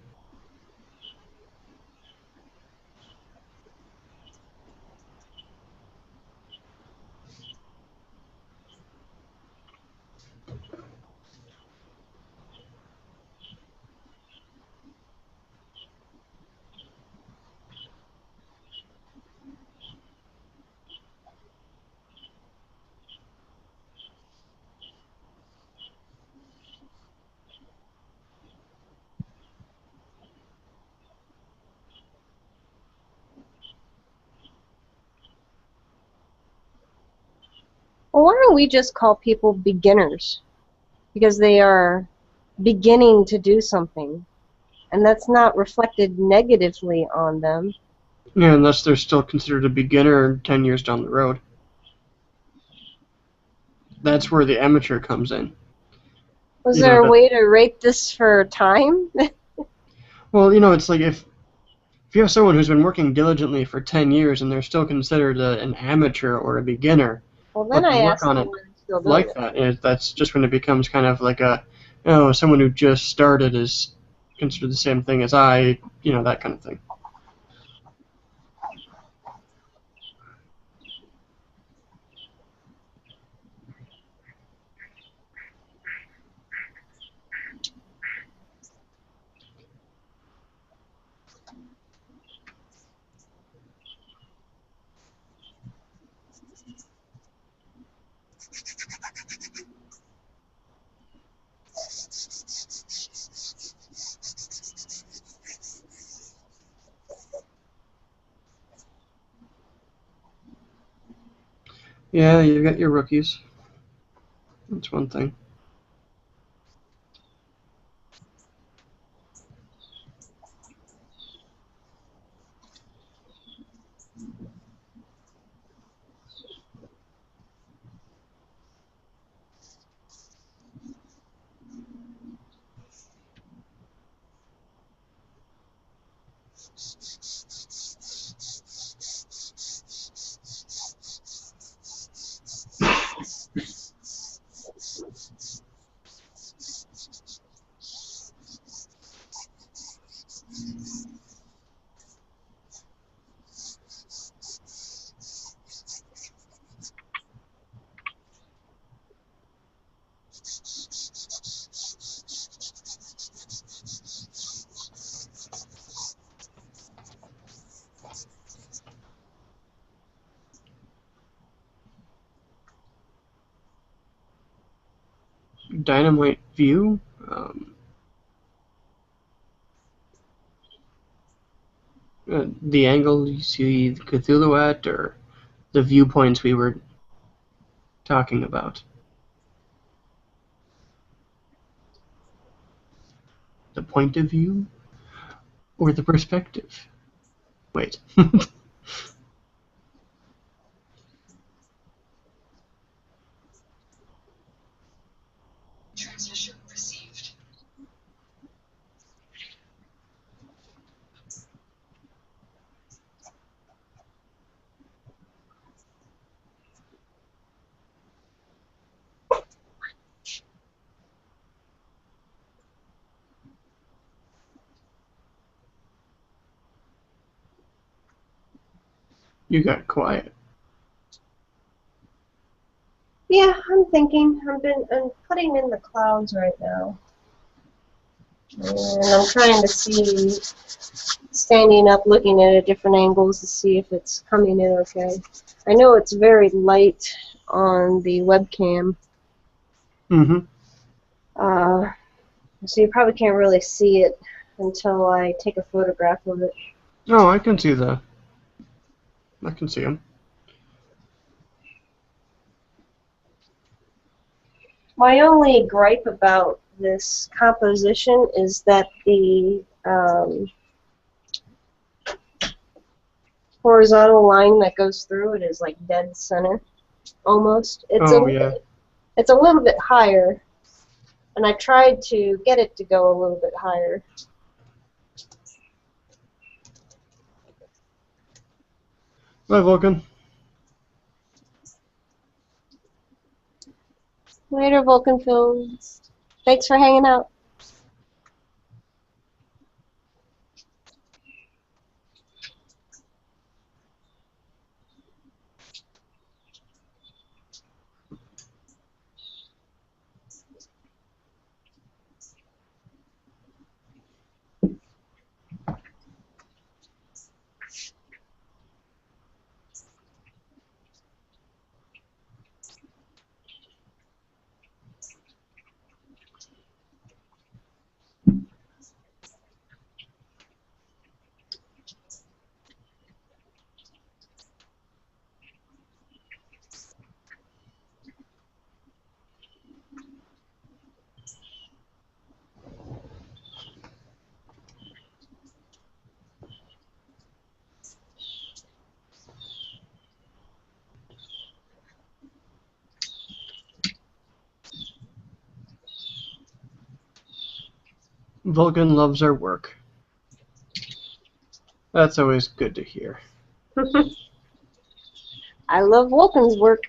Well, why don't we just call people beginners? Because they are beginning to do something, and that's not reflected negatively on them. Yeah, unless they're still considered a beginner 10 years down the road. That's where the amateur comes in. Was You know there a that. way to rate this for time? Well, it's like if you have someone who's been working diligently for 10 years and they're still considered an amateur or a beginner, Well, then but they I work asked on them it when they're still doing like it. that, and that's just when it becomes kind of like someone who just started is considered the same thing as I, that kind of thing. Yeah, you got your rookies. That's one thing. Dynamite view. The angle you see Cthulhu at, or the viewpoints we were talking about. The point of view or the perspective. Wait. You got quiet. Yeah, I'm thinking. I'm putting in the clouds right now, and I'm trying to see, standing up, looking at it different angles to see if it's coming in okay. I know it's very light on the webcam, Mm-hmm. uh, so you probably can't really see it until I take a photograph of it. Oh, I can see the. I can see them. My only gripe about this composition is that the horizontal line that goes through it is like dead center, almost. Oh, yeah. It's a little bit higher, and I tried to get it to go a little bit higher. Bye, Vulcan. Later, Vulcan Films. Thanks for hanging out. Vulcan loves our work. That's always good to hear. I love Vulcan's work.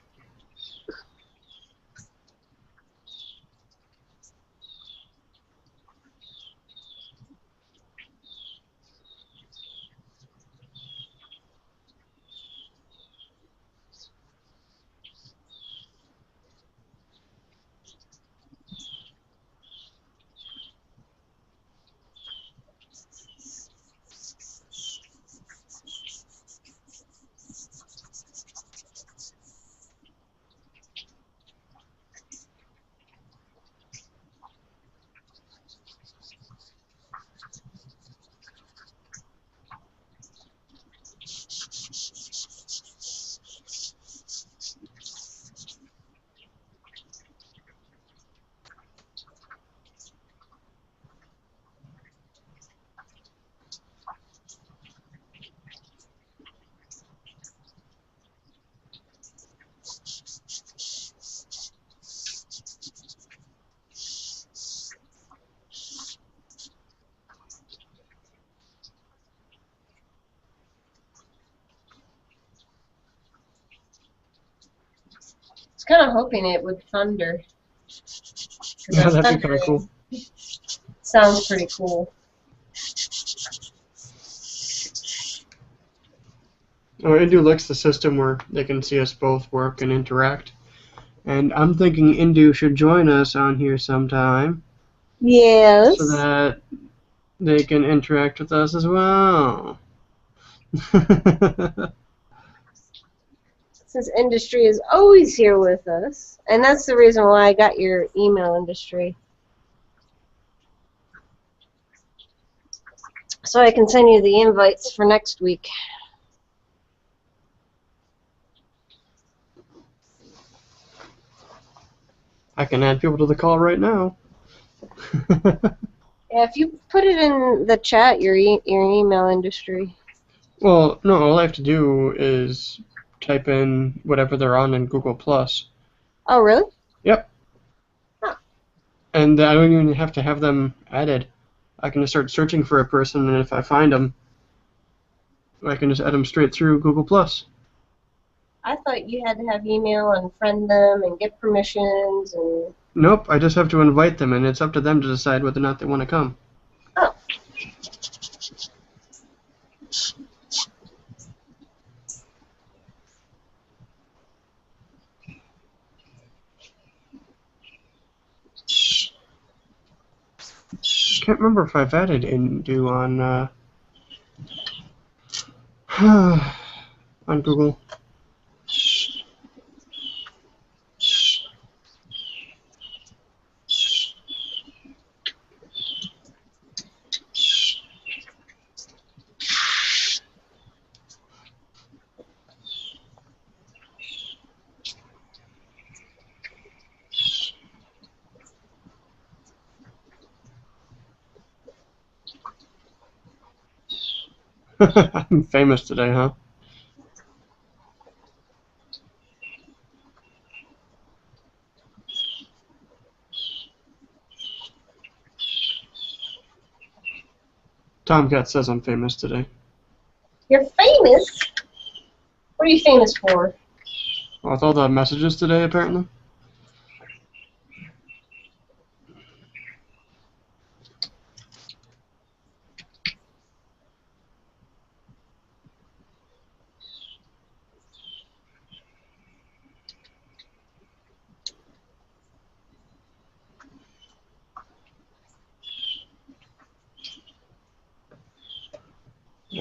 I was kind of hoping it would thunder. Yeah, that'd be kind of cool. Sounds pretty cool. Oh, Indu likes the system where they can see us both work and interact. And I'm thinking Indu should join us on here sometime. Yes. So that they can interact with us as well. Since industry is always here with us, and that's the reason why I got your email, industry. So I can send you the invites for next week. I can add people to the call right now. Yeah, if you put it in the chat, your email, industry. Well, no, all I have to do is type in whatever they're on in Google+. Oh, really? Yep. Huh. And I don't even have to have them added. I can just start searching for a person, and if I find them, I can just add them straight through Google+. I thought you had to have email and friend them and get permissions and... Nope, I just have to invite them, and it's up to them to decide whether or not they want to come. Oh. I can't remember if I've added Indu on on Google. I'm famous today, huh? Tomcat says I'm famous today. You're famous? What are you famous for? Well, with all the messages today, apparently.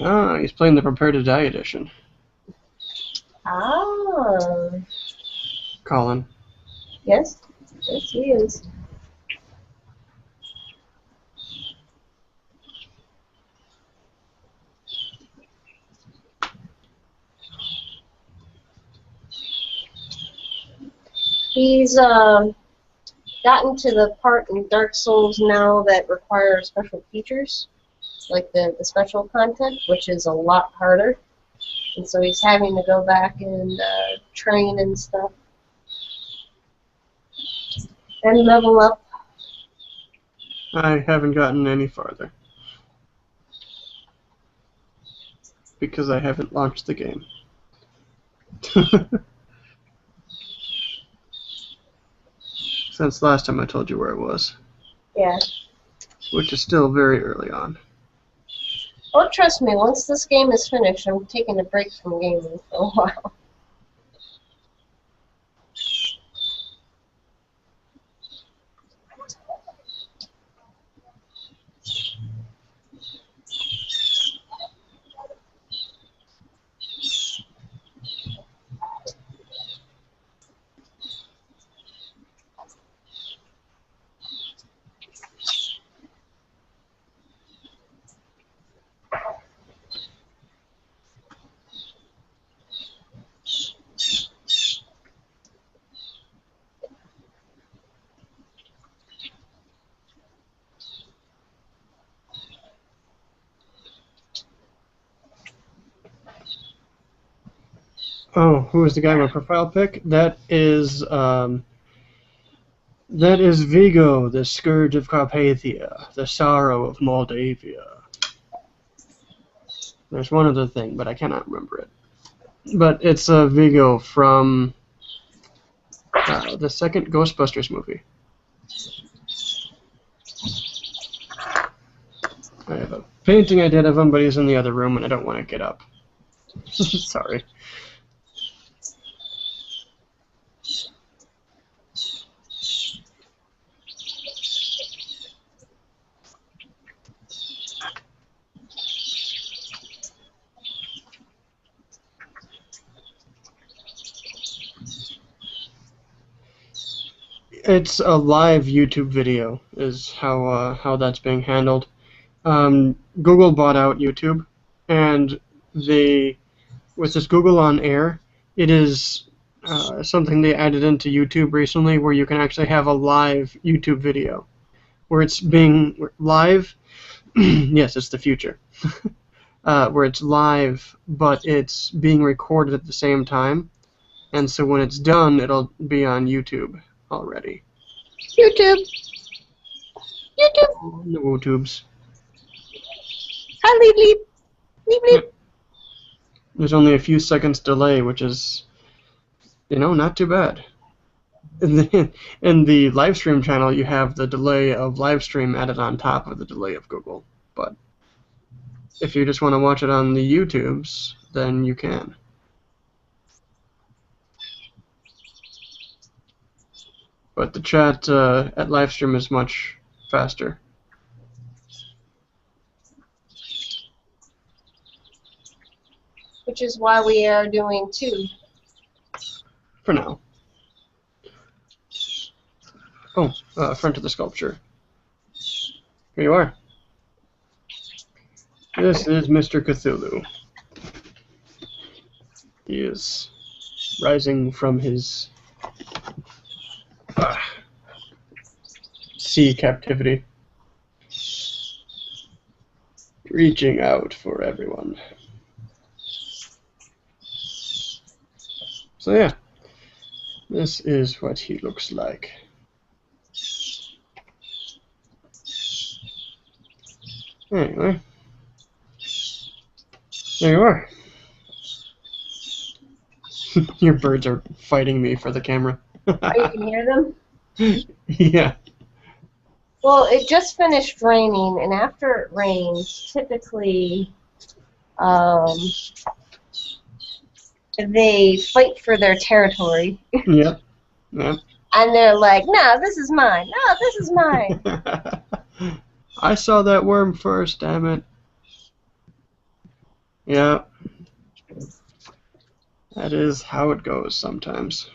Ah, he's playing the Prepare to Die edition. Ah. Colin. Yes. Yes, he is. He's gotten to the part in Dark Souls now that requires special features, like the special content, which is a lot harder. And so he's having to go back and train and stuff. And level up. I haven't gotten any farther. Because I haven't launched the game. Since last time I told you where it was. Yeah. Which is still very early on. Well, trust me, once this game is finished, I'm taking a break from gaming for a while. Oh, who is the guy in my profile pic? That is Vigo, the scourge of Carpathia, the sorrow of Moldavia. There's one other thing, but I cannot remember it. But it's Vigo from the second Ghostbusters movie. I have a painting I did of him, but he's in the other room, and I don't want to get up. Sorry. It's a live YouTube video, is how that's being handled. Google bought out YouTube, and with this Google on Air, it is something they added into YouTube recently, where you can actually have a live YouTube video, where it's being live. Yes, it's the future. Where it's live, but it's being recorded at the same time, and so when it's done, it'll be on YouTube already. YouTube! YouTube! On the YouTubes. Hi, Leap Leap! Leap Leap! There's only a few seconds delay, which is, not too bad. In the live stream channel, you have the delay of live stream added on top of the delay of Google. But if you just want to watch it on the YouTubes, then you can. But the chat at live stream is much faster. Which is why we are doing 2. For now. Oh, front of the sculpture. Here you are. This is Mr. Cthulhu. He is rising from his sea captivity. reaching out for everyone. So yeah, this is what he looks like. Anyway, there you are. Your birds are fighting me for the camera. Oh, you can hear them? Yeah. Well, it just finished raining, and after it rains, typically they fight for their territory. Yep. Yep. And they're like, no, this is mine. No, this is mine. I saw that worm first, damn it. Yeah. That is how it goes sometimes.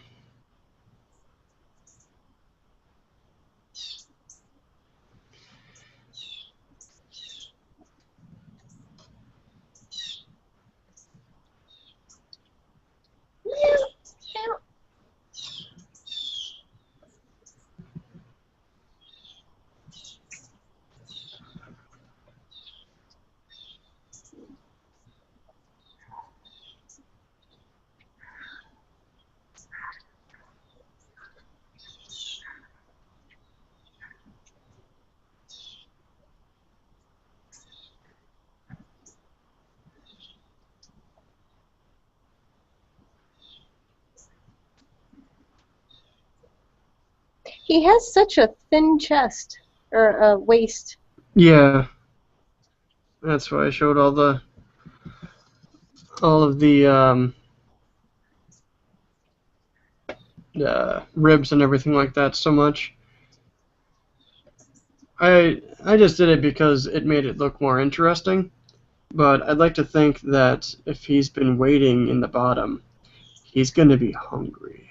He has such a thin chest, or waist. Yeah. That's why I showed all of the ribs and everything like that so much. I just did it because it made it look more interesting, but I'd like to think that if he's been waiting in the bottom, he's gonna be hungry.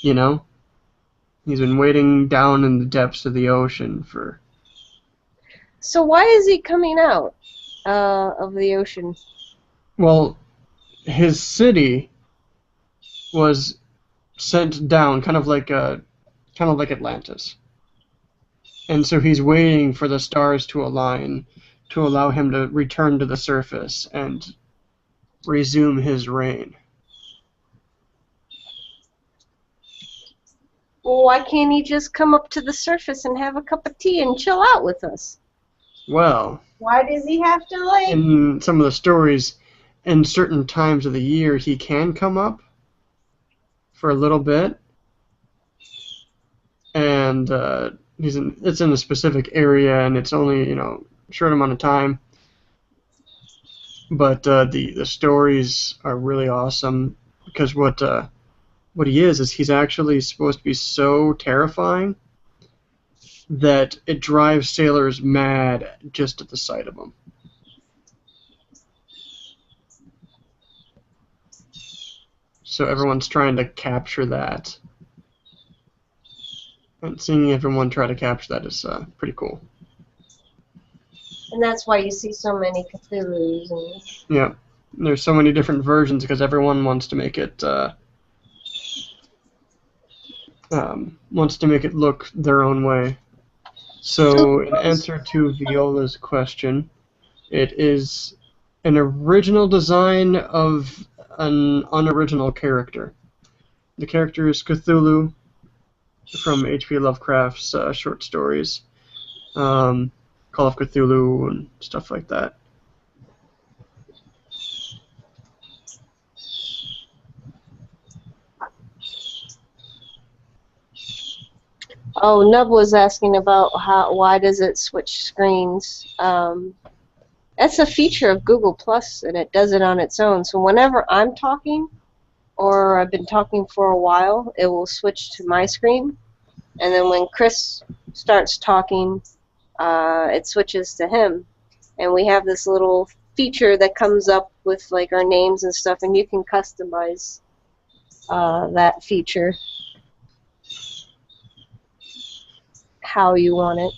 You know? He's been waiting down in the depths of the ocean for... So why is he coming out of the ocean? Well, his city was sent down, kind of like Atlantis. And so he's waiting for the stars to align to allow him to return to the surface and resume his reign. Well, why can't he just come up to the surface and have a cup of tea and chill out with us? Well, Why does he have to, like... in some of the stories, in certain times of the year, he can come up for a little bit, and it's in a specific area, and it's only a short amount of time. But the stories are really awesome because what he is he's actually supposed to be so terrifying that it drives sailors mad just at the sight of him. So everyone's trying to capture that. And seeing everyone try to capture that is pretty cool. And that's why you see so many Cthulhus. And... Yeah. There's so many different versions because everyone wants to make it look their own way. So in answer to Viola's question, it is an original design of an unoriginal character. The character is Cthulhu from H.P. Lovecraft's short stories, Call of Cthulhu and stuff like that. Oh, Nub was asking about why does it switch screens. That's a feature of Google Plus, and it does it on its own. So whenever I'm talking, or I've been talking for a while, it will switch to my screen. And then when Chris starts talking, it switches to him. And we have this little feature that comes up with like our names and stuff, and you can customize that feature how you want it,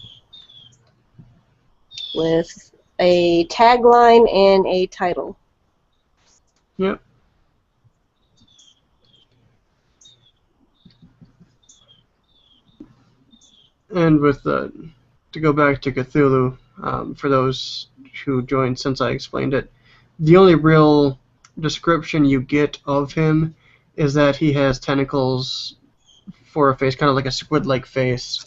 with a tagline and a title. Yep. And with to go back to Cthulhu, for those who joined since I explained it, the only real description you get of him is that he has tentacles for a face, kind of like a squid-like face.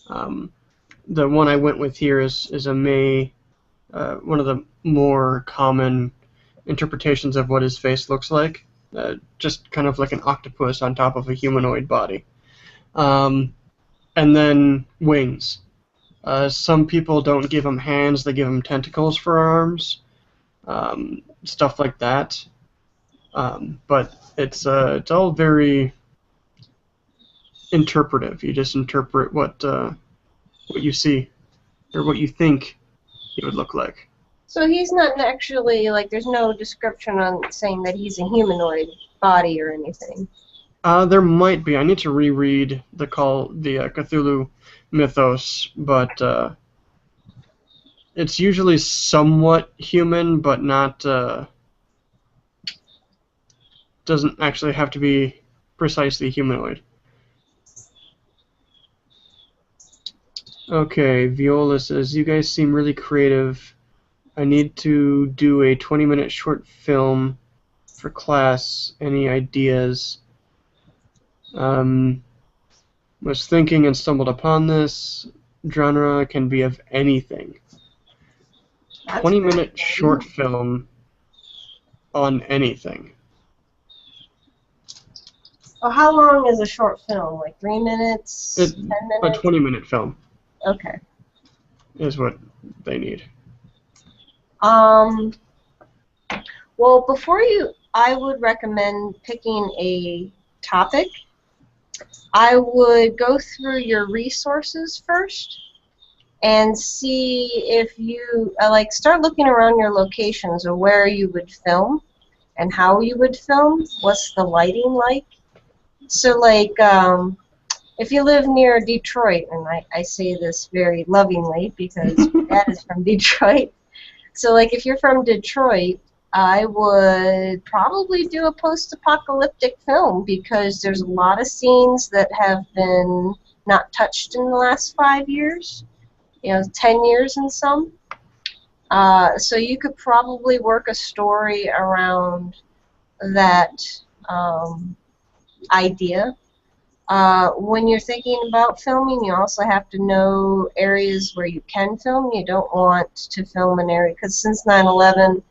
The one I went with here is a one of the more common interpretations of what his face looks like, just kind of like an octopus on top of a humanoid body. And then wings. Some people don't give him hands, they give him tentacles for arms, stuff like that. But it's all very interpretive. You just interpret what you see or what you think it would look like. So he's not actually, like, there's no description on saying that he's a humanoid body or anything. There might be. I need to reread the Cthulhu mythos, but it's usually somewhat human, but not. Doesn't actually have to be precisely humanoid. Okay, Viola says, you guys seem really creative. I need to do a 20-minute short film for class. Any ideas? Was thinking and stumbled upon this. Genre can be of anything. 20-minute short film on anything. Well, how long is a short film? Like 3 minutes? 10 minutes? A 20-minute film. Okay. Is what they need. Well, I would recommend picking a topic. I would go through your resources first and see if you, start looking around your locations or where you would film and how you would film. What's the lighting like? So, if you live near Detroit, and I say this very lovingly because my dad is from Detroit, so if you're from Detroit, I would probably do a post-apocalyptic film because there's a lot of scenes that have been not touched in the last 5 years, 10 years in some. So you could probably work a story around that idea. When you're thinking about filming, you also have to know areas where you can film. You don't want to film an area, because since 9/11,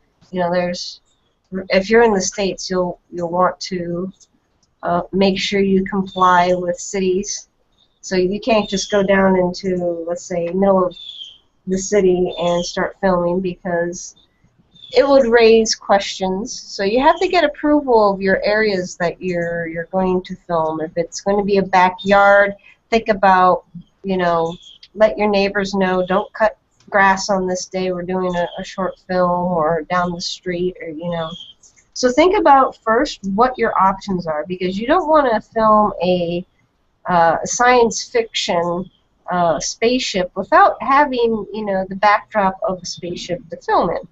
if you're in the States, you'll want to make sure you comply with cities. So you can't just go down into, let's say, middle of the city and start filming, because it would raise questions. So you have to get approval of your areas that you're going to film. If it's going to be a backyard, think about, let your neighbors know, don't cut grass on this day, we're doing a short film, or down the street, or So think about first what your options are, because you don't want to film a science fiction spaceship without having, the backdrop of a spaceship to film in.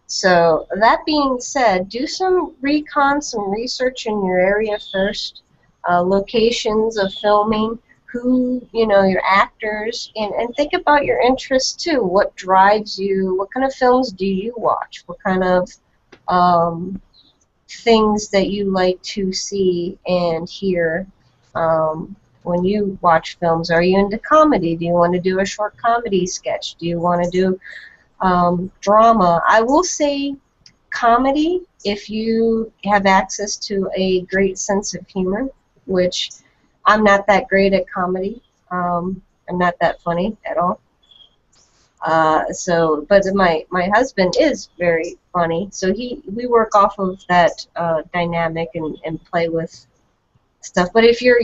So that being said, do some recon, some research in your area first, locations of filming, your actors, and think about your interests too. What drives you? What kind of films do you watch? What kind of things that you like to see and hear when you watch films? Are you into comedy? Do you want to do a short comedy sketch? Do you want to do drama? I will say comedy if you have access to a great sense of humor, which I'm not that great at comedy. I'm not that funny at all. But my husband is very funny, so we work off of that dynamic and play with stuff. But if you're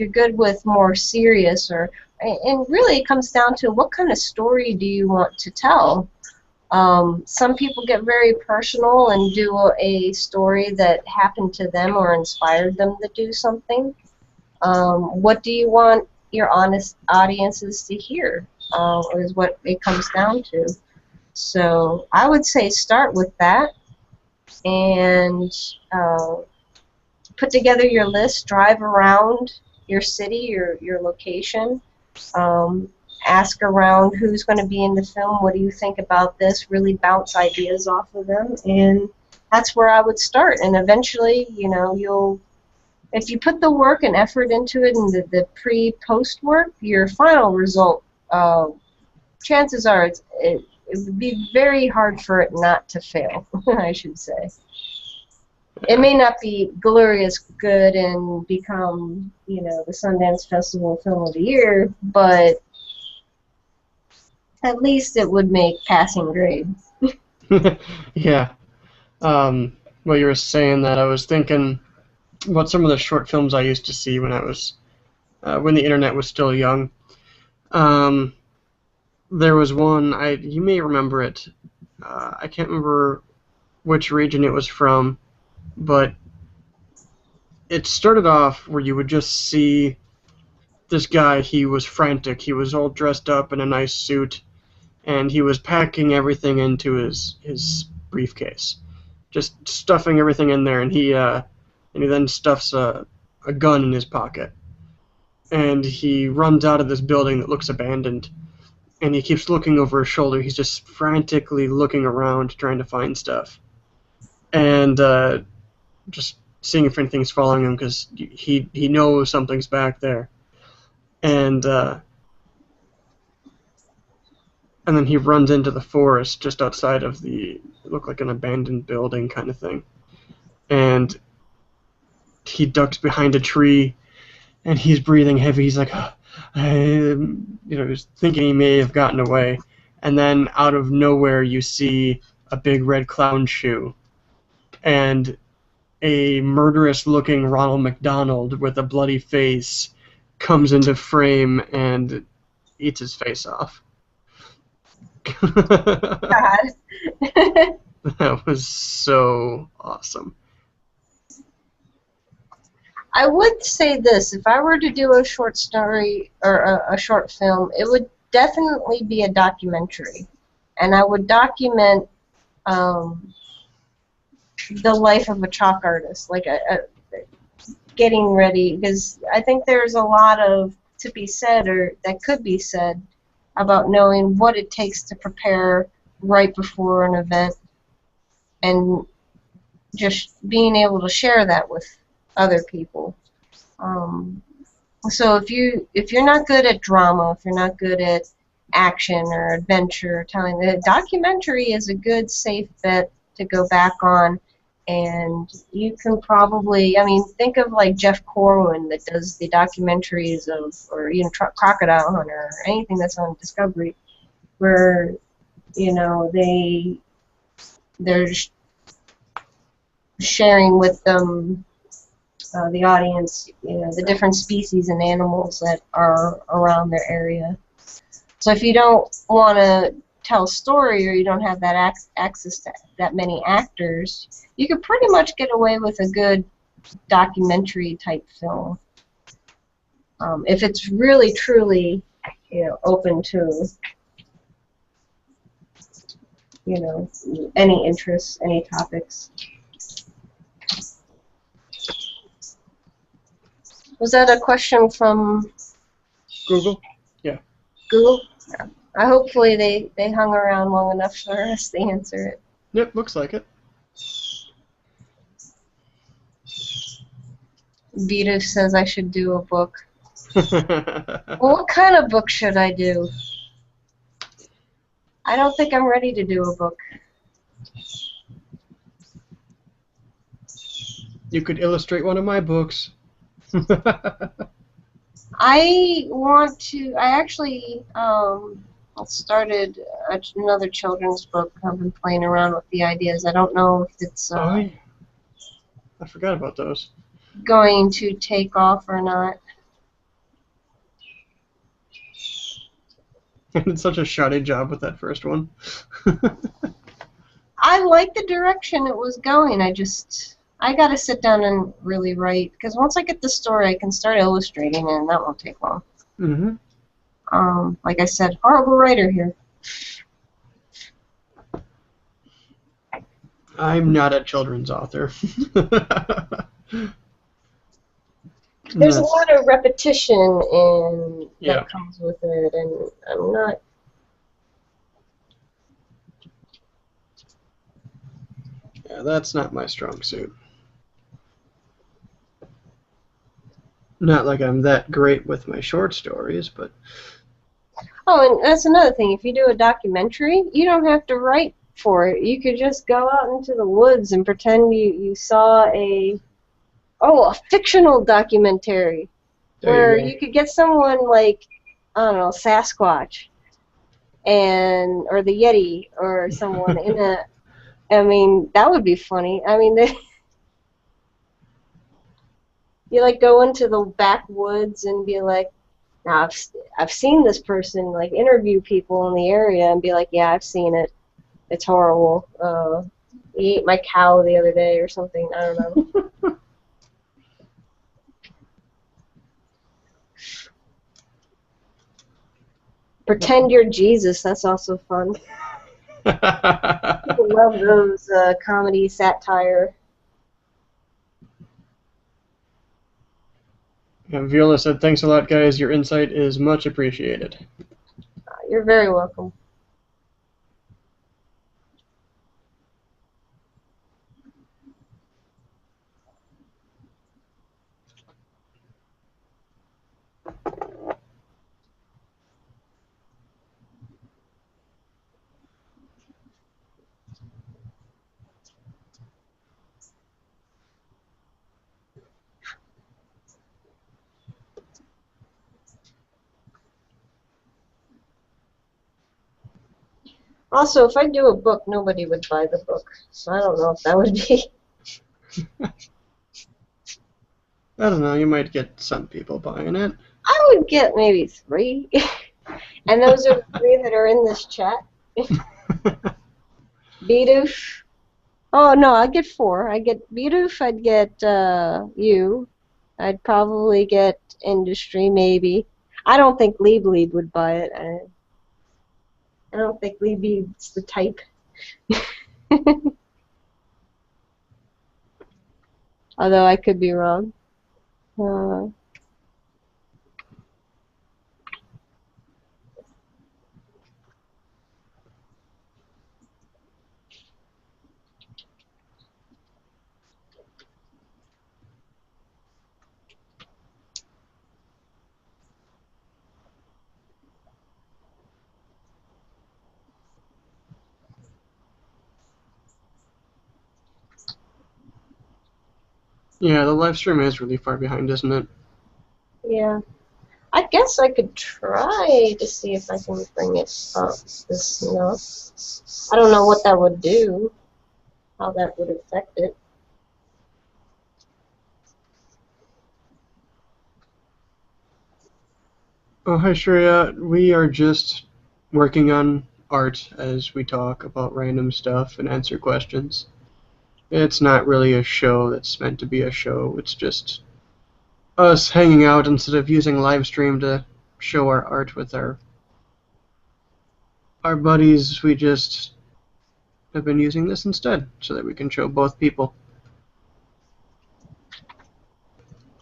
good with more serious, and really it comes down to what kind of story do you want to tell. Some people get very personal and do a story that happened to them or inspired them to do something. What do you want your honest audiences to hear, is what it comes down to. So I would say start with that and put together your list, drive around your city, your location, Um, ask around who's going to be in the film, what do you think about this, really bounce ideas off of them, and that's where I would start. And eventually, if you put the work and effort into it and the pre-post work, your final result, chances are it would be very hard for it not to fail, I should say. It may not be glorious good and become, the Sundance Festival Film of the Year, but at least it would make passing grade. Yeah. While you were saying that, I was thinking about some of the short films I used to see when when the internet was still young. Um, there was one, you may remember it. I can't remember which region it was from, but it started off where you would just see this guy. He was frantic. He was all dressed up in a nice suit, and he was packing everything into his briefcase, just stuffing everything in there. And he then stuffs a gun in his pocket, and he runs out of this building that looks abandoned. And he keeps looking over his shoulder. He's just frantically looking around, trying to find stuff, and just seeing if anything's following him because he knows something's back there. And and then he runs into the forest just outside of it looked like an abandoned building kind of thing. And he ducks behind a tree, and he's breathing heavy. He's like, he's thinking he may have gotten away. And then out of nowhere, you see a big red clown shoe, and a murderous-looking Ronald McDonald with a bloody face comes into frame and eats his face off. God. That was so awesome. I would say this, if I were to do a short story or a short film, it would definitely be a documentary. And I would document the life of a chalk artist, like getting ready, because I think there's a lot to be said, or that could be said, about knowing what it takes to prepare right before an event, and just being able to share that with other people. So if you're not good at drama, if you're not good at action or adventure, telling the documentary is a good safe bet to go back on. And you can probably, think of like Jeff Corwin that does the documentaries or Crocodile Hunter or anything that's on Discovery, where they're sharing with them, the audience, the different species and animals that are around their area. So if you don't want to tell a story, or you don't have that access to that many actors, you could pretty much get away with a good documentary type film. If it's really truly, open to, any interests, any topics. Was that a question from Google? Yeah. Google? Yeah. Hopefully they hung around long enough for us to answer it. Yep, looks like it. Vita says I should do a book. Well, what kind of book should I do? I don't think I'm ready to do a book. You could illustrate one of my books. I actually started another children's book. I've been playing around with the ideas. I don't know if it's I forgot about those. going to take off or not. I did such a shoddy job with that first one. I like the direction it was going. I got to sit down and really write, because once I get the story, I can start illustrating it, and that won't take long. Mm-hmm. Like I said, horrible writer here. I'm not a children's author. And There's a that's, lot of repetition in yeah. that comes with it, and I'm not. Yeah, that's not my strong suit. Not like I'm that great with my short stories, but Oh, and that's another thing. If you do a documentary, you don't have to write for it. You could just go out into the woods and pretend you saw a fictional documentary there you where go. you could get someone like, I don't know, Sasquatch and or the Yeti or someone in a. I mean, that would be funny. I mean, you like go into the backwoods and be like, now I've seen this person, like interview people in the area and be like, yeah, I've seen it. It's horrible. He ate my cow the other day or something. I don't know. Pretend you're Jesus. That's also fun. People love those comedy satire. And Viola said, "Thanks a lot, guys. Your insight is much appreciated." You're very welcome. Also, if I do a book, nobody would buy the book. So I don't know if that would be. I don't know. You might get some people buying it. I would get maybe 3. And those are the 3 that are in this chat. Bidoof. Oh, no, I'd get 4. I'd get Bidoof, I'd get you. I'd probably get Industry, maybe. I don't think Lead would buy it. I don't think Lead's the type. Although I could be wrong. Uh, Yeah, the live stream is really far behind, isn't it? yeah. I guess I could try to see if I can bring it up. This, I don't know what that would do, how that would affect it. Oh, hi, Shreya. We are just working on art as we talk about random stuff and answer questions. It's not really a show that's meant to be a show. It's just us hanging out instead of using live stream to show our art with our buddies. We just have been using this instead so that we can show both people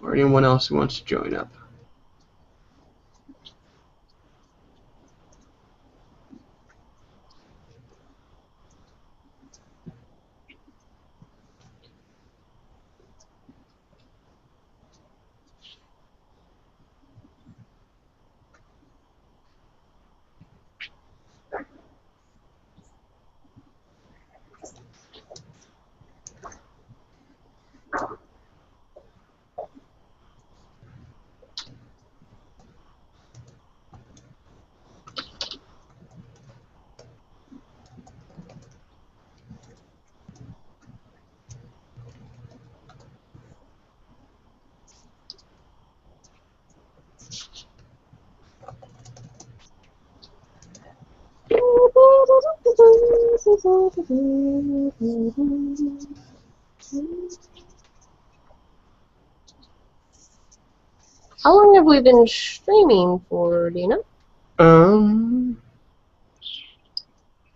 or anyone else who wants to join up. How long have we been streaming for, do you know? Um,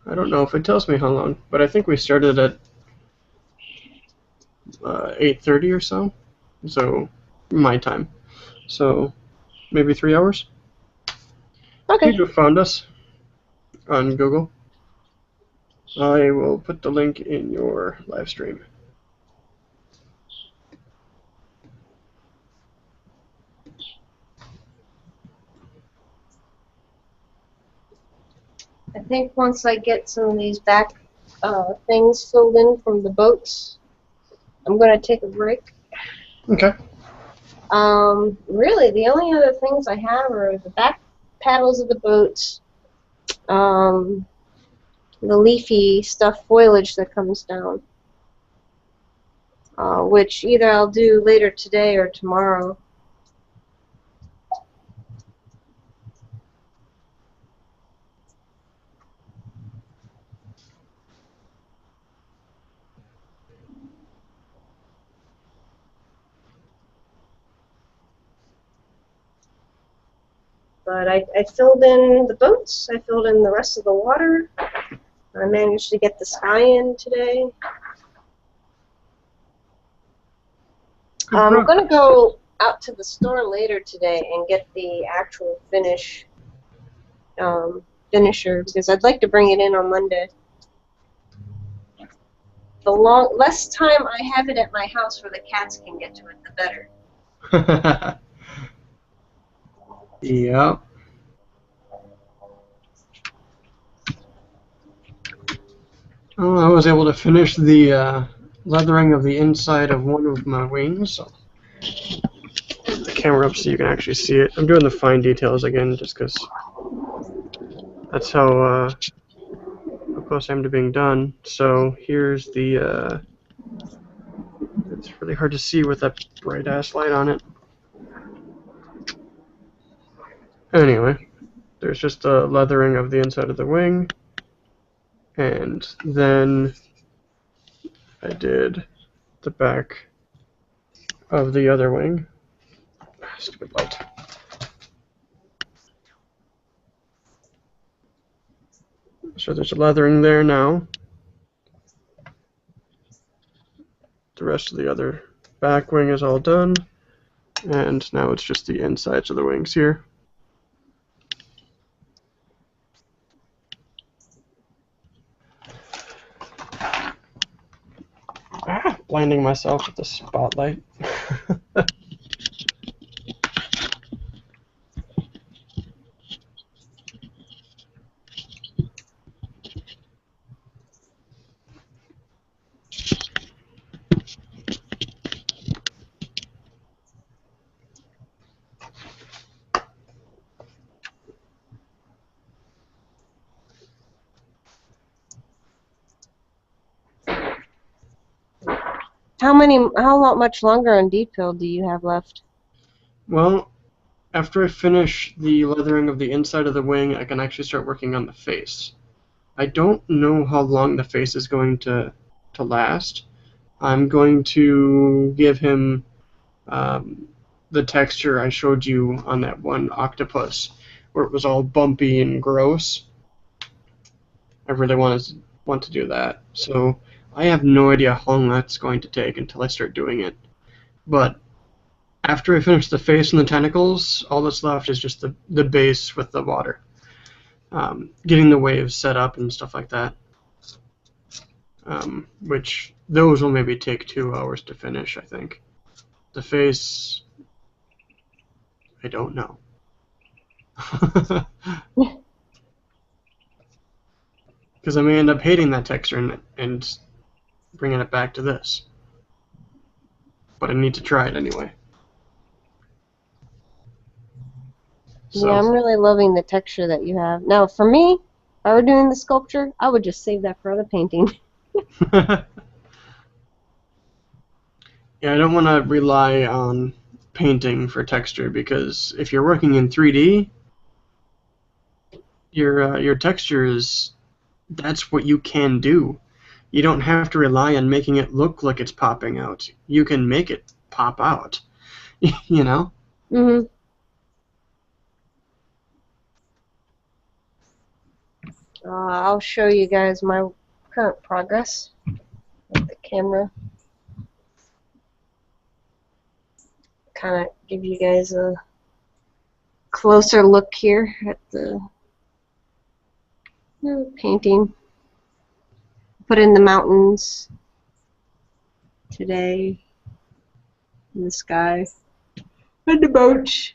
I don't know if it tells me how long, but I think we started at 8:30 or so my time. So maybe 3 hours. Okay. You just found us on Google. I will put the link in your live stream. I think once I get some of these back things filled in from the boats, I'm going to take a break. Okay. Really, the only other things I have are the back paddles of the boats, the leafy stuff foliage that comes down, which either I'll do later today or tomorrow. But I filled in the boats, I filled in the rest of the water. I managed to get the sky in today. I'm going to go out to the store later today and get the actual finisher because I'd like to bring it in on Monday. The less time I have it at my house where the cats can get to it, the better. Yep. Well, I was able to finish the leathering of the inside of one of my wings. So the camera up so you can actually see it. I'm doing the fine details again just because that's how close I am to being done. So here's the, it's really hard to see with that bright ass light on it. Anyway, there's just a leathering of the inside of the wing. And then I did the back of the other wing. Stupid light. So there's a leathering there now. The rest of the other back wing is all done. And now it's just the insides of the wings here. Blinding myself with the spotlight. How much longer on detail do you have left? Well, after I finish the leathering of the inside of the wing, I can actually start working on the face. I don't know how long the face is going to last. I'm going to give him the texture I showed you on that one octopus, where it was all bumpy and gross. I really want to do that. So I have no idea how long that's going to take until I start doing it. But after I finish the face and the tentacles, all that's left is just the base with the water. Getting the waves set up and stuff like that. Which those will maybe take 2 hours to finish, I think. The face, I don't know. Because I may end up hating that texture and bringing it back to this. But I need to try it anyway. So. Yeah, I'm really loving the texture that you have. Now, for me, if I were doing the sculpture, I would just save that for the painting. Yeah, I don't want to rely on painting for texture because if you're working in 3D, your texture that's what you can do. You don't have to rely on making it look like it's popping out. You can make it pop out. You know? Mm-hmm. I'll show you guys my current progress with the camera kind of give you guys a closer look here at the painting. Put in the mountains today, in the sky, and the boats.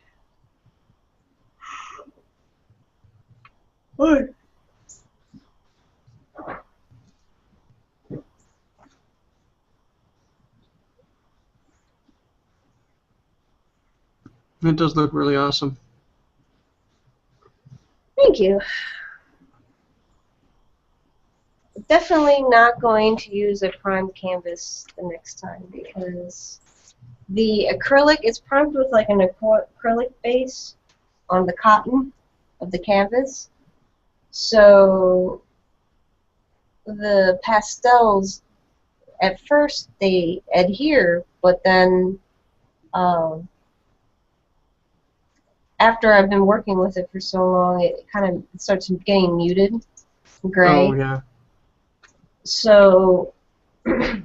What? It does look really awesome. Thank you. Definitely not going to use a primed canvas the next time because the acrylic is primed with like an acrylic base on the cotton of the canvas. So the pastels, at first they adhere, but then after I've been working with it for so long, it kind of starts getting muted, gray. Oh, yeah. So I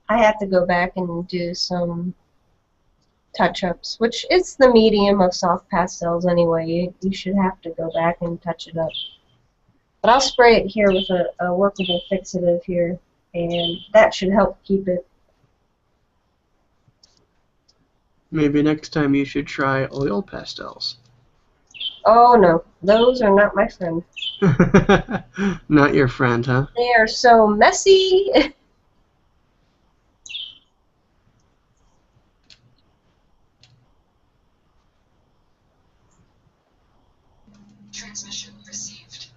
have to go back and do some touch-ups, which is the medium of soft pastels anyway. You should have to go back and touch it up. But I'll spray it here with a workable fixative here, and that should help keep it. Maybe next time you should try oil pastels. Oh no, those are not my friend. Not your friend, huh? They are so messy. Transmission received.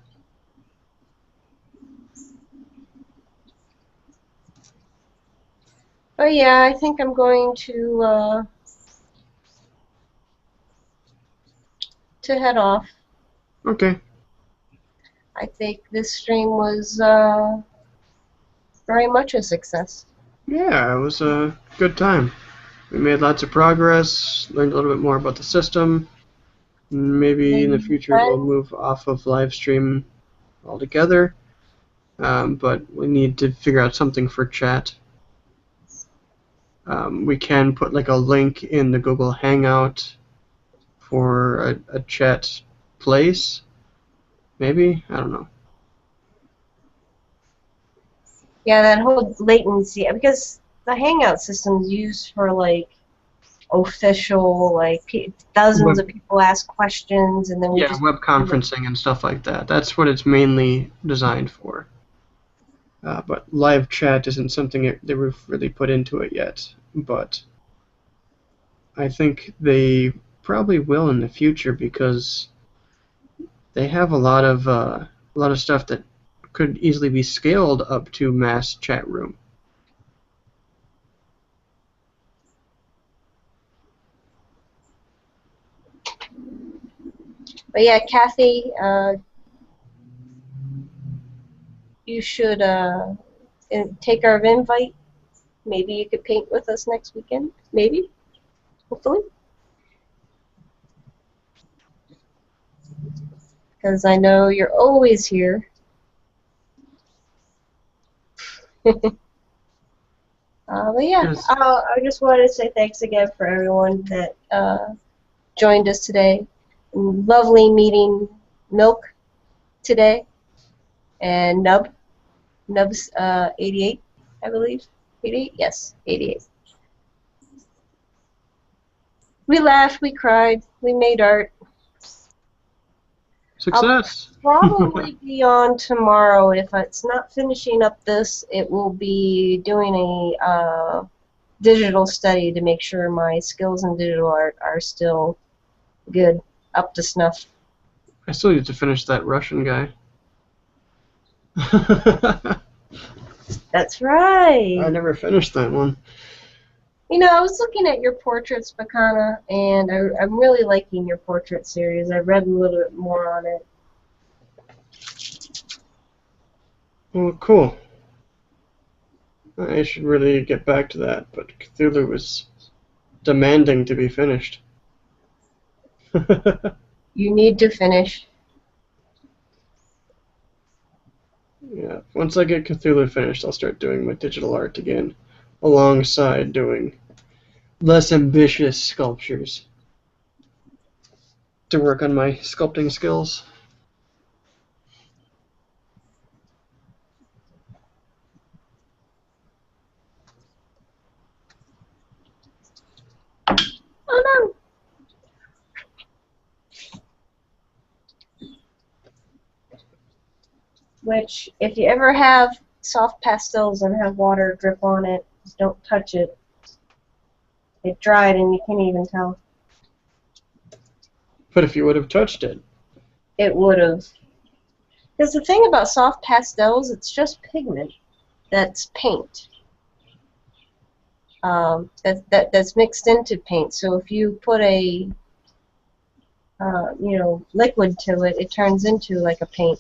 Oh yeah, I think I'm going to head off. Okay. I think this stream was very much a success. Yeah, it was a good time. We made lots of progress, learned a little bit more about the system. Maybe in the future we'll move off of live stream altogether, but we need to figure out something for chat. We can put like a link in the Google Hangout for a chat place. Maybe? I don't know. Yeah, that whole latency, because the Hangout system is used for like official, like dozens of people ask questions, and then we just web conferencing and stuff like that. That's what it's mainly designed for. But live chat isn't something that we've really put into it yet. But I think they probably will in the future because they have a lot of stuff that could easily be scaled up to mass chat room. But yeah, Kathy, you should take our invite. Maybe you could paint with us next weekend. Maybe, hopefully. Because I know you're always here. But yeah, Yes. I just wanted to say thanks again for everyone that joined us today. Lovely meeting Milk today, and Nub's 88, I believe. 88? Yes, 88. We laughed, we cried, we made art. Success! I'll probably be on tomorrow. If it's not finishing up this, it will be doing a digital study to make sure my skills in digital art are still good, up to snuff. I still need to finish that Russian guy. That's right. I never finished that one. You know, I was looking at your portraits, Bacana, and I'm really liking your portrait series. I read a little bit more on it. Well, cool. I should really get back to that, but Cthulhu was demanding to be finished. You need to finish. Yeah, once I get Cthulhu finished, I'll start doing my digital art again, alongside doing less ambitious sculptures to work on my sculpting skills. Oh no! Which, if you ever have soft pastels and have water drip on it, just don't touch it. It dried and you can't even tell. But if you would have touched it, It would have. Because the thing about soft pastels, it's just pigment. That's paint. That's mixed into paint. So if you put a liquid to it, it turns into like a paint.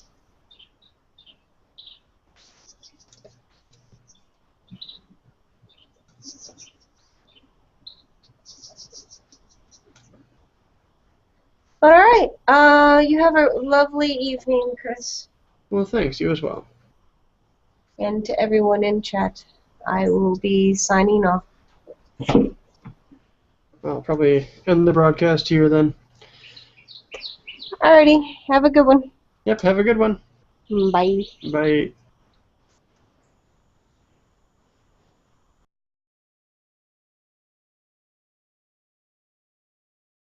All right. You have a lovely evening, Chris. well, thanks, you as well. And to everyone in chat, I will be signing off. I'll probably end the broadcast here then. Alrighty. Have a good one. Yep, have a good one. Bye. Bye.